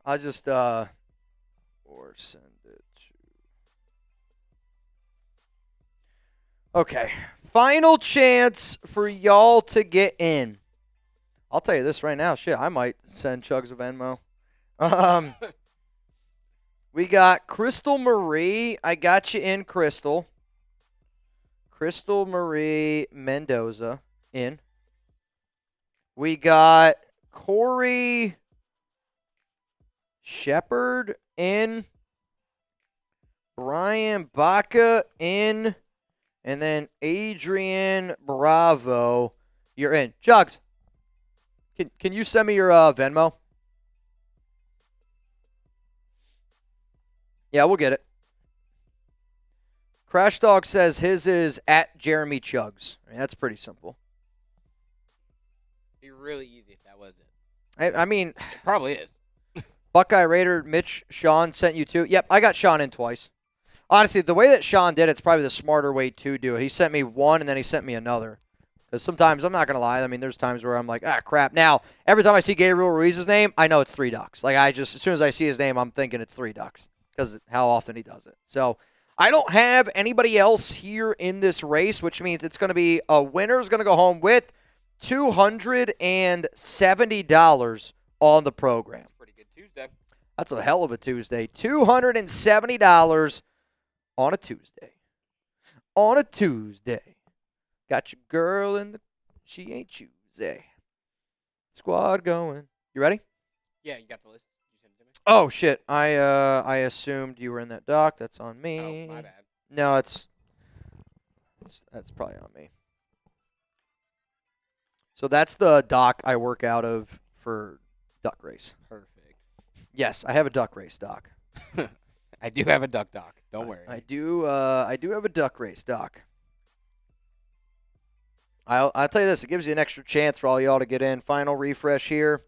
I'll just or send it to. Okay, final chance for y'all to get in. I'll tell you this right now. Shit, I might send Chugs a Venmo. We got Crystal Marie. I got you in, Crystal. Crystal Marie Mendoza in. We got Corey Shepard in. Brian Baca in. And then Adrian Bravo. You're in. Chugs, can you send me your Venmo? Yeah, we'll get it. Crash Dog says his is at Jeremy Chugs. I mean, that's pretty simple. It'd be really easy if that was it. I mean, it probably is. Buckeye Raider, Mitch, Sean sent you 2. Yep, I got Sean in twice. Honestly, the way that Sean did it's probably the smarter way to do it. He sent me 1, and then he sent me another. Because sometimes, I'm not going to lie, I mean, there's times where I'm like, crap. Now, every time I see Gabriel Ruiz's name, I know it's 3 Ducks. Like, as soon as I see his name, I'm thinking it's 3 Ducks. Because how often he does it. So, I don't have anybody else here in this race, which means it's going to be a winner's going to go home with $270 on the program. Pretty good Tuesday. That's a hell of a Tuesday. $270 on a Tuesday. On a Tuesday. Got your girl in the... She ain't Tuesday. Squad going. You ready? Yeah, you got the list. Oh, shit. I assumed you were in that doc. That's on me. Oh, my bad. No, that's probably on me. So that's the doc I work out of for duck race. Perfect. Yes, I have a duck race doc. I do have a duck doc. Don't worry. I do have a duck race doc. I'll tell you this. It gives you an extra chance for all y'all to get in. Final refresh here.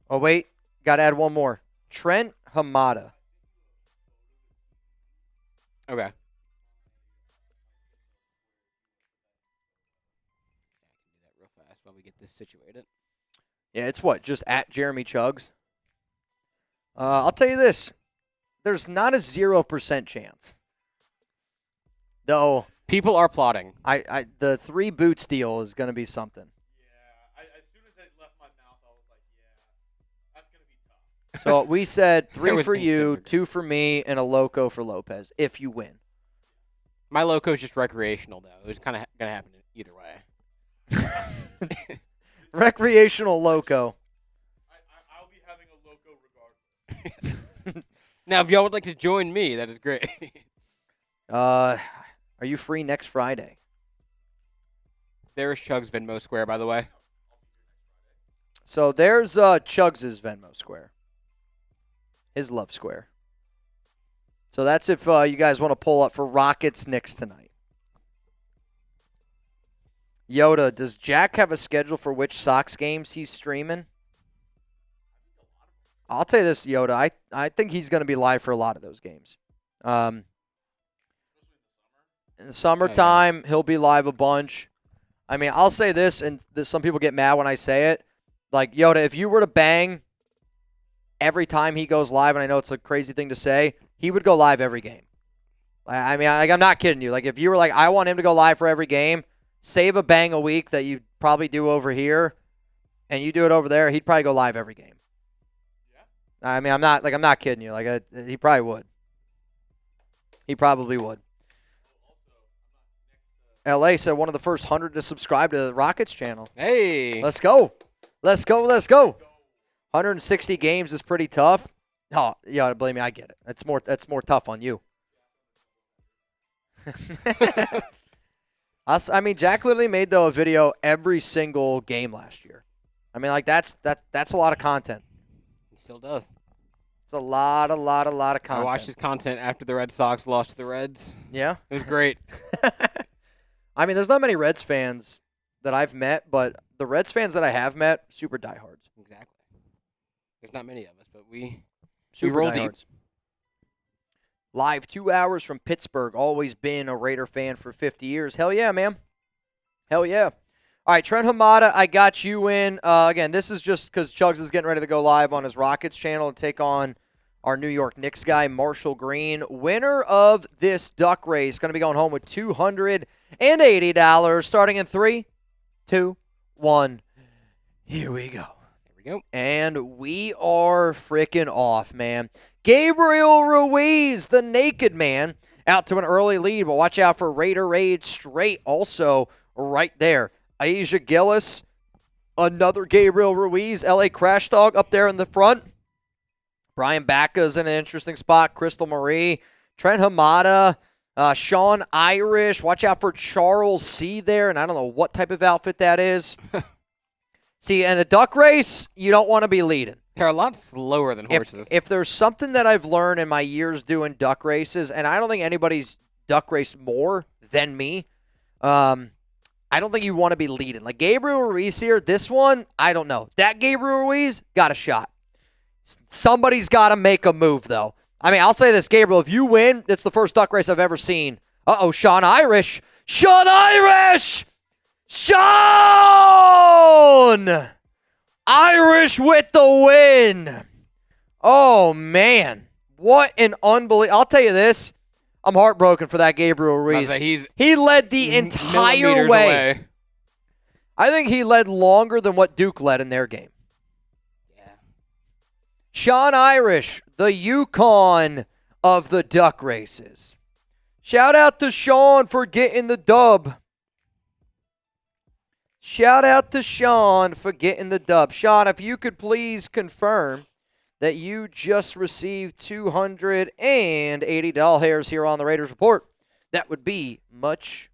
Oh, wait. Got to add one more. Trent Hamada. Okay. I can do that real fast while we get this situated. Yeah, it's what? Just at Jeremy Chugs? I'll tell you this. There's not a 0% chance. Though. People are plotting. The 3 boots deal is going to be something. As soon as it left my mouth, I was like, that's going to be tough. So we said 3 for you, instant. 2 for me, and a Loco for Lopez, if you win. My Loco is just recreational, though. It was kind of going to happen either way. Recreational Loco. I'll be having a Loco regardless. Now, if y'all would like to join me, that is great. Are you free next Friday? There is Chug's Venmo Square, by the way. So there's Chugs' Venmo Square. His Love Square. So that's if you guys want to pull up for Rockets Knicks tonight. Yoda, does Jack have a schedule for which Sox games he's streaming? I'll tell you this, Yoda. I think he's going to be live for a lot of those games. In the summertime, he'll be live a bunch. I mean, I'll say this, and some people get mad when I say it. Like, Yoda, if you were to bang every time he goes live, and I know it's a crazy thing to say, he would go live every game. I mean, I'm not kidding you. Like, if you were like, I want him to go live for every game, save a bang a week that you probably do over here, and you do it over there, he'd probably go live every game. Yeah. I mean, I'm not kidding you. Like, he probably would. He probably would. LA said one of the first 100 to subscribe to the Rockets channel. Hey. Let's go. Let's go. 160 games is pretty tough. Oh, yeah, believe me, I get it. That's more tough on you. I mean, Jack literally made a video every single game last year. I mean, like that's a lot of content. He still does. It's a lot of content. I watched his content after the Red Sox lost to the Reds. Yeah, it was great. I mean, there's not many Reds fans that I've met, but the Reds fans that I have met, super diehards. Exactly. There's not many of us, but we roll diehards. deep. Live 2 hours from Pittsburgh. Always been a Raider fan for 50 years. Hell yeah, man. Hell yeah. All right, Trent Hamada, I got you in. Again, this is just because Chugs is getting ready to go live on his Rockets channel and take on our New York Knicks guy, Marshall Green. Winner of this duck race. Going to be going home with $280. Starting in 3, 2, 1. Here we go. And we are freaking off, man. Gabriel Ruiz, the naked man, out to an early lead. But watch out for Raider Raid straight also right there. Asia Gillis, another Gabriel Ruiz. LA Crash Dog up there in the front. Brian Bacca's in an interesting spot. Crystal Marie. Trent Hamada. Sean Irish. Watch out for Charles C there. And I don't know what type of outfit that is. See, in a duck race, you don't want to be leading. They're a lot slower than horses. If there's something that I've learned in my years doing duck races, and I don't think anybody's duck raced more than me, I don't think you want to be leading. Like Gabriel Ruiz here, this one, I don't know. That Gabriel Ruiz got a shot. Somebody's got to make a move, though. I mean, I'll say this, Gabriel, if you win, it's the first duck race I've ever seen. Uh-oh, Sean Irish! Sean Irish! Sean Irish with the win. Oh, man. What an unbelievable. I'll tell you this. I'm heartbroken for that Gabriel Ruiz. He led the entire way. I think he led longer than what Duke led in their game. Yeah. Sean Irish, the Yukon of the duck races. Shout out to Sean for getting the dub. Shout out to Sean for getting the dub. Sean, if you could please confirm that you just received $280 here on the Raiders Report, that would be much,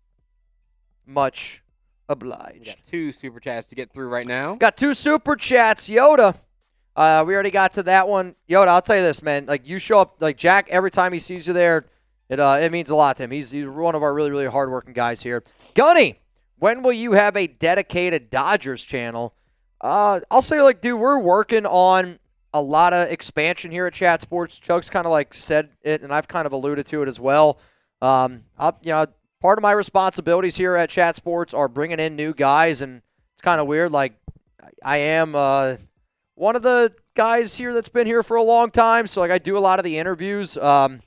much obliged. We got 2 super chats to get through right now. Got 2 super chats. Yoda, we already got to that one. Yoda, I'll tell you this, man. Like, you show up, like, Jack, every time he sees you there, it means a lot to him. He's one of our really, really hardworking guys here. Gunny, when will you have a dedicated Dodgers channel? I'll say, like, dude, we're working on a lot of expansion here at Chat Sports. Chugs kind of, like, said it, and I've kind of alluded to it as well. Part of my responsibilities here at Chat Sports are bringing in new guys, and it's kind of weird. Like, I am one of the guys here that's been here for a long time, so, like, I do a lot of the interviews. I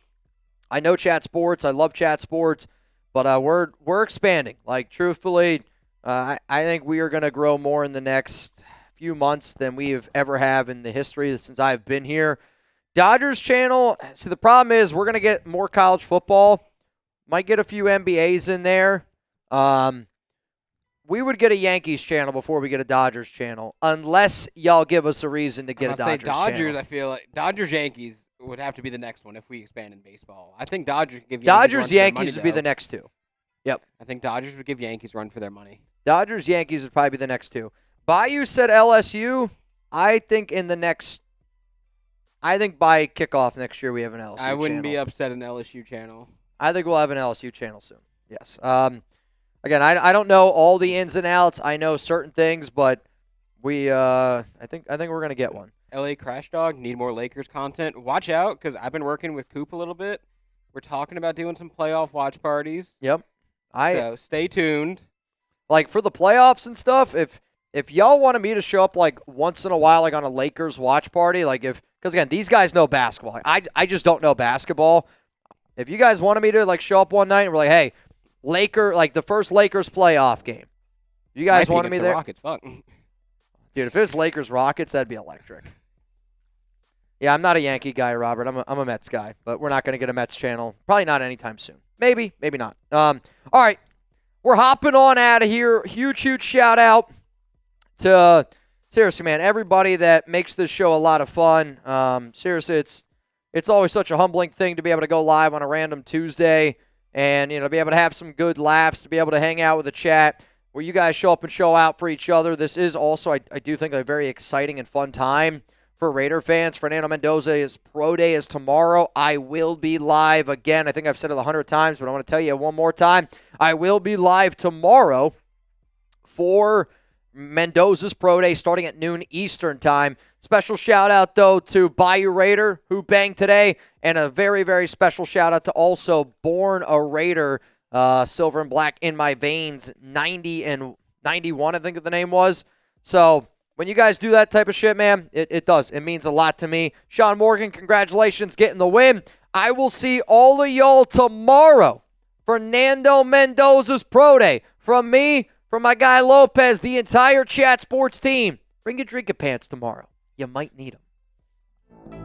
know Chat Sports. I love Chat Sports. But we're expanding. Like, truthfully, I think we are going to grow more in the next few months than we have ever have in the history since I've been here. Dodgers channel, see, the problem is we're going to get more college football. Might get a few NBAs in there. We would get a Yankees channel before we get a Dodgers channel, unless y'all give us a reason to get a Dodgers channel. I feel like Dodgers-Yankees would have to be the next one if we expand in baseball. I think Dodgers could give Yankees would be the next 2. Yep. I think Dodgers would give Yankees run for their money. Dodgers, Yankees would probably be the next 2. Bayou said LSU. I think by kickoff next year we have an LSU channel. I wouldn't be upset an LSU channel. I think we'll have an LSU channel soon. Yes. Again, I don't know all the ins and outs. I know certain things, but I think we're gonna get one. LA Crash Dog, need more Lakers content. Watch out, because I've been working with Coop a little bit. We're talking about doing some playoff watch parties. Yep. So stay tuned. Like, for the playoffs and stuff, if y'all wanted me to show up, like, once in a while, like, on a Lakers watch party, like, because, again, these guys know basketball. Like, I just don't know basketball. If you guys wanted me to, like, show up one night and we're like, hey, the first Lakers playoff game. You guys wanted me there? Rockets, fuck. Dude, if it's Lakers-Rockets, that'd be electric. Yeah, I'm not a Yankee guy, Robert. I'm a Mets guy, but we're not going to get a Mets channel. Probably not anytime soon. Maybe, maybe not. All right, we're hopping on out of here. Huge shout out to seriously, man, everybody that makes this show a lot of fun. Seriously, it's always such a humbling thing to be able to go live on a random Tuesday and, you know, be able to have some good laughs, to be able to hang out with the chat where you guys show up and show out for each other. This is also, I do think, a very exciting and fun time for Raider fans. Fernando Mendoza's pro day is tomorrow. I will be live again. I think I've said it 100 times, but I want to tell you one more time. I will be live tomorrow for Mendoza's pro day starting at noon Eastern time. Special shout out, though, to Bayou Raider, who banged today, and a very, very special shout out to also Born a Raider, silver and black in my veins, 90 and 91, I think the name was. So when you guys do that type of shit, man, it does. It means a lot to me. Sean Morgan, congratulations getting the win. I will see all of y'all tomorrow. Fernando Mendoza's pro day. From me, from my guy Lopez, the entire Chat Sports team. Bring your drinking pants tomorrow. You might need them.